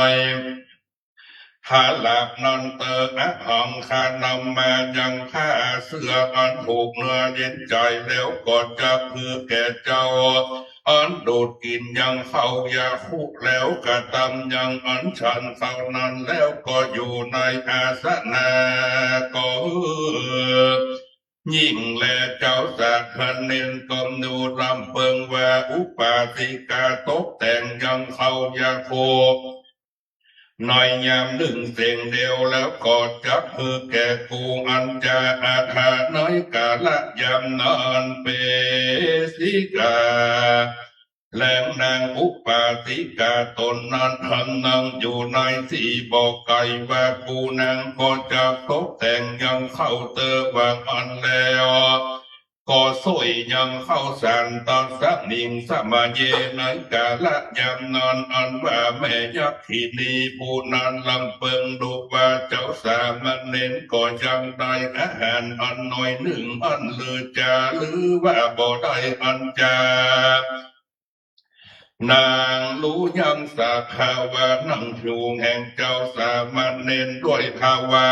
หาหลับนอนเตออะหังคานำมายังผ้าเสื้ออันถูกเนื้อเย็นใจแล้วก็จะเพื่อแก่เจ้าอันโดดกินยังเข้ายาคุแล้วกระทำยังอันฉันเข้านั้นแล้วก็อยู่ในอาสนะก็ยิ่งแลเจ้าสักพันเน้นกมดูรำเพิงว่าอุปาติกาตกแต่งยังเข้ายาโคหน่อยยามหนึ่งเสียงเดียวแล้วก็จับมือแก่กูอันจะอาคาน้อยกาละยามนอนเปสิกาแหลงนางอุปาติกาตนนั้นหันนั่งอยู่ในที่บอกไก่ว่ากูนางก็จะตกแต่งยังเข้าเตอบางอันแล้วก็สวยยังเข้าสันตอนสักนิ่งสมาเยในกาละยามนอนอันว่าแม่ยักษ์ที่นี่ผู้นั้นลำเปิงดูว่าเจ้าสามันเน้นก็ยังได้อาหารอันน้อยหนึ่งอันเลือจาหรือว่าบ่ได้อันจานางรู้ยังสาภาวะนั่งชูแห่งเจ้าสามัญเน้นด้วยภาวะ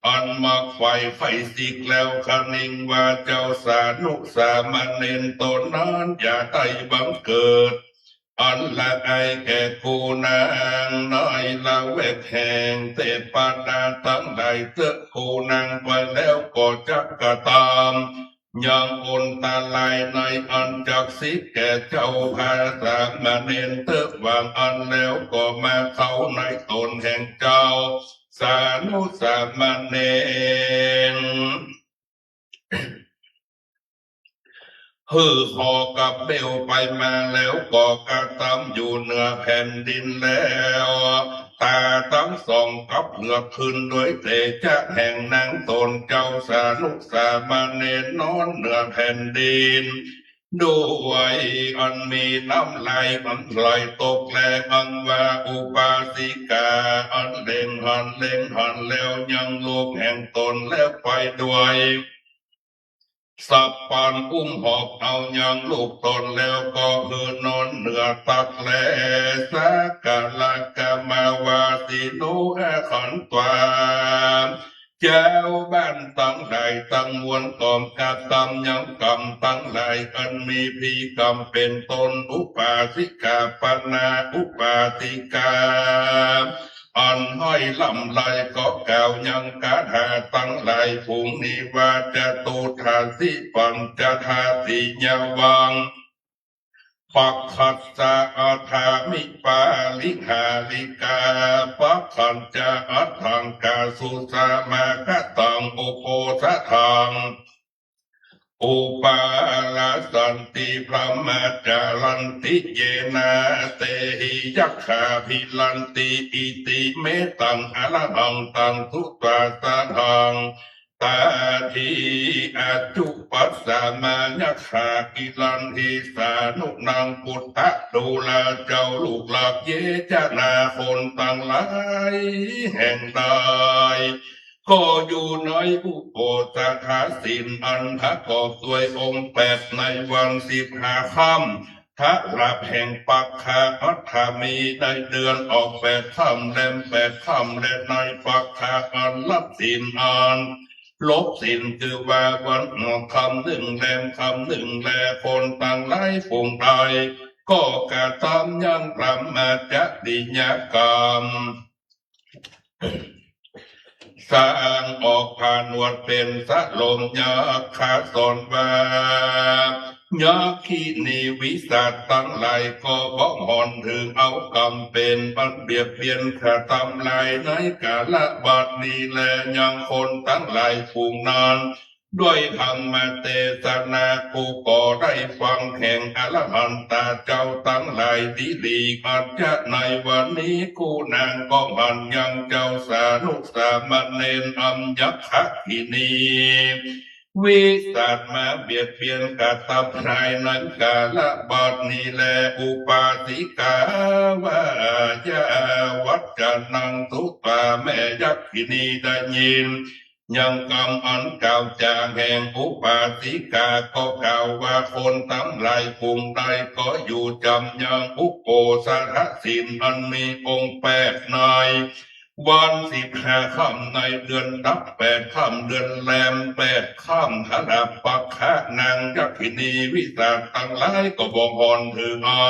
อันมักไฟสิกแล้วคณิงว่าเจ้าสานุสามัญเน้นตนนั้นอย่าได้บังเกิดอันละไอแก่กูนางน้อยละเวทแห่งเตปาดาตั้งใดเตอะกูนางไปแล้วก็จักกะตามยังอนตาลายในอันจักสิแก่เจ้าภาษามาเนนเตอะวางอันแล้วก็มาเข้าในตนแห่งเจ้าสานุสามเณรฮือคอกับเบลไปมาแล้วก็กระทำอยู่เหนือแผ่นดินแล้วตาทั้งสองกับเหลือขึ้นด้วยเตจะแห่งนางตนเจ้าสานุสามเณรนอนเหนือแผ่นดินด้วยอันมีน้ำไหลอันไหลตกแลอันว่าอุปาสิกาอันเล่งหันแล้วยังลูกแห่งตนแล้วไปด้วยสับปันอุ้มหอบเอายังลูกตนแล้วก็คือนอนเหนือตักแลสักกะละกะมาวาสิโนขันตวาเจ้าบ้านตั้งใดตั้งมวลกอมกะตำยังกำตั้งหลายอันมีพีกรรมเป็นตนอุปาสิกาปนาอุปาติกาอันห้อยลำไหลก็กล่าวยังกาหาตั้งหลายภูงนิวาจะตูทาสิปัญจะทาสิยาวังปักขัสสะอัฏฐามิปาลิหาลิกาปักขันจะอัฏฐังกาสุสามากตังอุโปสะทังอุปาลาสันติพระมาจารันติเยนาเตหิยักขาภิลันติอิติเมตังอรหังตังทุตวาสะทังตาทีอาจุปัสสามายักขากิลันหิสานุนังพุทธะดูลาเจ้าลูกหลักเยจนาคนต่างหลายแห่งใดก็อยู่ในอุโปตคาสินอันพระกอบด้วยองค์8ในวัน15 ค่ำพระราบแห่งปักคาอัฏฐามีในเดือนออก8 ค่ำแรม8 ค่ำและในปักคาอันรับสินอันลบสินคือว่าวันคำหนึ่งแรมคำหนึ่งแลคนต่างหลายฝูงใดก็กระทำยังกรรมมาจักดิญกรรมสร้างออกผ่านวดเป็นสะลมยักษ์ขาสอนว่ายักษ์ขีนีวิสัตตั้งหลายก็บ้องหอนถึงเอากรรมเป็นปันเบียดเบียนขาตำลายในกาละบัดนี้แลยังคนตั้งหลายฝูงนั้นด้วยธรรมเทศนากูก็ได้ฟังแห่งอรหันตาเจ้าตั้งหลายดีดีอาจจะในวันนี้กูนางก็มันยังเจ้าสานุสามเณรอัมยักขกินีวิสัตมาเบียดเบียนกาตาพรายนั้นกาละบาดนี้แลอุปาติกาวายาวัจจานังทุตาแม่ยักขินีได้ยิน ยังกรรมอันเก่าจากแห่งอุปาติกาก็กล่าวว่าคนทั้งหลายกลุ่มใดก็อยู่จำยังอุปโภสถศีลอันมีองค์8ในวัน15 ค่ำในเดือนนับ8 ค่ำเดือนแรม8 ค่ำธนาปักขะนางยักษินีวิสาทั้งหลายก็บอกอ่อนถือเอา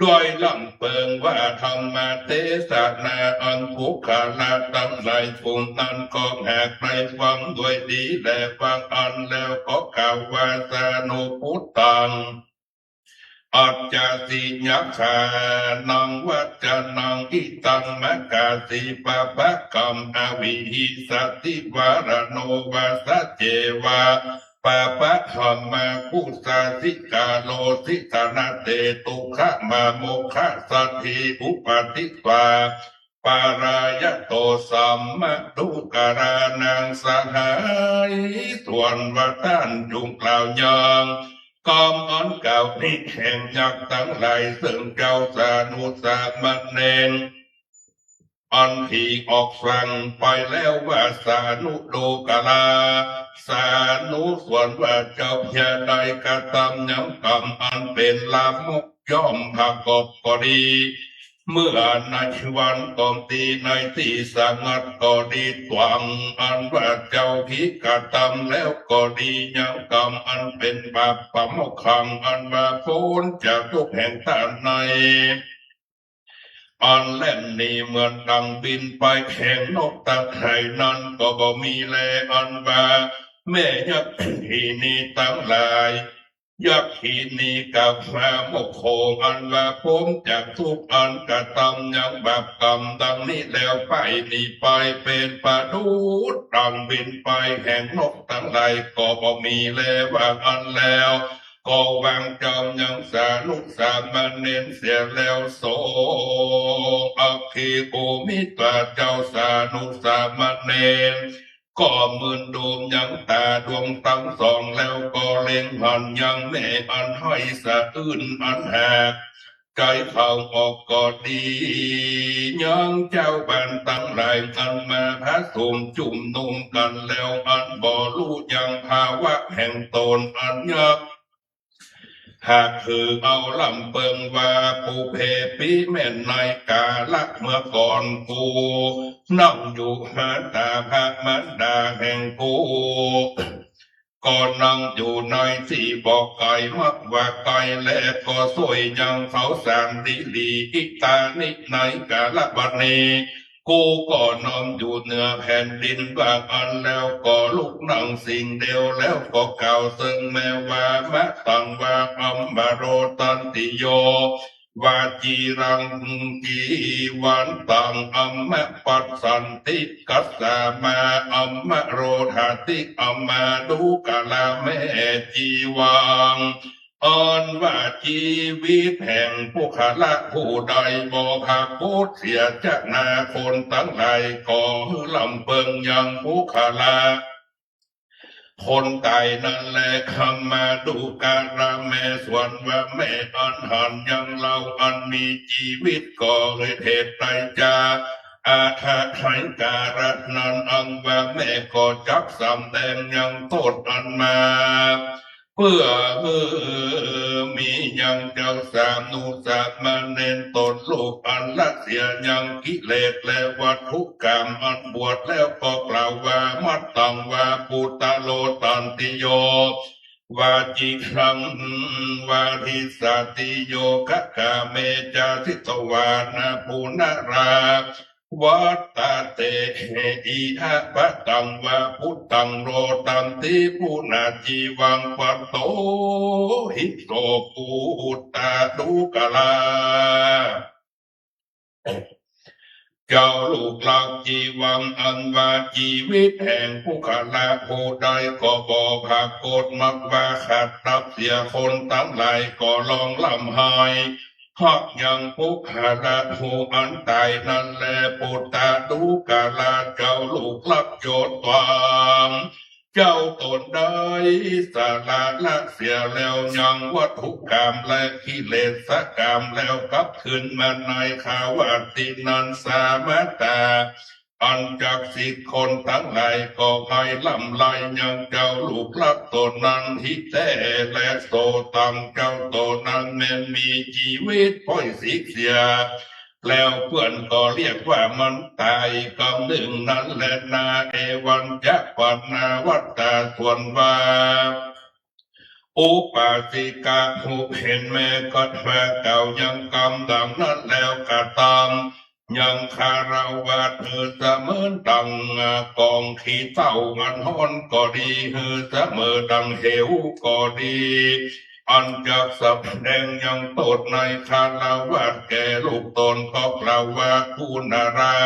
ด้วยลำเปิงว่าธรรมเทศนาอันทุกขานาตั้งหลายกลุ่มนั้นก็แหกไปฟังด้วยดีและฟังอันแล้วก็กล่าวว่าสานุพุทธังอัจจสิยักขานังวัจนังอิตังมะกาสิปะปะกัมอวิหิสติวารโนวาสเจวะปะปะธรรมากุสาสิกาโลสิตานาเตตุขะมาโมคะสัทธิอุปติตวาปารายโตสัมมะตุการานังสหายส่วนวัฏันจุงกล่าวยังกอมอันเก่านี้แห่งยักษ์ทั้งหลายซึ่งเจ้าสานุสามเณรอันที่ออกสั่งไปแล้วว่าสานุโลกาลาสานุส่วนว่าเจ้าอย่าได้กระทำยังกรรมอันเป็นลามกย่อมผากบก็ดีเมื่อในวันก่อนตีในที่สงัดก็ดีตวังอันว่าเจ้าคิดกระทำแล้วก็ดียังกรรมอันเป็นบาปปะมกขังอันว่าพ้นจากทุกแห่งท่านในอันเล่นนี้เหมือนดังบินไปแข่งนกตะไคร่นั้นก็บ่มีแลอันว่าแม่ยักษ์ที่นี้ตั้งหลายยักษ์ที่นี้กับมาโมโคอันว่าผมจากทุกอันกระทำยังบาปกรรมดังนี้แล้วไปนี่ไปเป็นปลาดูดดังบินไปแห่งนกตั้งหลายก็บ่มีแลว่าอันแล้วก็วางจอมยังสานุสามเณรเสียแล้วโสอัคคีโกมิตรเจ้าสานุสามเณรก็มืนดูมยังตาดวงทั้งสองแล้วก็เล็งหันยังแม่อันห้อยสะอื้นอันแหกใจเข้าออกก็ดียังเจ้าบ้านตั้งหลายกันมาพระสมจุ่มนุ่มกันแล้วอันบ่รู้ยังภาวะแห่งตนอันยักหากคือเอาลำเปิงว่าปูเพปีแม่นในกาละเมื่อก่อนกูนั่งอยู่หาตาพระมันดาแห่งกูก็นั่งอยู่ในที่บอกไก่มักว่าไก่และก็สวยยังเขาสามดีลีอิตานิในกาละบัดนี้กูก็นอนอยู่เหนือแผ่นดินบางอันแล้วก็ลุกนั่งสิ่งเดียวแล้วก็กล่าวซึ่งแม้ว่ามะตังว่าอัมบาโรตันติโยวาจีรังกีวันตังอัมมะปัสสันติกัสสามาอัมมะโรธาติอัมมาดุกาลาเมจีวังอันว่าชีวิตแห่งผู้ขละผู้ใดบ่ภักโคตเสียจากนาคนทั้งหลายก็ลำเปิงยังผู้ขละคนตายนั่นแหละคำมาดูการะแม่ส่วนว่าแม่อันหันยังเราอันมีชีวิตก็เลยเหตุใดจาอาถาไทยการะนั้นอังว่าแม่ก็จักสำแดงยังโทษอันมาเพื่อมียังเจ้าสามนุสามเณรตนลูกอันละเสียยังกิเลสและวัตถุกรรมอันบวชแล้วก็กล่าวว่ามัตตังว่าปุตตโลตันติโยวาจิครังวาทิสาติโยกะกาเมจาทิตวานาปุณราวัตตาเตอิหะปะตังวะพุทธังโรตันติปุนาจีวังปัตโตหิโตปุตตาดุกาลาเจ้าลูกหลักจีวังอันว่าชีวิตแห่งผู้ขละผู้ใดก็บ่ภักโกฏมักว่าขัดตับเสียคนตั้งหลายก็ลองลำหายหากยังผู้ขละผู้อันตายนั่นแลปุตตาดุกาลาเจ้าลูกหลักโจทย์วางเจ้าตนได้สาระละเสียแล้วยังวัตถุกรรมและกิเลสกรรมแล้วกลับคืนมาในขาวตินันสามตา อันจากสิทธิคนทั้งหลายก็ให้ลำไรยังเจ้าลูกลักตนนั้นฮิแต่และโตตังเจ้าตนนั้นแม้นมีชีวิตพ้อยสิกเสียแล้วเพื่อนก็เรียกว่ามันตายกำหนึ่งนั้นแหละนาเอวันจะปันนาวัตตาส่วนว่าอุปาสิกาผู้เห็นแม่ก็แฝงเก่ายังกำดังนั้นแล้วก็ตามยังคาราวาเธอเสมอดังกองขี้เต่างันฮ้อนก็ดีเธอเสมอดังเหวก็ดีอันจากสับแดงยังโตดในคาราวาแก่ลูกตนก็กล่าวว่าคุณารา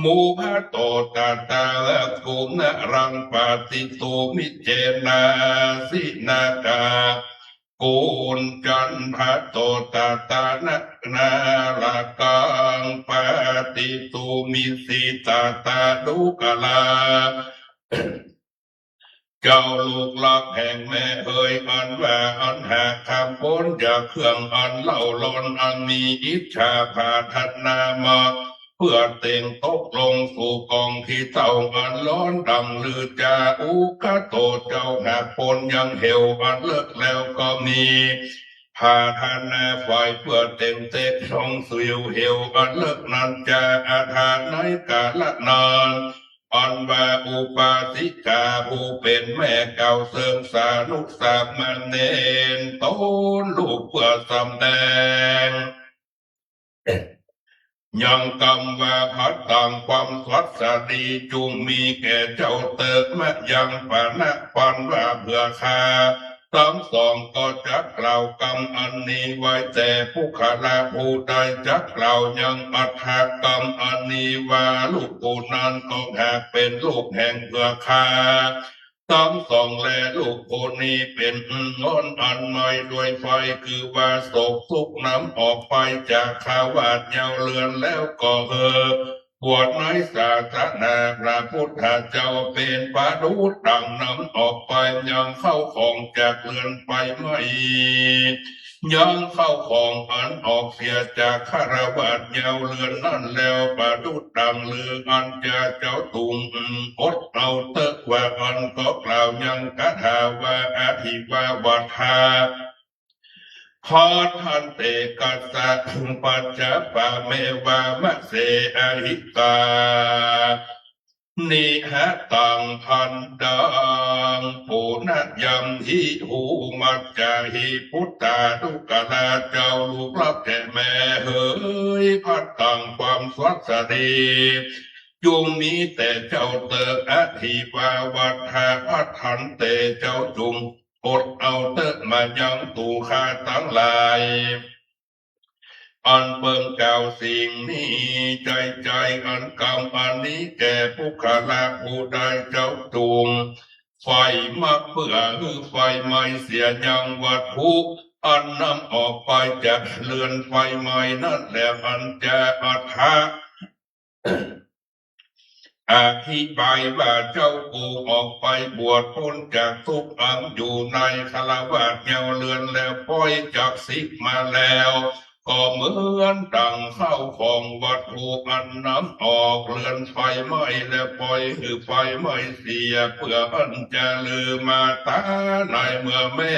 มูพะโตตาตาและกุมนรังปฏิตูมิเจนาสินากากุลจันทโตตาตานะนาลากังปฏิตูมิสิตาตาดุกลาเจ้าลูกลักแห่งแม่เอ่ยอันว่าอันหาคำพ้นจากเครื่องอันเล่าล้นอันมีอิจฉาผาทัดนามาเพื่อเต่งตกลงสู่กองที่เต่าอันร้อนดังลือจาอุกะโตเจ้าหากพ้นยังเหวอันเลิกแล้วก็มีพาทานนาฝ่ายเพื่อเต็มเตะทรงสุยเหวอันเลิกนั้นจะอาทานในกาลนานอันว่าอุปาสิกาผู้เป็นแม่เก่าเสริมสานุสามเณรต้นลูกเพื่อสำแดงยังกำว่าพัดต่างความสวัสดีจุงมีแก่เจ้าเติกแม้ยังปานะปันว่าเบื่อคาทั้งสองก็จักกล่าวกรรมอันนี้ไว้แต่ผู้ขาลาผู้ใดจักกล่าวยังอัตถกรรมอันนี้ว่าลูกผู้นั้นก็หากเป็นลูกแห่งเบื่อคาทั้งสองแลลูกคนนี้เป็นงอนอันไม่ด้วยไฟคือว่าโศกทุกน้ำออกไปจากขาวาดเยาวเลือนแล้วก็บวชในศาสนาพระพุทธเจ้าเป็นปาดุษดังน้ำออกไปยังเข้าของจากเลือนไปไม่ยังเข้าของอันออกเสียจากคารวะเยาวเลือนนั่นแล้วปาดุษดังเลืออันจะเจ้าตุงอดเอาเตะว่าอันก็กล่าวยังคาถาว่าอธิวาวัฏาพอทันเตกัสสะปัจจปะเมวามะเสอหิตานิหะตังพันดังปุณยัมหิหูมัจจาหิพุทธาทุกลาเจ้าลูกรับแก่แม่เฮยพัดตังความสวัสดีจุงมีแต่เจ้าเติกอธิวาวัฏาพัดทันเตเจ้าจุงอดเอาเตะมายังตูขาทั้งหลายอันเบิ่งเก่าสิ่งนี้ใจอันกรรมอันนี้แก่ผู้ขาลาผู้ใดเจ้าตุงไฟมาเพื่อไฟไม่เสียยังวัตถุอันนำออกไปจากเรือนไฟไหม้นั่นแหละอันจะอัฏฐะอธิบายว่าเจ้ากูออกไปบวชพ้นจากทุกข์อันอยู่ในคารวะเยาวเรือนแล้วปล่อยจากสิกมาแล้วก็เหมือนดังเข้าของวัตถุอันน้ำออกเรือนไฟไหม้แล้วปล่อยคือไฟไหม้เสียเพื่ออันจะลืมมาตาในเมื่อแม่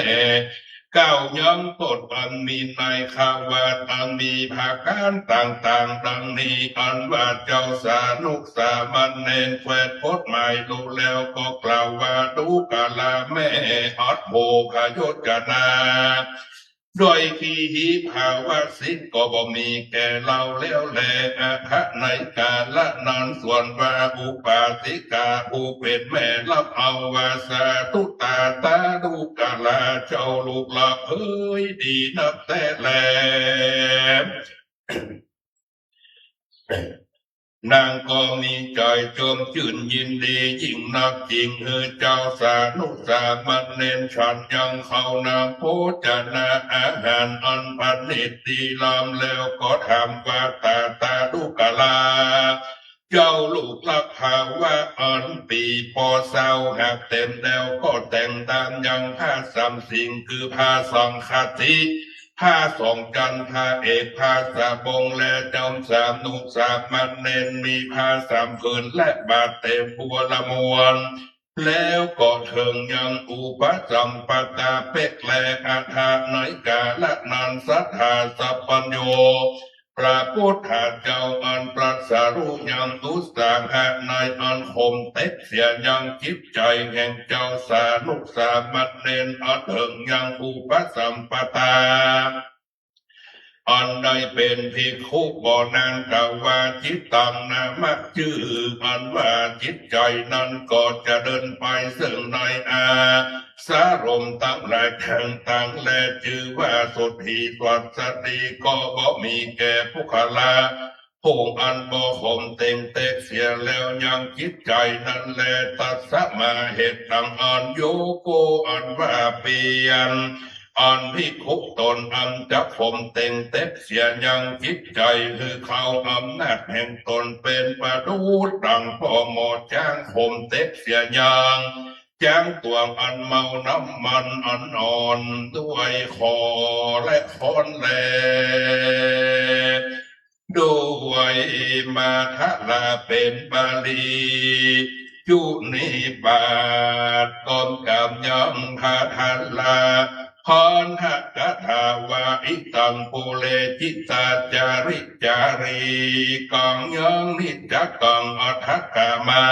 ก้าวยังตดอันมีในขาวาดอันมีภาการต่างดังนี้อันว่าเจ้าสานุกสามันเนนแฝดพดหมายดูแล้วก็กล่าวว่าดูกาลาแม่อัดโบขยจนาโดยที่หิภาวะสิทธิ์ก็บ่มีแก่เราแล้วแลอาภะในกาละนั้นส่วนว่าอุปาสิกาผู้เป็นแม่รับเอาวาสาตุตาตาดูกาลาเจ้าลูกละเอ้ยดีนับแต่แลนางก็มีใจจมชื่นยินดียิ่งนักจริงเจ้าสานุสามันเน้นฉันยังเขานาโภชนาอาหารอันพันนิตีลำแล้วก็ทำว่าตาดุกลาเจ้าลูกลักภาวะอันปีพอเศร้าหากเต็มแล้วก็แต่งตามยังผ้าสามสิ่งคือผ้าสังฆติผ ผ้าสองจันผ้าเอกผ้าสาบงและจอมสามนุสามมันเนนมีผ้าสามผืนและบาทเต็มบัวละมวนแล้วก็เถิงยังอุปสัมปตาเป็กแลอาทาไหนกาละนันสัทธาสัพปัญโยพระพุทธเจ้าอันตรัสรู้ยังตุสาหะในอันคมเต็กเสียยังจิตใจแห่งเจ้าสานุสามัดเนนอันเถิงยังอุปสัมปตาอันใดเป็นภิกขุบ่นานกว่าจิตตังนามะจื่ออันว่าจิตใจนั้นก็จะเดินไปซึ่งในอาสารมตั้งหลายแห่งตั้งและจื่อว่าสุดหีสวัสดีก็บ่มีแก่ผู้ขลาผู้อันบ่ข่มเต็งเตกเสียแล้วยังจิตใจนั้นแลตัดสมาเหตุดังอันโยโกอันว่าเปลี่ยนอันภิกขุตนอันจะข่มเต็งเต็กเสียยังจิตใจคือเขาอำนาจแห่งตนเป็นประดูดังพ่อหมอจ้างข่มเต็กเสียยังจ้างตวงอันเมาน้ำมันอันอ่อนด้วยคอและคอนแลด้วยมาทะลาเป็นบาลีจุนิบาตกอมกำยังพาทัลลาพรหกถาวาอิตังปุเรจิตาจาริจารีกังยังนิจักกังอัฏฐกามา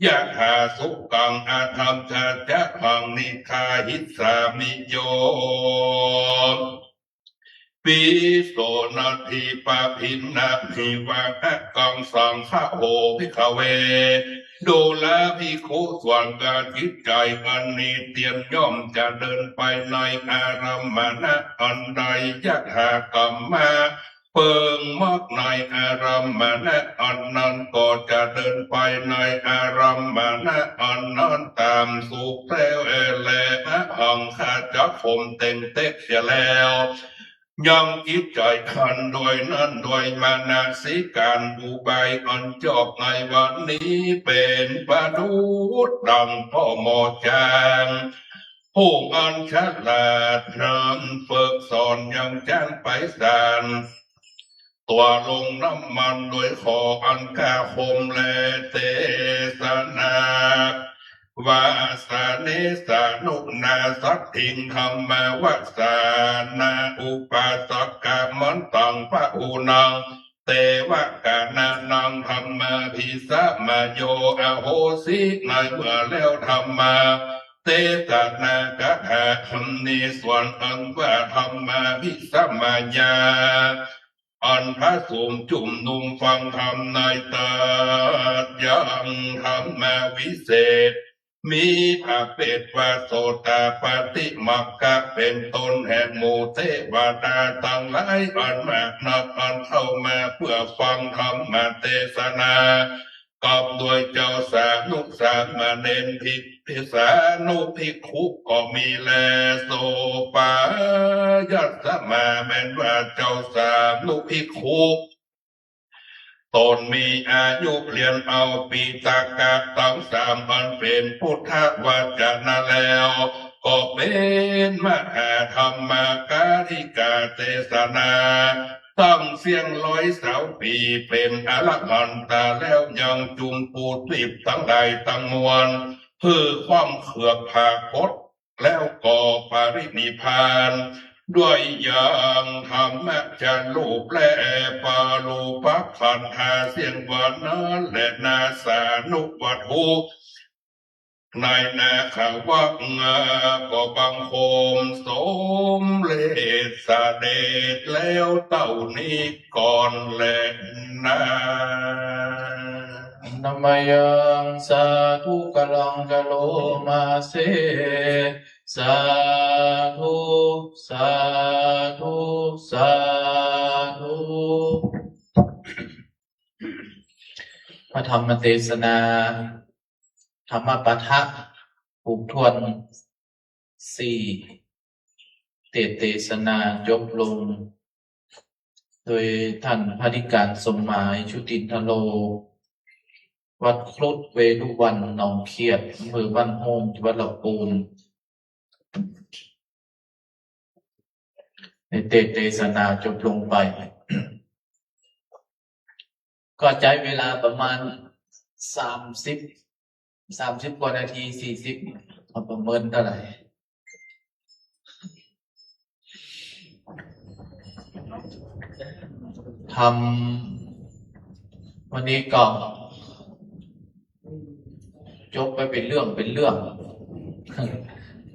ยะหาสุกังอาธรรมชาจะพังนิคาหิสามิโยปิโสนาทีปะพินนาทิวังกังสังฆโหภิกขเวดูแลภิกขุส่วนการจิตใจอันนี้เตียนย่อมจะเดินไปในอารมณะอันใดยักหากรรมมาเปิงมอกในอารมณะอันนั้นก็จะเดินไปในอารมณะอันนั้นตามสุขแล้วแลหังข้าจะข่มเต็งเต็กเสียแล้วยังจิตใจขันโดยนั้นโดยมานาสิการอุบายอันจอบในวันนี้เป็นประดุษดังพ่อหมอจางผู้อันฉลาดนำฝึกสอนยังจ้างไปสานตัวลงน้ำมันโดยขออันกาคมและเทศนาวาสาเนสานุนาสักทิงธรรมวัสานาอุปาสกามันตังพระอุนังเตวะกานานังธรรมพิสะมาโยอโหสิในเมื่อแล้วธรรมาเตตนากะหะคันนิส่วนอันว่าธรรมพิสะมายาอันพระสงฆ์จุ่มนุ่มฟังธรรมในตายังธรรมวิเศษมีพระเปตวาโสตาปฏิมักกะเป็นตนแห่งหมู่เทวดาตั้งหลายอันมากนับอันเข้ามาเพื่อฟังธรรมเทศนากับด้วยเจ้าสานุสามเณรภิกษานุภิกขุก็มีแลโสปายัสสมาแม้นว่าเจ้าสานุภิกขุตนมีอายุเรียนเอาปีตากะตั้งสามพันเป็นพุทธวจนะแล้วก็เป็นมหาธรรมกาธิกาเทศนาตั้งเสียง100 ปีเป็นอรหันตาแล้วยังจุมปูทิพทั้งใดทั้งมวลเพื่อความเขือกผากฏแล้วก็ปรินิพพานด้วยอย่างธรรมะจะลูปและปาลูปักขันธาเสียงวานั้นและนาสานุวัตถุในนาขวักก็บังคมสมเลสเดชแล้วเต่านี้ก่อนแลนานัมยังสาธุกลังกะโลมาเสสาธุสาธุสาธุพระธรรมเทศนาธรรมปทะปุกทวน4เทศนาจบลงโดยท่านพระธิการสมหมายชุตินทโลวัดครุฑเวรุวันหนองเขียดอำเภอบ้านโฮงจังหวัดลำพูน ในเทศนาจบลงไป ก็ใช้เวลาประมาณ30 กว่านาที40ประเมินเท่าไหร่ทำวันนี้ก็จบไปเป็นเรื่อง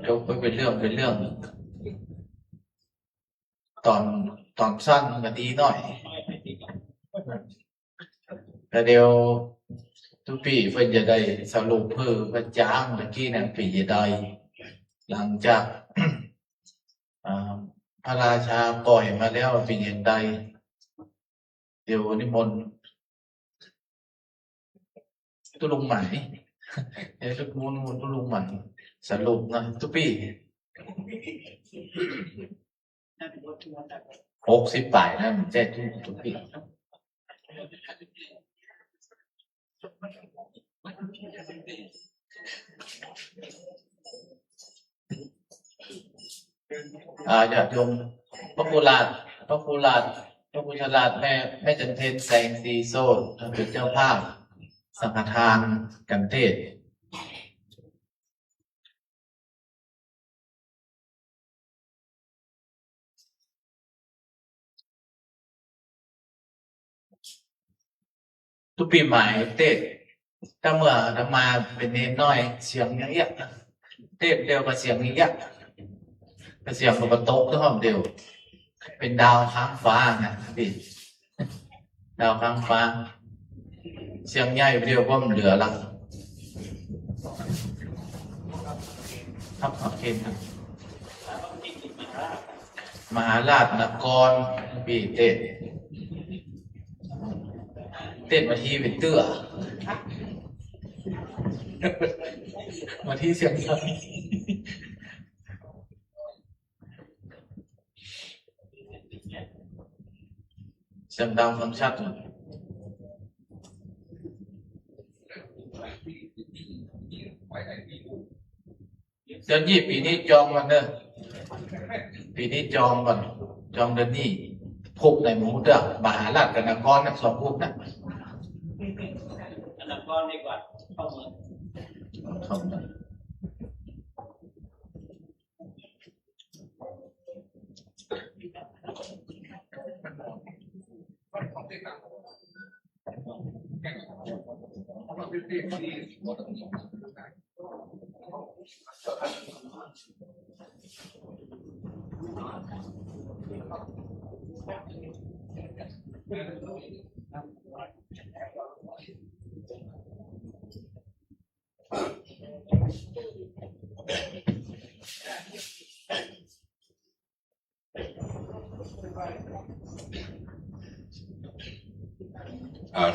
จบไปเป็นเรื่อง ตอนสั้นก็ดีหน่อยแต่เดี๋ยวทุกปีเพิ่นจะได้สรุปเพิ่มพระจ้างเมื่อกี้นั้นปีจะได้หลังจาก พระราชาปล่อยมาแล้วปีอย่างใดเดี๋ยวนิมนต์ตุลุงใหม่เดี๋ยวทุกมูลตุลุงใหม่สรุปนะทุกปี60 ป่ายนะมันแจ้ทุกปีญาติโยมพระโคราชพระพุทธราชแม่จันเทนแสงสีโซดเป็นเจ้าภาพสังฆทานกันเทศทุกปีใหม่เทศถ้าเมื่อธรรมาเป็นเนรน้อยเสียงอย่างเงี้ยเทศเดียวกับเสียงอย่างเงี้ยก็เสียงกับประตูก็ห้องเดียวเป็นดาวค้างฟ้านะพี่ดาวค้างฟ้าเสียงใหญ่เดียวว่ามันเหลือละครับโอเคครับมหาราชนครพี่เต้นมาที่เป็นเตื้อมาที่เสียงดังเสียงดังฟังชัดเดือนยี่ปีนี้จองมันเนอะปีนี้จองมันจองเดือนนี้พุกในหมูเด้อมหาราชกับนครสองพุกนะนครดีกว่าเข้าเมือง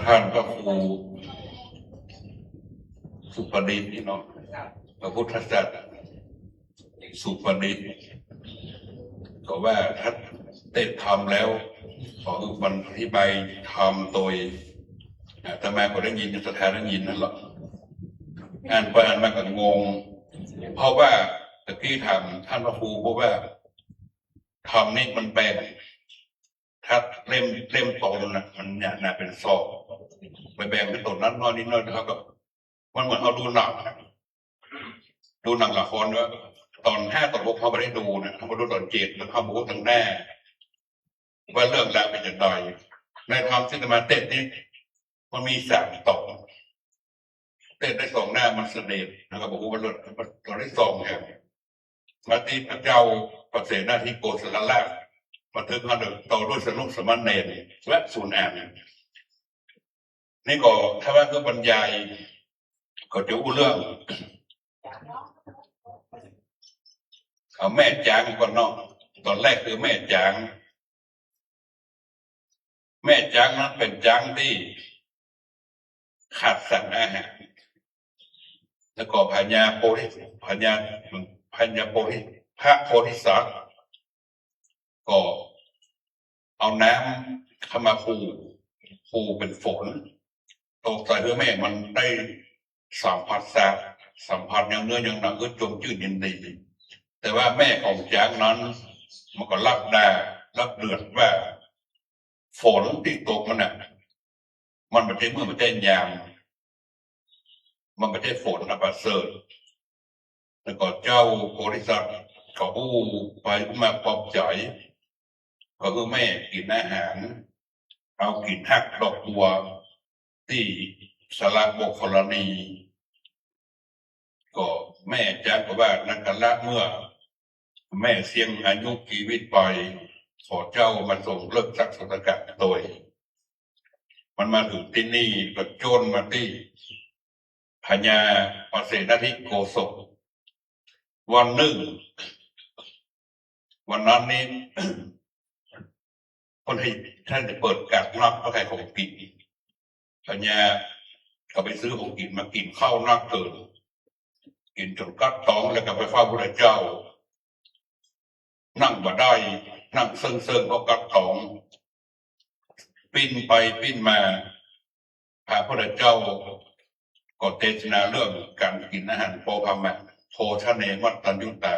ท่านพระครูสุปดิษฐ์นี่เนาะพระพุทธศาสนาสุปดิษฐ์ก็ว่าท่านเต็มทำแล้วขอคือมันอธิบายทำโดยแต่แม่ก็ได้ยินสถานได้ยินนั่นแหละอ่านไปอ่านมาก็งงเพราะว่าตะกี้ทำท่านพระครูบอกว่าทำนี่มันแบ่งถ้าเล่มโตนะมันเนี่ยน่าเป็นซอกไปแบ่งเป็นต้นนั้นน้อยนิดน้อยนะครับก็มันเหมือนเราดูหนังละครว่าตอน5 ตอน 6เขาไม่ได้ดูนะเขามาดูตอน7แล้วเขาบอกทั้งแน่ว่าเรื่องราวเป็นอย่างไรในธรรมที่มาเต้นนี้มันมี3 ตอนเต้นได้2 หน้ามันเสด็จแล้วก็บอกว่าเราได้2ครับมาตีพระเจ้าประเสนาธิโกศลราชมาถึงเขาเดินต่อด้วยสนุกสมณเณรและศูนย์แอนนี่ก็ถ้าว่าคือบรรยายก็จะอู้เรื่องเอาแม่จางก่อนเนาะตอนแรกคือแม่จางนั้นเป็นจางที่ขาดสารอาหารแล้วก็พญาโพธิพญาโพธิพระโพธิสัตว์ก็เอาน้ำเข้ามาคูเป็นฝนตกใส่เพื่อแม่มันได้สัมผัสอย่างเนื้ออย่างหนังก็จมจืดยินดีแต่ว่าแม่ของจางนั้น มันก็รับด่ารับเดือดว่าฝนที่ตกมันน่ะมันไม่ใช่เมื่อมันเป็นยามมันไม่ใช่ฝนนะประเสริฐแล้วก็เจ้าโพธิสัตว์ก็อู้ไปมาปลอบใจก็คือแม่กินอาหารเอากินหักดอกบัวที่สละบกกรณีก็แม่จักว่านักละเมื่อแม่เสียงอายุชีวิตไปขอเจ้ามาส่งเลิกสักสกัดโดยมันมาถึงที่นี่ก็โจรมาที่พญาปเสนทิโกศลวันหนึ่งวันนั้นนี้ คนให้ท่านจะเปิดกัดนับก็ใครของกินพญาก็ไปซื้อของกินมากินข้าวนักเกินกินจนกัดท้องแล้วก็ไปเฝ้าพระเจ้านั่งบ่ได้นั่งเซิงๆเพราะกัดท้องปิ้นไปปิ้นมาพระพุทธเจ้าก็เทศนาเรื่องการกินอาหารโภพมะโภชเนมัตตัญญุตา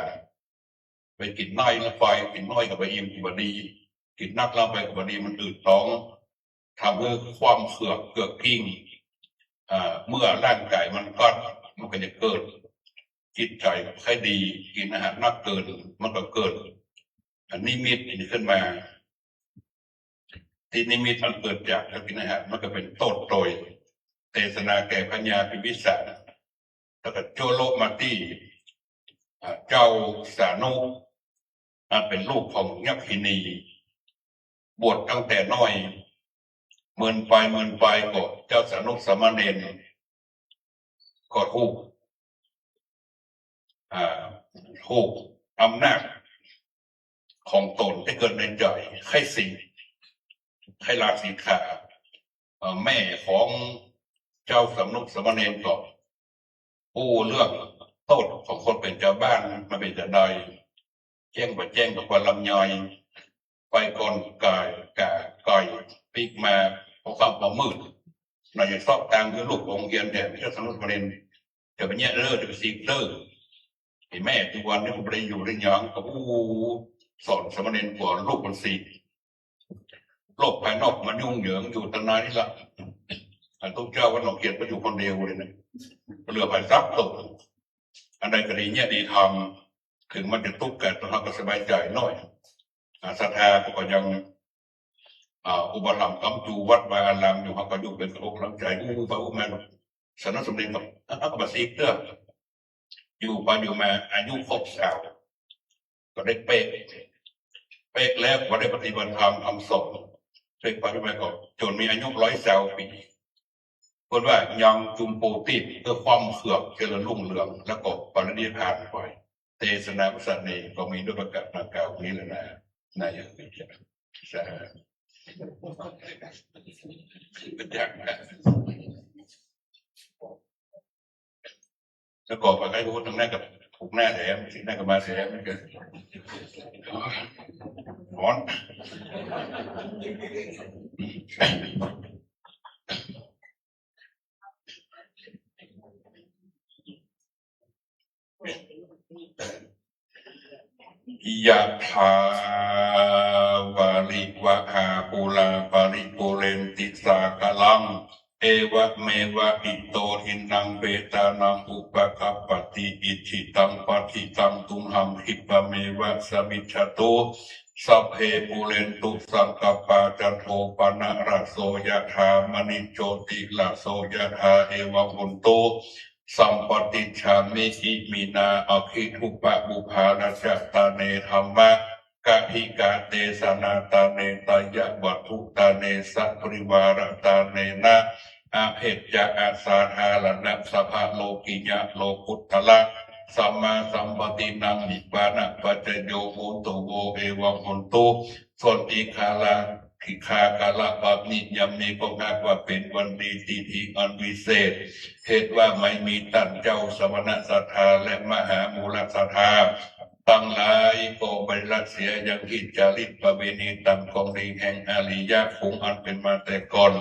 ไปกินน้อยแล้วไปกินน้อยกับไปอิ่มกับบดีกินนักแล้วไปกับบดีมันอืดท้องทำให้ความเขือกเกือกกิ้งเมื่อร่างกายมันก็จะเกิดจิตใจใครดีกินอาหารนักเกินมันก็เกิดนิมิตนี้ขึ้นมาที่นิมิตมันเกิดจากการกินอาหารมันก็เป็นโตดโตยเทศนาแก่พญาพิพิสารแล้วก็โจโลมาตี้เจ้าสานุเป็นลูกของยักษินีบวชตั้งแต่น้อยเมินไปก็เจ้าสานุสามเณรก็ถูกอำนาจของตนที่เกิดในใจให้สิ่งให้ราศีขาแม่ของเจ้าสำนุกสามเณรก็ผู้เรื่องโทษของคนเป็นเจ้าบ้านมาเป็นจะใดแจ้งกับความลำยอยไปก่อนกายปีกมาพอความมืดหน่อยจะซอกตางคือลูกองเยียนแต่เจ้าสำนุกสามเณรจะเป็นเนี่ยจะเป็นซีเตอร์แม่ทุกวันนี้ผมไปอยู่ในยังกับผู้สอนสามเณรกว่าลูกคนสี่โลกภายนอกมันยุ่งเหยิงอยู่ตั้งนานนี่ละทุกเจ้าวันหนอกเกียรติไปอยู่คนเดียวเลยนะเหลือภายทรัพย์ตกอันใดก็ดีเนี่ยดีทำถึงมันจะทุกข์แก่ตัวเราก็สบายใจน้อยศรัทธาก็ยังอุปถัมภ์คำจูวัดวาอารามอยู่เขาก็อยู่เป็นอกหลังใจพระอุมาสนสมเด็จกับอัครบดีเตอร์อยู่ไปอยู่มาอายุครบสาวก็ได้เป๊กแล้วก็ได้ปฏิบัติธรรมทำสงฆ์เป๊กไปก็จนมีอายุ100 ปีพูดว่ายังจุมโปติเพื่อความเขือกเจริญรุ่งเรืองแล้วก็ปรินิพพานไปเทศนาภาษาเนก็มีด้วยประกาศนักกล่าวนี้แหละนะนายกจะเป็นอย่างนั้นแล้วก็ไปให้พูดตรงนั้นกับถูกหน้าแถมสิ่งนั้นก็มาแถมไม่เกินร้อนยะถาวาริวะหาปุราปาริปุเรนติสากลังเอวะเมวะอิโตหินังเบตานังอุปกัปปติอิจิตังปฏิตังตุมหังคิปะเมวะสมิจฉตุสัพเพปุเรนตุสังกปาจันโทปนะระโสยะถามณิโชติละโสยะถาเอวะหุนโตสัมปติชามิอิมินาอคิทุปะบุภาราชตาเนธรรมะกะหิกาเตสนาตาเนตายะวัตถุตาเนสัปริวารตาเนนะอาเพจจะอาสาธาลนะสภาโลกิยะโลกุตละสัมมาสัมปตินังนิปานะปัจจโยโหตุโวเอวังหุนตุส่วนอีคาลาขิคากาลบาปนิยมนี้ก็นับว่าเป็นวันดีที่อันวิเศษเหตุว่าไม่มีตั้นเจ้าสมณศรัทธาและมหามูลศรัทธาตั้งหลายก็ไปรักเสียอย่างที่จาริตประเวณีตามกองดีแห่งอริยคงอันเป็นมาแต่ก่อน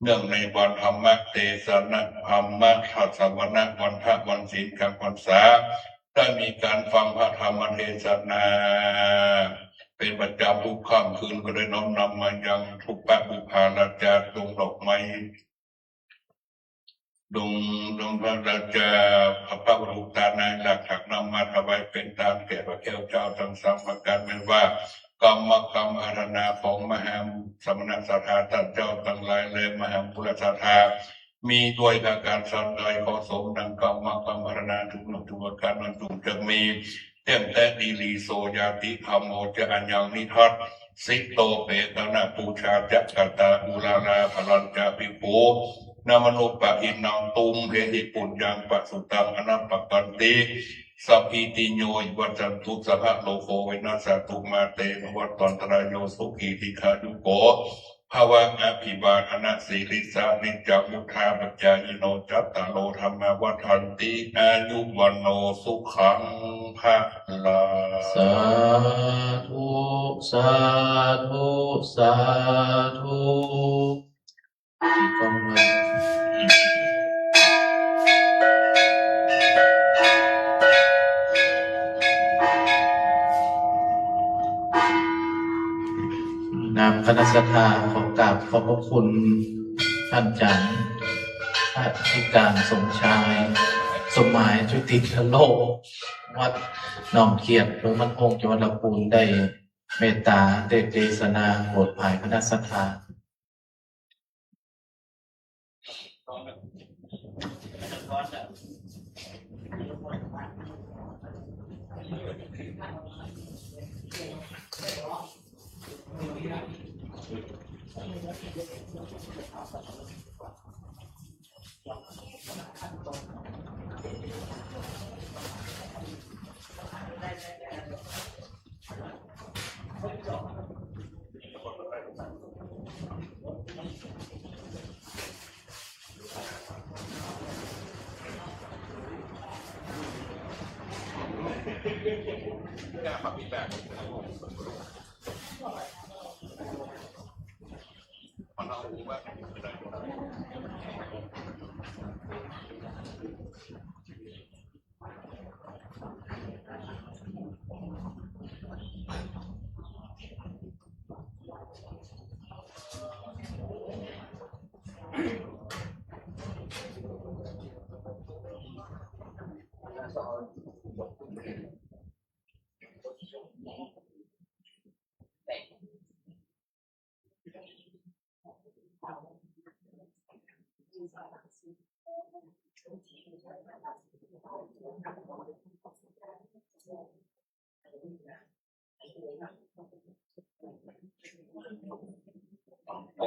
เนื่องในวันธรรมเทศนาธรรมทัศวนะวันพระวันศีลกลางพรรษา ได้มีการฟังพระธรรมเทศนาเป็นประจำทุกค่ำคืนก็ได้น้อมนำมายังทุกปะบุพาราจาดวงดอกไม้ดวงพระราชาพระบรมตาในหลักถักนำมาถวายเป็นตามแก่พระแก้วเจ้าทั้งสามประการไม่ว่ากรรมอาราธนาของมหาสมณสัทธาท่านเจ้าทั้งหลายและมหาบุรสัทธามีด้วยอาการสันใดขอสมดังกรรมอาราธนาทุกนทุกประการนั้นจงจะมีเต็มแต่ดีลีโสยาติธรรมโมจะอัญญังนิทัศสิโตเปตนาปูชาจักกตาอุลาลาพลัญจาปิโภนามนุปะอินังตุมเหหิปุญญังปัสสุตังอนัปปกันติสัพพิติโยวัจันตุสัพพะโลโกวินัสสตุมาเตวัตตันตรายโยสุขีติขายุโกภวะอภิบาลอนัสสิริสานิจจามุทาปัจจายโนจัตตาโลธรรมวัฏันติอายุวันโนสุขังภะลา สาธุสาธุสาธุที่กำลังนามคณะสัทธาขอกราบขอบพระคุณท่านอาจารย์อธิการสมชายสมหมายจุติทโลวัดหนองเขียดหรือมันองค์จังหวัดลำพูนได้เมตตาได้เทศนาโปรดภายคณะสัทธา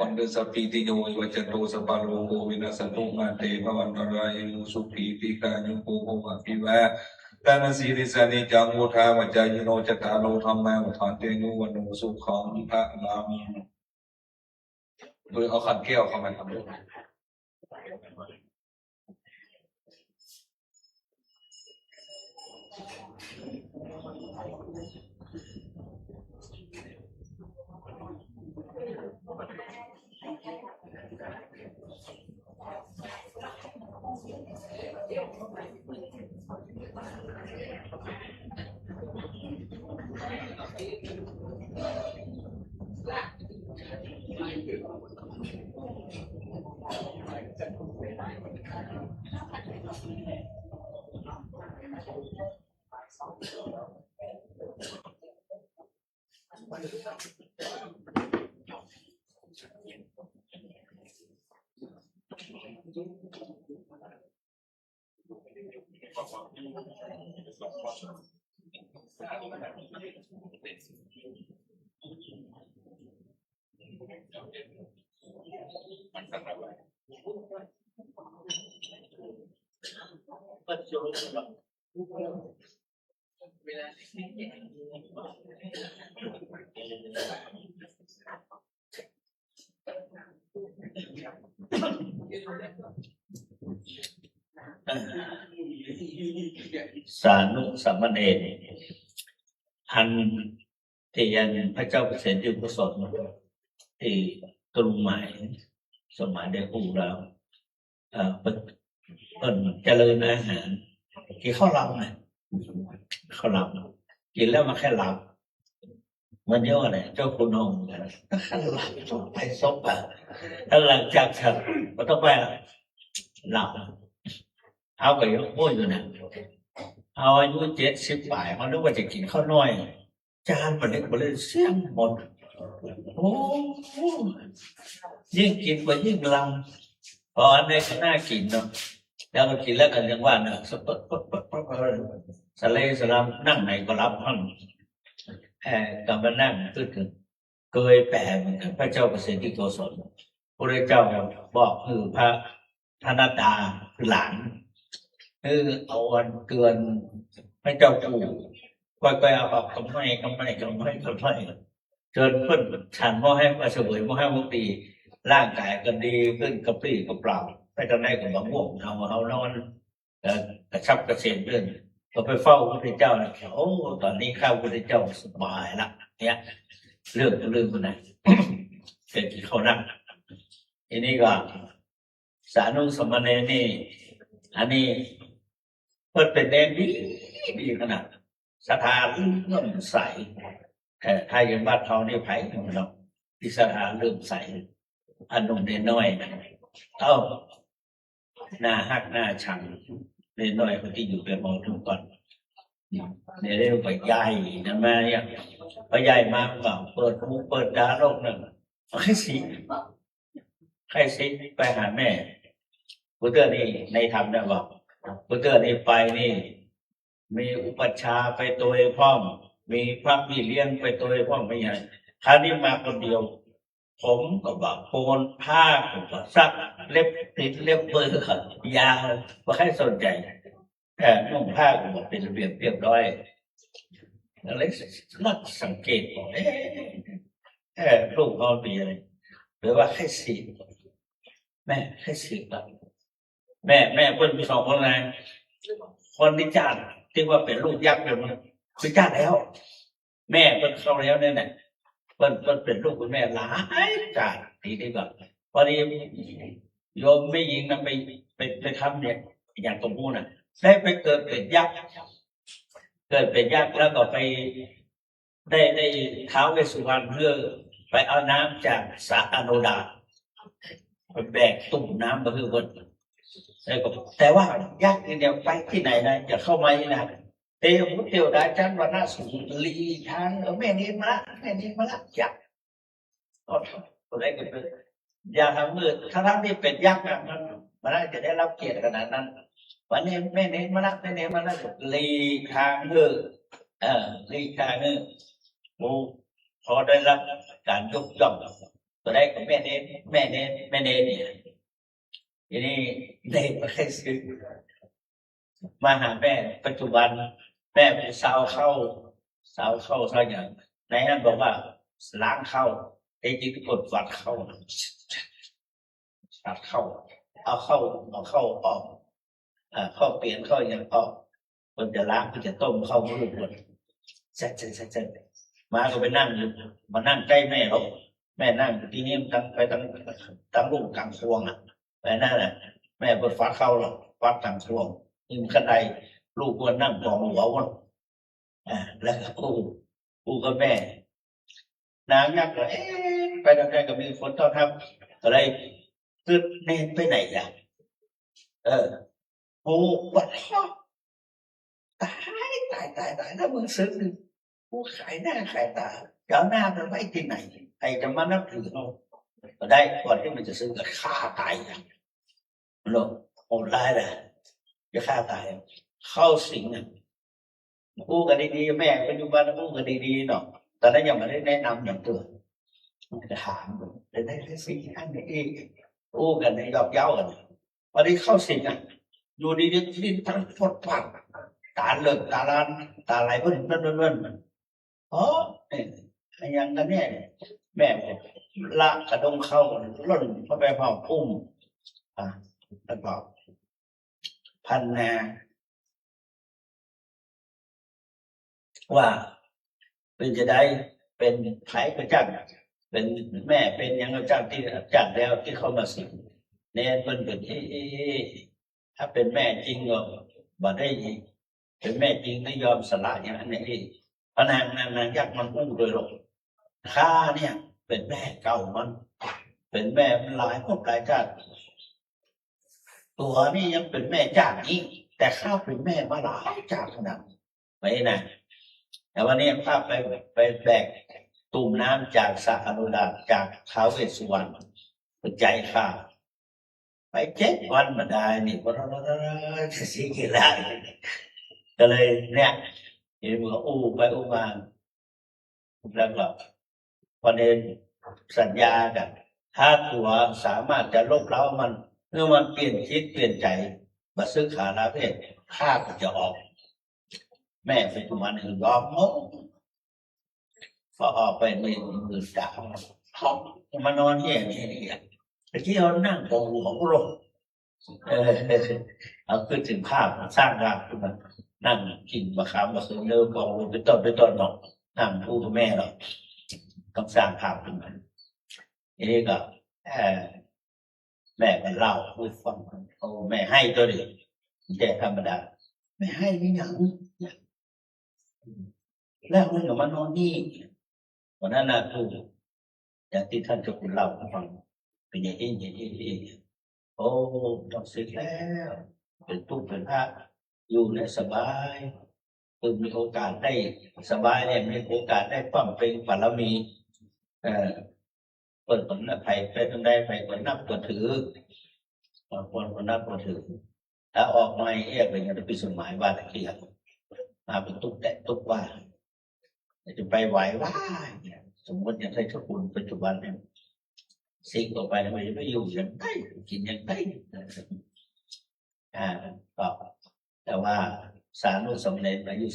วันเดสัพพิติโยวัจโตสัพพะโลโกวินัสสตุมาเตภวันตรายโยสุขีติกายุโกภวะภิวะตานาสีริสานิจังวุธาวัจจายโนจตาโลธรรมาวัฏานเตนุวันโนสุขังพระลามโดยเอาขันแก้วเข้ามาทำด้วยสานุสามเณรอันที่ยังพระเจ้าเปรตยุคสดที่กรุงหมายสมัยเดียวกูเราเปิดเจริญอาหารที่เข้าเราไง เขาหลับกินแล้วมันแค่หลับมันเยอะเลยเจ้าคุณองค์ถ้าขันหลับต้องไปซบอ่ะถ้าหลังจากฉันก็ต้องไปหลับเอาไปยกพูดอยู่นะเอาอายุ70 ปีมันนึกว่าจะกินข้าวน้อยจานมันเล็กมันเลยเสี่ยงหมดโอ้ยิ่งกินไปยิ่งลังพออันนี้ก็น่ากินเนาะแล้วก็กินแล้วกันยังว่าเนาะสะเลสลัมนั่งไหนก็รับห้องกำมานั่งขึ้นเคยแปลเหมือนกันพระเจ้าประเสริฐที่โกศลพระเจ้าบอกคือพระธนดาคือหลานเอาอันเกินพระเจ้าปู่ค่อยๆเอาออกกำไมจนเพิ่นฉันมอให้มาเสวยมอให้มุตีร่างกายก็ดีขึ้นกระปรี้กระเปร่าไปตอนไหนก็บางง่วงเอานอนกระชับกระเฉงเรื่องก็ไปเฝ้าพระพุทธเจ้าแล้วโอ้ตอนนี้ข้าพระพุทธเจ้าสบายละเนี่ยเรื่องมันนะเกิดที่เขานั่งทีนี้ก็สานุสมณเณรนี่อันนี้เพิ่นเป็นเนรดีขนาดศรัทธาเริ่มใสถ้าอย่างบ้านเขานี่ไผ่เนาะที่ศรัทธาเริ่มใสอันนุ่มเนน้อยเอ้าหน้าฮักหน้าชังเนน้อยคนที่อยู่เป็นมองทุกก่อนเนี่ยเรียกว่าใหญ่นะแม่เนี่ยพอใหญ่มาก็เปิดหูเปิดตาโลกนั่นใครสิไปหาแม่พุทธนี่ในธรรมเนี่ยบอกพุทธนี่ไปนี่มีอุปัชฌาย์ไปตัวพร้อมมีพระพี่เลี้ยงไปตัวพร้อมไม่ใหญ่คราวนี้มาคนเดียวผมก็บอกโกนผ้าผมก็ซักเล็บติดเล็บเบอร์ขัดยาวไม่ใครสนใจนุ่งผ้าก็บอกเป็นระเบียบเรียบร้อยแล้วนักสังเกตบอกลูกเขาเป็นอะไรหรือว่าแค่สีแม่แค่สีแบบแม่เพิ่นมี2 คนไงคนที่จ้างที่ว่าเป็นลูกยักษ์เป็นมันคือจ้างแล้วแม่เพิ่นเข้าแล้วเนี่ยเพิ่นเป็นลูกคุณแม่หลายจ้างทีนี้ก่อนพอดีโยมไม่ยิงนะไปทำเนี่ยอย่างตรงนู้นน่ะได้ไปเกิดเป็นยักษ์แล้วก็ไปได้ท้าวเวสสุวรรณเพื่อไปเอาน้ำจากสระอโนดาไปแบกตุ่มน้ำมาคือคนแต่ว่ายักษ์เนี่ยไปที่ไหนนะจะเข้ามาที่ไหนเทวุฒิเทวดาจันทร์วันน่าสุรีทางแม่นี้มาละยักษ์ก็ได้กันเลยอย่าทำมือทั้งที่เป็นยักษ์มันน่าจะได้รับเกียรติขนาดนั้นวันนี้แม่เน้นมาละลีทางลีทางพอได้รับการยกย่องก็ได้กับแม่เน้นเนี่ยทีนี้ได้มาให้ซื้อมาหาแม่ปัจจุบันแม่เป็นสาวเข้าสักอย่างในนั้นบอกว่าล้างเข้าแต่จริงๆกดฝัดเข้าเอาเข้าออกเข้าเปลี่ยนเข้าอย่างออกคนจะล้างคนจะต้มเข้ามือคนเสร็จมาก็ไปนั่งอยู่มานั่งใกล้แม่เขาแม่นั่งที่นี่ไปตั้งลูกกลางควงไปนั่นแหละแม่เปิดฟัดเข้าหรอกฟัดกลางควงยิ่งขั้นใดลูกควรนั่งกองหัววันแล้วก็กูกับแม่นางยักษ์ก็ไปทางใดก็มีคนต้อนรับอะไรคือเน้นไปไหนอ่ะโอ้วัดพ่อตายถ้ามึงซื้อกูขายหน้าขายตาจะเอาหน้ามันไว้ที่ไหนใครจะมานับถือเราก็ได้ก่อนที่มันจะซื้อก็ฆ่าตายอย่างโลกโหดร้ายเลยจะฆ่าตายเข้าสิงกู้กันดีๆแม่ปัจจุบันกู้กันดีๆเนาะแต่นั้นยังไม่ได้แนะนำอย่างตัวจะถามได้สิ่งอันนี้กู้กันในยอกเย้ากันวันนี้เข้าสิงอยู่ดีๆดิ้นทั้งฟดฟัดตาเลิกตาลานตาไหลเบิ้ลอ๋ออย่างนั้นเนี่ยแม่ละกระดงเข้าล่นเข้าไปเผาพุ่มแล้วก็พันนาว่าเป็นจะได้เป็นไผ่กระจังเป็นแม่เป็นยังกระจังที่จังแล้วที่เขามาสิงเนี่ยเป็นถ้าเป็นแม่จริงก็บ่ได้ เป็นแม่จริงไม่ยอมสละอย่างนั้นนี่พระนางยักษ์มันอู้โดยหรอกข้าเนี่ย เป็นแม่เก่ามัน เป็นแม่มันหลายภพหลายชาติตัวนี่ยังเป็นแม่จากนี้แต่ข้าเป็นแม่มาหลายจากขนาดไม่นะแต่วันนี้ข้าไปแบกตุ่มน้ำจากสระอนุดาจากท้าวเวสสุวรรณเป็นใจข้าไป7 วันมาได้นี่พอจะสิกินได้ก็เลยเนี่ยเห็นว่าอู้ไปอู้มาแล้วก็พอเดินสัญญากันถ้าตัวสามารถจะลบเล้ามันเมื่อมันเปลี่ยนคิดเปลี่ยนใจมาซื้อขาลาเพศข้าก็จะออกแม่เป็นตัวหนึ่งยอมงพอออกไปมือดาวท้องมานอนที่นี่ที่เขานั่งของหัวลงเอาขึ้นถึงภาพสร้างภาพขึ้นมานั่งกินมะขามมะเขือเนื้อกองเป็นต้นเนาะนั่งพูดกับแม่เราต้องสร้างภาพขึ้นมานี่ก็แม่ก็เล่าพูดฟังโอ้แม่ให้ตัวเดียวแต่ธรรมดาไม่ให้ไม่หยังแล้วมันก็มานอนนี่วันนั้นนะพูดอย่างที่ท่านเจ้าคุณเล่าให้ฟังเป็นอย่างนี้โอ้ต้องสึกแล้วเป็นตู้เป็นพระอยู่ในสบายคือมีโอกาสได้สบายเนี่ยมีโอกาสได้ฟังเพลงบารมีเปิดผลภัยไปทำได้ไปผลนับตัวถือบางคนผลนับตัวถือถ้าออกมาเป็นอย่างที่สมัยว่าตะเกียบมาเป็นตุ๊กแตะตุ๊กว่าจะไปไหวว่าสมมติอย่างไรทุกคนปัจจุบันเนี่ยสิ่งต่อไปมันจะไม่อยู่อย่างไรกินอย่างไรก็แต่ว่าสารุสำเร็จอายุ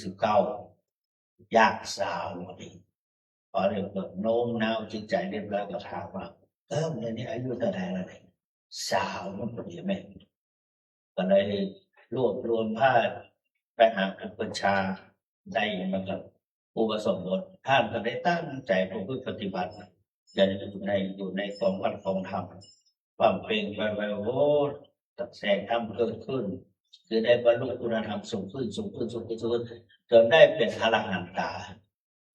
19ยากสาวนี่พอเรียกว่าโน้มน้าวจิตใจเรียบร้อยก็ถามว่าเนี่ยอายุเท่าไหร่แล้วเนี่ยสาวมันเป็นยังไงก็เลยรวบรวมผ้าไปหาอุปชาได้มากับอุปสมบทท่านก็ได้ตั้งใจประพฤติปฏิบัติจะอยู่ในความวัดของธรรมความเป็นไปโอ้ตัดแสงธรรมเกิดขึ้นคือได้บรรลุคุณธรรมสูงขึ้นจนได้เป็นอรหันตา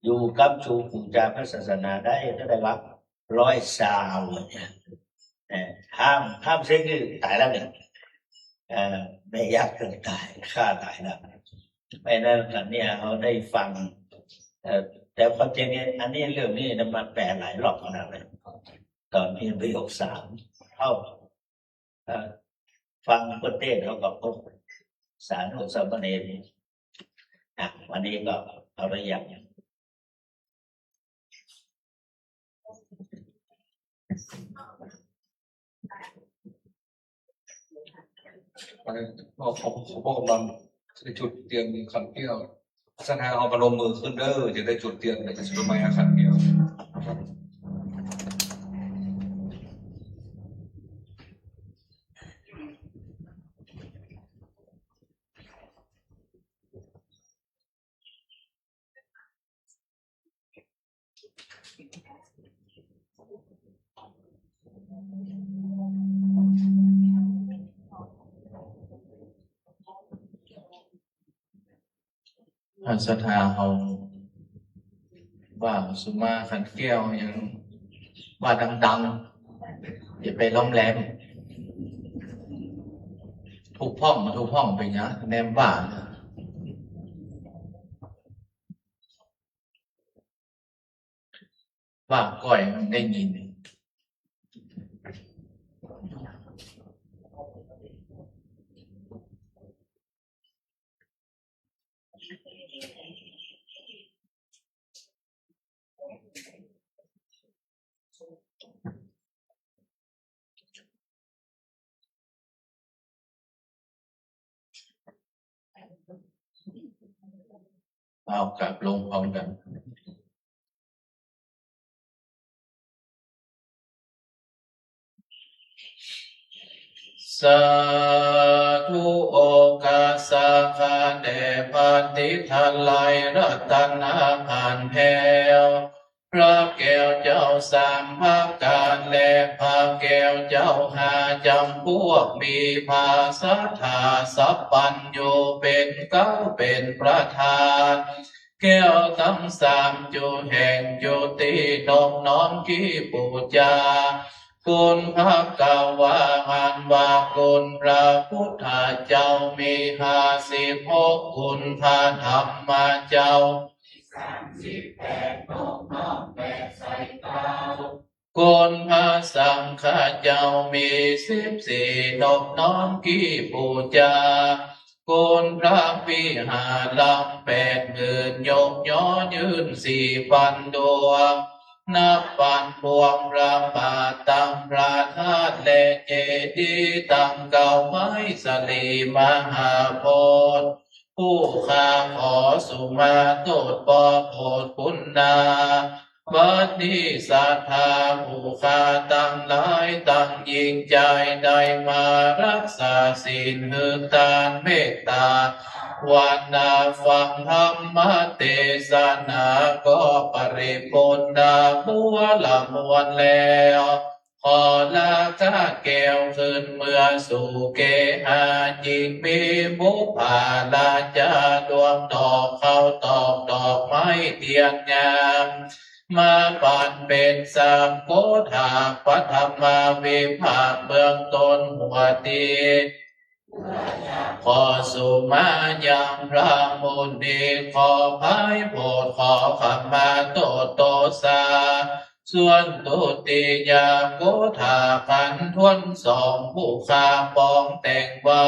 อยู่กับชูปู่จาพระศาสนาได้รับ100 สาวเนี่ยห้ามเซ็งคือตายแล้วเนี่ยไม่ยากเกินตายฆ่าตายแล้วไม่นั่นกันเนี่ยเขาได้ฟังแต่ความจริงเนี่ยอันนี้เรื่องนี้มันแปลหลายรอบขนาดเลยตอนที่ประโยค3เข้าฟังประเทศเขาก็พบสารุสามเณรวันนี้ก็เอาระยะเขากำลังจะจุดเทียนขันเกี้ยวสนาเอาประนมมือขึ้นเด้อจะได้จุดเทียนแต่จะจุดไม้ขันเกี้ยวศรัทธาเขาว่าสุมาขันแก้วยังว่าดังๆอย่าไปล้อมแหลมทุกห้องไปเนี้ยแนมว่าก่อยมันได้ยินเอากลับลงพร้อมกันสาธุโอกาสาคาเดปฏิทัลไลรัตนาผ่านแผ่วพ ระแก้วเจ้าสามภาคการและพระแก้วเจ้าหาจำพวกมีภาสัทธาสัพพัญโยเป็นเก้าเป็นประธานแก้วทั้งสามจุแห่งจุตินอบน้อมกี่ปูจาคุณพระกาวาหันว่าคุณพระพุทธเจ้ามี56คุณพระธรรมเจ้า38นอบน้อมแผ่ใส่เก้าคุณพระสังฆเจ้ามี14นอบน้อมกี่ปูจาคุณพระวิหาร80,000ยกย้อนยืน4,000 ดวงนับพันพวงพระบาทตั้งพระธาตุและเจดีย์ตั้งเก่าไม้สลีมหาโพธิ์ผู้ข้าขอสุมาโตดปอโพธิ์คุณนาบัดนี้ศรัทธาผู้ข้าตั้งหลายตั้งยิ่งใจได้มารักษาศีลหือทานเมตตาวันนาฟังธรรมเทศนาก็ปริปุณณาบัวละมวลแล้วขอลาข้าแก้วขึ้นเมื่อสู่เกหาจิงมีบุพาลาจาดวงดอกเข้าตอกดอกไม้เตียงงามมาปันเป็นสามโกธาปฐมาวิภาคเบื้องต้นหัวตีขอสุมายังพระมุนีขอพายโพธิ์ขอขมาโตโตสาส่วนตุติยาโกธาขันทวน2ผู้ข้าปองแต่งไว้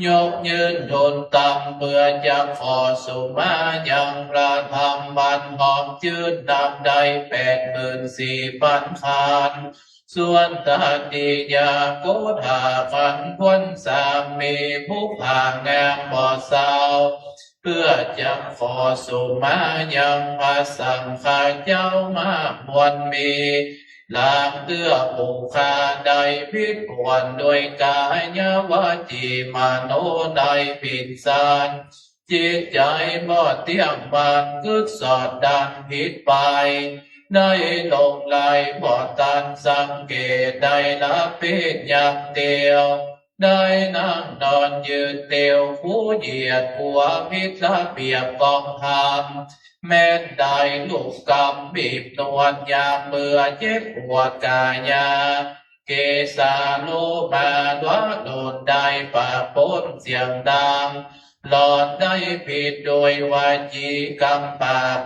ยกยืนทนตำเพื่อจะขอสุมายังพระธรรมบันหอมจืดดำใด84,000 คานส่วนตติยาโกธาขันทวนสามีผู้ผางามบ่อสาวเพื่อจะขอสุมายังพระสังฆาเจ้ามามวลมีลามเตื้อผู้ข้าได้พิษควรโดยกายยวาจีมโนได้ผิดสารจิตใจบ่เที่ยงมันกึศสอดดันผิดไปได้ลงไหลบ่ตันสังเกตได้ละเพศอย่างเดียวได้นั่งนอนยืนเตียวผู้เหยียดหัวพิษละเบียบกองทำแม้นได้ลูกกำบีบนวลยามเมื่อเจ็บปวดกายาเกสาโลมาดวะโดนได้ปะปนเสียงดังหลอดได้ผิดโดยวาจีกรรมปาก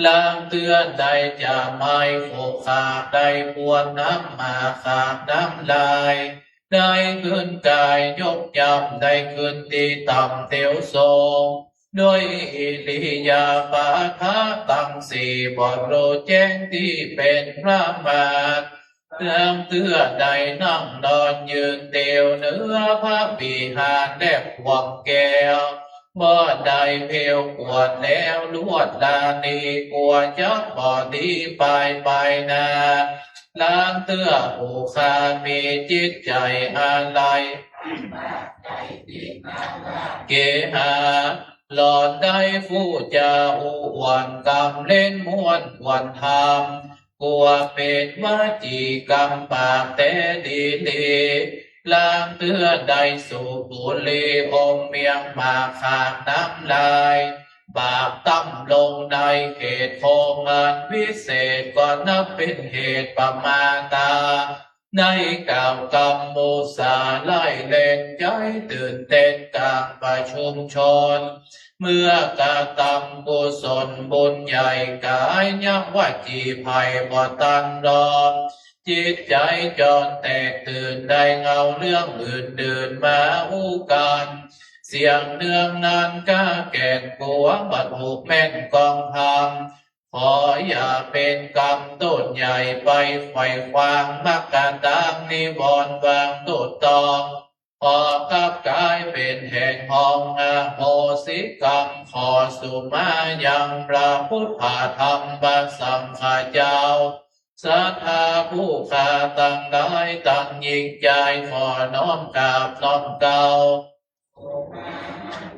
ลางเตือนได้จะไม่โขกขาดได้ปวดน้ำมาขาดน้ำลายได้ขึ้นกายยกยำได้ขึ้นตีต่ำเตียวทรงด้วยอิริยาบถตั้งสี่บทโรแจ้งที่เป็นพระมาตเรื่องเตือนได้นั่งนอนยืนเตียวเนื้อพระวิหารแลบหวังแก้วบ่ได้เพลวกวดแล้วลวดลานีกลัวจักบ่ดีไปนาล้างเตื้อผู้ข้ามีจิตใจอะไรเกหาหลอดได้ผู้จาอุวันกำเล่นม้วนวันธรรมกลัวเป็นวาจีกรรมปากแต่ดีล้างเตื้อได้สู่บุรีอมเมียงมาขาดน้ำลายบาปตั้มลงในเขตโคงานวิเศษก็นับเป็นเหตุประมาตาในกล่าวกรรมโมสาไล่เล่นใจตื่นเต้นกลางประชุมชนเมื่อกาตำกุศลบุญใหญ่กายยักวาจีภัยบ่ตันรอมจิตใจจรแตกตื่นได้เงาเรื่องอื่นเดินมาอู้กันเสียงเนืองนานก้าแก่นกลัวบัดหูแม่นกองทำขออย่าเป็นกรรมต้นใหญ่ไปไขว่คว้างมักการตังนิวรณ์วางตุดตองขอกับกายเป็นแห่งห้องโหสิกรรมขอสุมายังพระพุทธธรรมบัสสัมฆาเจ้าศรัทธาผู้ข้าตั้งได้ตั้งยิ่งใจขอน้อมกราบน้อมเก่า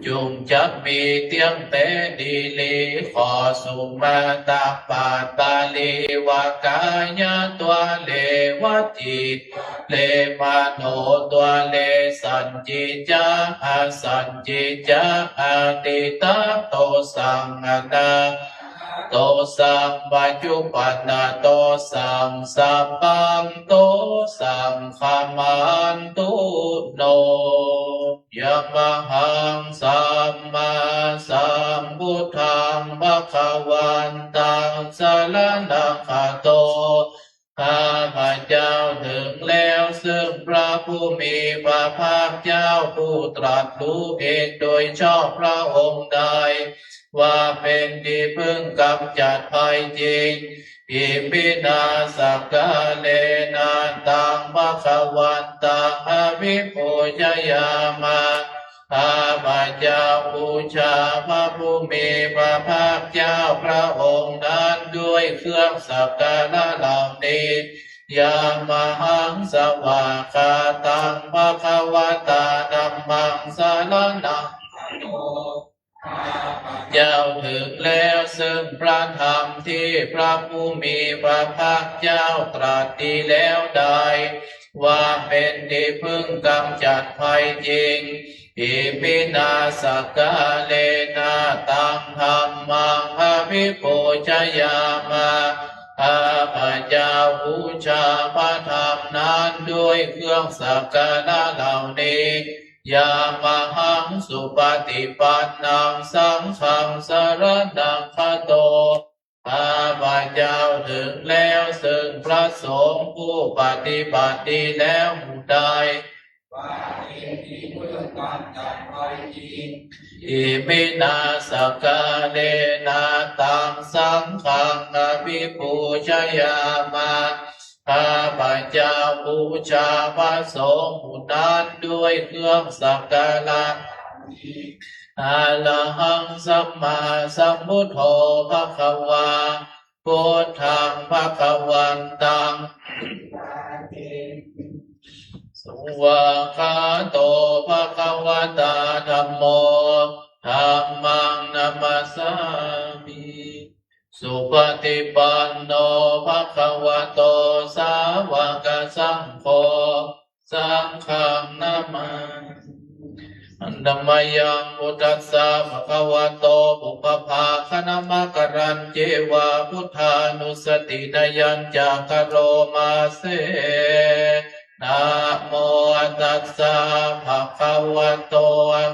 จุงจะมีเตียงเตดีลีขอสุมาตาปาตาลีวากายะตัวเลวจิตเลมาโนตัวเลสันจิจาอาสันจิจาอาติตาโตสังนาโตสังปัจจุปันนาโตสังสัพพังโตสังขมันตุโนยะมหังสัมมาสัมพุทธังภะคะวันตังสรณังคโตข้าพเจ้าถึงแล้วซึ่งพระผู้มีพระภาคเจ้าผู้ตรัสรู้เองโดยชอบพระองค์ใดว่าเป็นที่พึ่งกำจัดภัยจริงอิมินาสกาเลนะตังภะคะวันตังอภิปูชยามาข้าพเจ้าบูชาพระผู้มีพระภาคเจ้าพระองค์นั้นด้วยเครื่องสักการะเหล่านี้ยามหังสวากาตังภะคะวะตาธัมมังสรณังเจ้าถึงแล้วซึ่งพระธรรมที่พระผู้มีพระภาคเจ้าตรัสดีแล้วได้ว่าเป็นที่พึ่งกำจัดภัยจริงอิมินาสกาเลนะตังธัมมังอภิปูชยามาข้าพเจ้าบูชาพระธรรมนั้นด้วยเครื่องสักการะเหล่านี้ยามหังสุปฏิปันนังสังฆังสรณังคโตข้าพเจ้าถึงแล้วซึ่งพระสงฆ์ผู้ปฏิบัติดีแล้วหมู่ใดอิมินาสกาเลนะตังสังฆังอภิปูชยามาข้าพเจ้าบูชาพระสงฆ์ผู้นั้นด้วยเครื่องสักการะอะระหังสัมมาสัมพุทโธภะคะวาพุทธังภะคะวันตังสุวาคาโตภะคะวะตาธัมโมธัมมังนัมมัสสามิสุปฏิปันโนภะคะวะโตสาวกสังโฆสังฆังนามาธัมมายังพุทธัสสะภะคะวะโตปุพพาคณมะกรันเจวะพุทธานุสตินายัญจากโรมาเสนะโมตัสสะภะคะวะโต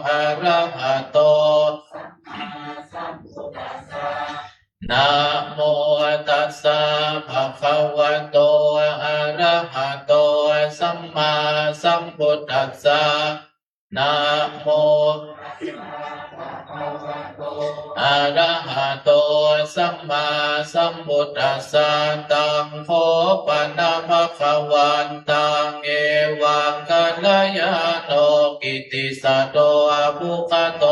อะระหะโตนะโมตัสสะภะคะวะโตอะระหะโตสัมมาสัมพุทธัสสะนะโมอะระหะโตสัมมาสัมพุทธัสสะตังโฆปนะภะคะวันตังเอวังกัลยาโนกิติสัตโตอะภุคโต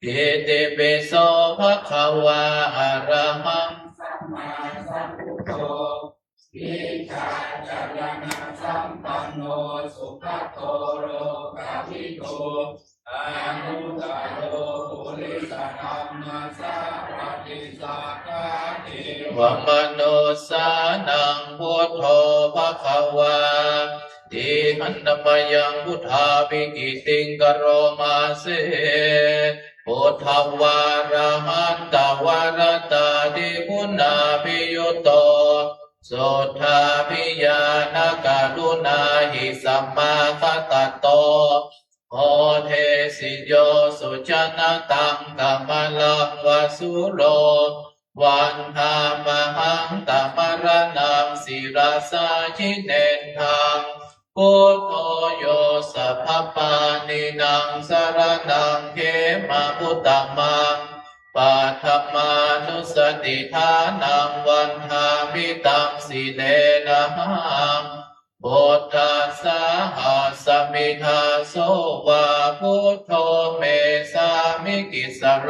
อิติปิโสภะคะวะอะระหังสัมมาสัมพุทโธวิชาจารณะสัมปันโนสุขโตโลกวิโตอนุตตโรปุริสธรรมสารติสักกะเทวมนุสสานังพุทโธภะคะวาติหันตมยังพุทธาภิกิติงกโรมาเสพุทธวาระหันตวารตาดิคุณาภิยุตโตสุทธาภิญาณกรุณาหิสัมมาคตโตโอเทสิโยสุจนะตังกัมมลังวสุโลวันธามหังตมรณังศิราสาชิเนทังพุทโธโยสัพพปานินังสรณังเขมาพุตตมังปัฏฐมานุสติฐานังวันธามิตังสิเลนะหังพุทธัสสะหัสสมิทาโสวะพุทโธเมสามิกิสโร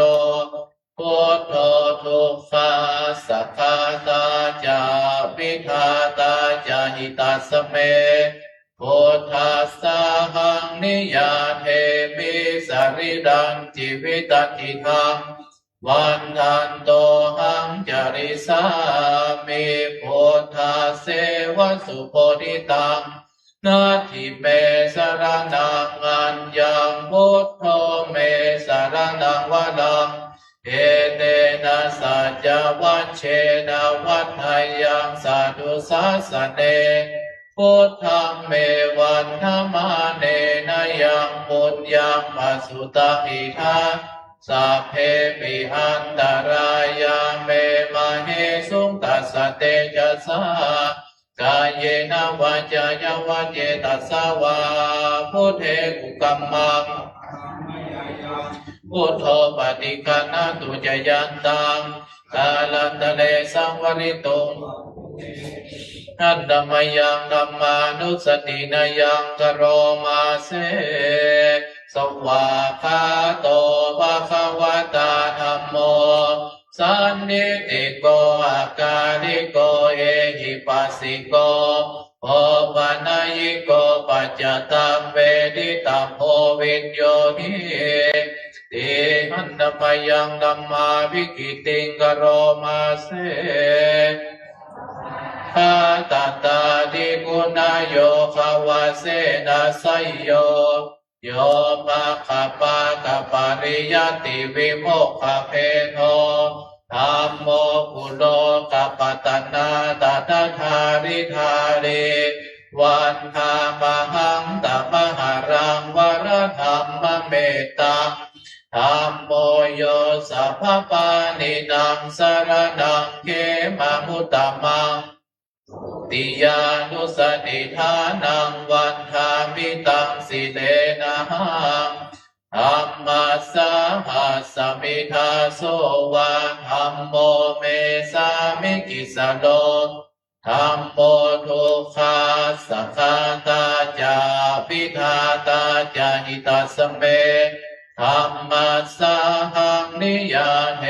พุทโธทุกขาสัทธาตาจาวิธาตาจาหิตัสเมพุทธัสสะหังนิยาเทมิ สริดังจิวิตัติทังวันทันโตหังจริสามิพุทธาเสวสุโพธิตังนาทิเมสรนังอัญญังพุทโธเมสรนังวะลังเอเตนะสัจจวัชเชนะวัฏฐายังสาธุสาสเนพุทธังเมวันธมาเนนะยังปุญญังปัสสุตังอิทังสัพเพปิอันตรายาเมมะเหสุงตัสสะเตจัสสะกายเยนะวาจายวัจเจตัสสะวาพุทเทกุกัมมังพุทโธปฏิคันนะตุจยันตังกาลันตะเลสังวริตุงอัตตมยังธัมมานุสตินายังกโรมาเสสวากขาโตภะคะวะตาธัมโมสันนิติโกอาการิโกเอหิปัสสิโกโอปะนายิโกปัจจตังเวดิตัมโพวิญโยหิติหันตมยังธัมมาวิกิติงกโรมาเสคาตตาดิกุณโยภาวะเสนะไสโยโยภะคะปะกะปริยติวิโมกขเพโทธัมโมกุโลกัปปตนาตถาธาริธาริวันธามหังตมหารังวรธรรมเมตตังธัมโมโยสัพพปานินังสรณังเขมะมุตตมังติยานุสติทานังวันธามิตังสิเลนะหังธัมมัสสะหัสสมิทาโสวะธัมโมเมสามิกิสโลธัมโมทุกขาสัคคาตาจาปิธาตาจาหิตัสสเมธัมมัสสะหังนิยาเท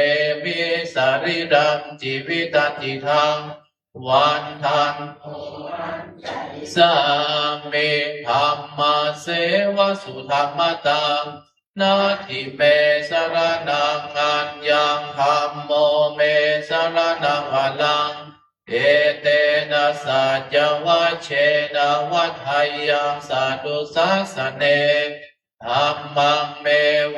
มิสริรังจิวิตัติทังวันทันสามิธัมมาเสวสุธรรมตังนาทิเมสรนังอัญญังธัมโมเมสรนังวะลังเอเตนะสัจจวัชเชนะวัฏฐายังสาธุสาสเนธัมมังเม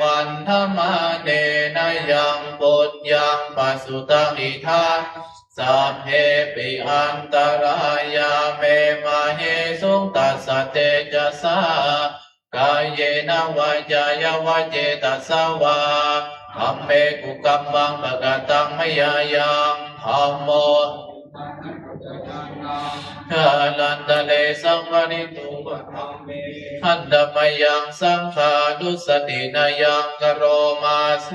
วันธมาเนนะยังปุญญังปัสสุตังอิทังสัพเพปิอันตรายาเมมะเหสุงตัสสะเตจัสสะกายเยนะวาจายวัจเจตัสสะวาธัมเมกุกัมมังปะกะตังมะยายังธัมโมกาลันตะเลสังวริตุหันตมยังสังขานุสตินายังกโรมาเส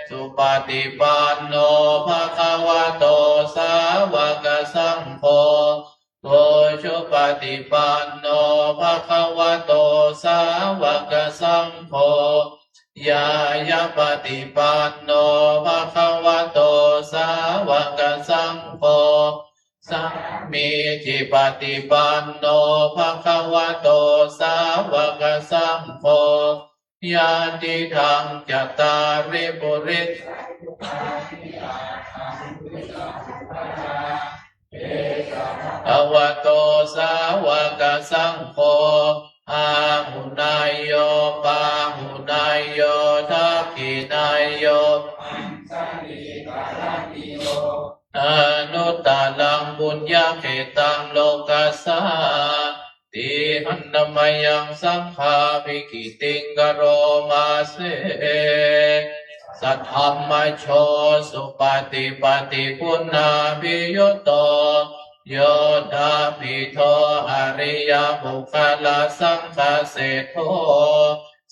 สุปฏิปันโนภะคะวะโตสาวกสังโฆโตชุปฏิปันโนภะคะวะโตสาวกสังโฆยายาปฏิปันโนภะคะวะโตสาวกสังโฆสัมมิจิปฏิปันโนภะคะวะโตสาวกสังโฆญาติธังจัตตาริปุริสภวะโตสาวกสังโฆอาหุนายโยปาหุนายโยทัพพินายโยอนุตตาลังบุญญาเขตังโลกัสสะติหันตมยังสังฆาภิกิติงกโรมาเสสัทธัมมโชสุปฏิปฏิปุณาภิยุตโตโยธาภิโทอริยบุคลาสังฆเสโท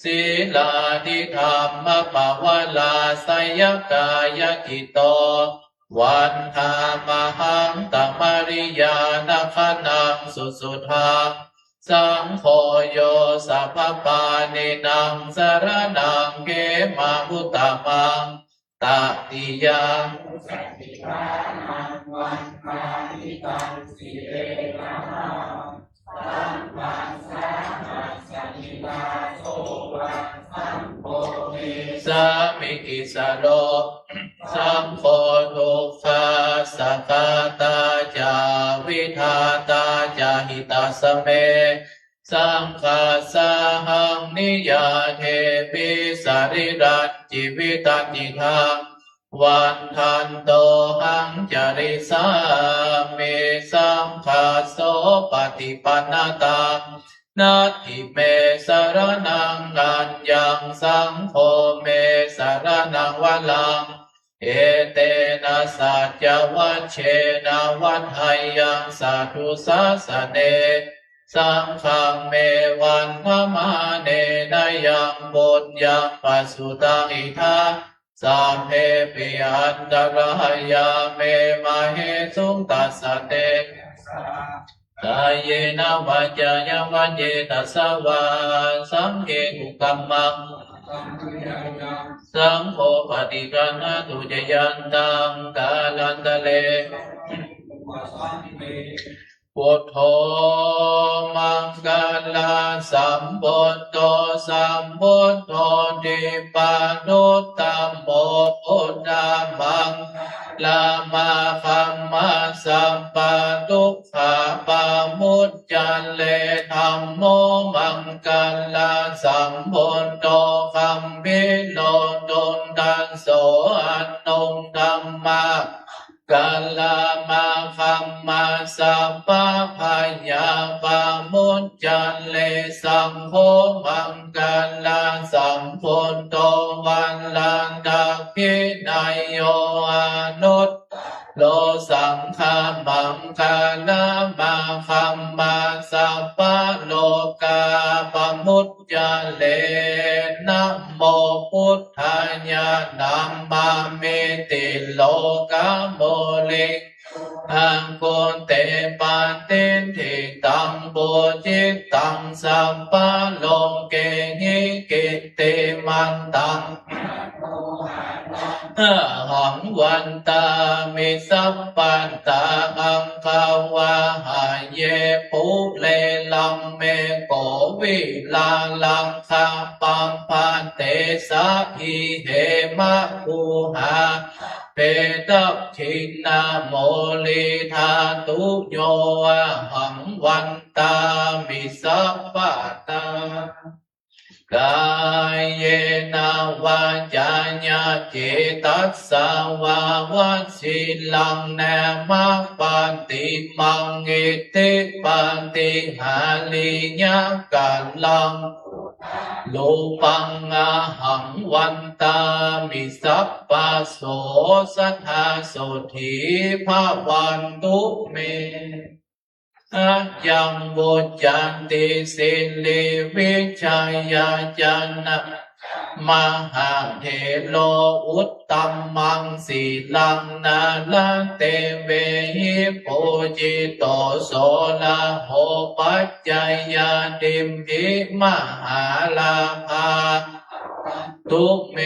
ศีลาธิธรรมปวลาสยกายกิโตวันธามหังตมริยานาคนังสุสุธาสังโฆโยสัพพปานินังสรณังเกมามุตตมังตติยังวันธามิตังสิเลนะสัมปัสสะสัมมิทาโส สามิกิสโลสัมโพทุกขาสักกาตาจาวิธาตาจาหิตาสเมสังฆาสาหังนิยาเทปิสาริรัตจิวิตันติทังวันทันโตหังจาริสามิสังฆาโสปฏิปันนตังนาทิเมสารนังอัญญังสังโฆเมสารนังวะลังเอเตนะสัจจวัชเชนะวัฏหายังสัทธุสาสเนสังฆังเมวันธมาเนนะยังบุญยังปัสสุตังอิทังสัพเพปิอันตรายาเมมาเหสุงตัสสะเตกายเยนะวาจายะวันเยตัสสะวาสังเฆกุกัมมังสังโฆปฏิกัณหตุจยันตังกาลันตะเลพุทโธมังคลาสัมพุทโธสัมพุทโธติปานุตตัมโมพุทธามังลามาคัมมาสัมปะทุกขาปามุจจันเลธัมโมมังคลาสัมพุทโธคัมภิโลตุนตันโสอันนงธัมมากาลามาคัมมาสัพพะพยาปามุจจันเลสังโฆมังกาลาสัมพุทโตวันลันตาภินายโยอนุตโลสังฆามังคาลามาคัมมาสัพพะโลกาปมุจจันเลนะโมพุทธายะนัมมาเมติโลกาโมลิอังกุณเตปันตินทิตังโบจิตตังสัมปะโลเกหิกิติมันตังหังวันตามิสัพปันตาอังคาวาหาเยปุเลลังเมโกวิลาลังคาปังพันเตสะหิเหมะภูหาเปตัพทินาโมลิธาตุโยหังวันตามิสัพปัตตากายเยนะวาจายะเจตัสสาวาวัชิลังเนมะปันติมังเอติปันติหาลิญะกัลลังโลปังอาหังวันตามิสัพพะโสสัทธาโสธีภาวันตุเมอายังบุจจันติสิลิวิชัยยาจันนะมหาเถโลอุตตัมมังสีลังนาลเตเวหิปุจิโตโสลาโหปัจจยาดิมหิมหาลาภาทุเม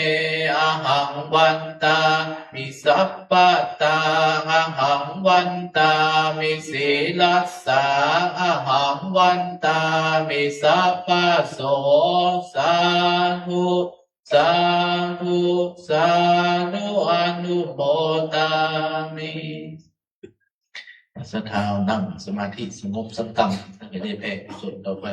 อหังวันตามิสัพพะตาอหังวันตามิศีลัสสาอหังวันตามิสัพพะโสสาธุสาธุสาธุอนุโมทามิสัทธานั่งสมาธิสงบสักตั้งตั้งแต่ได้แผ่กุศลต่อไป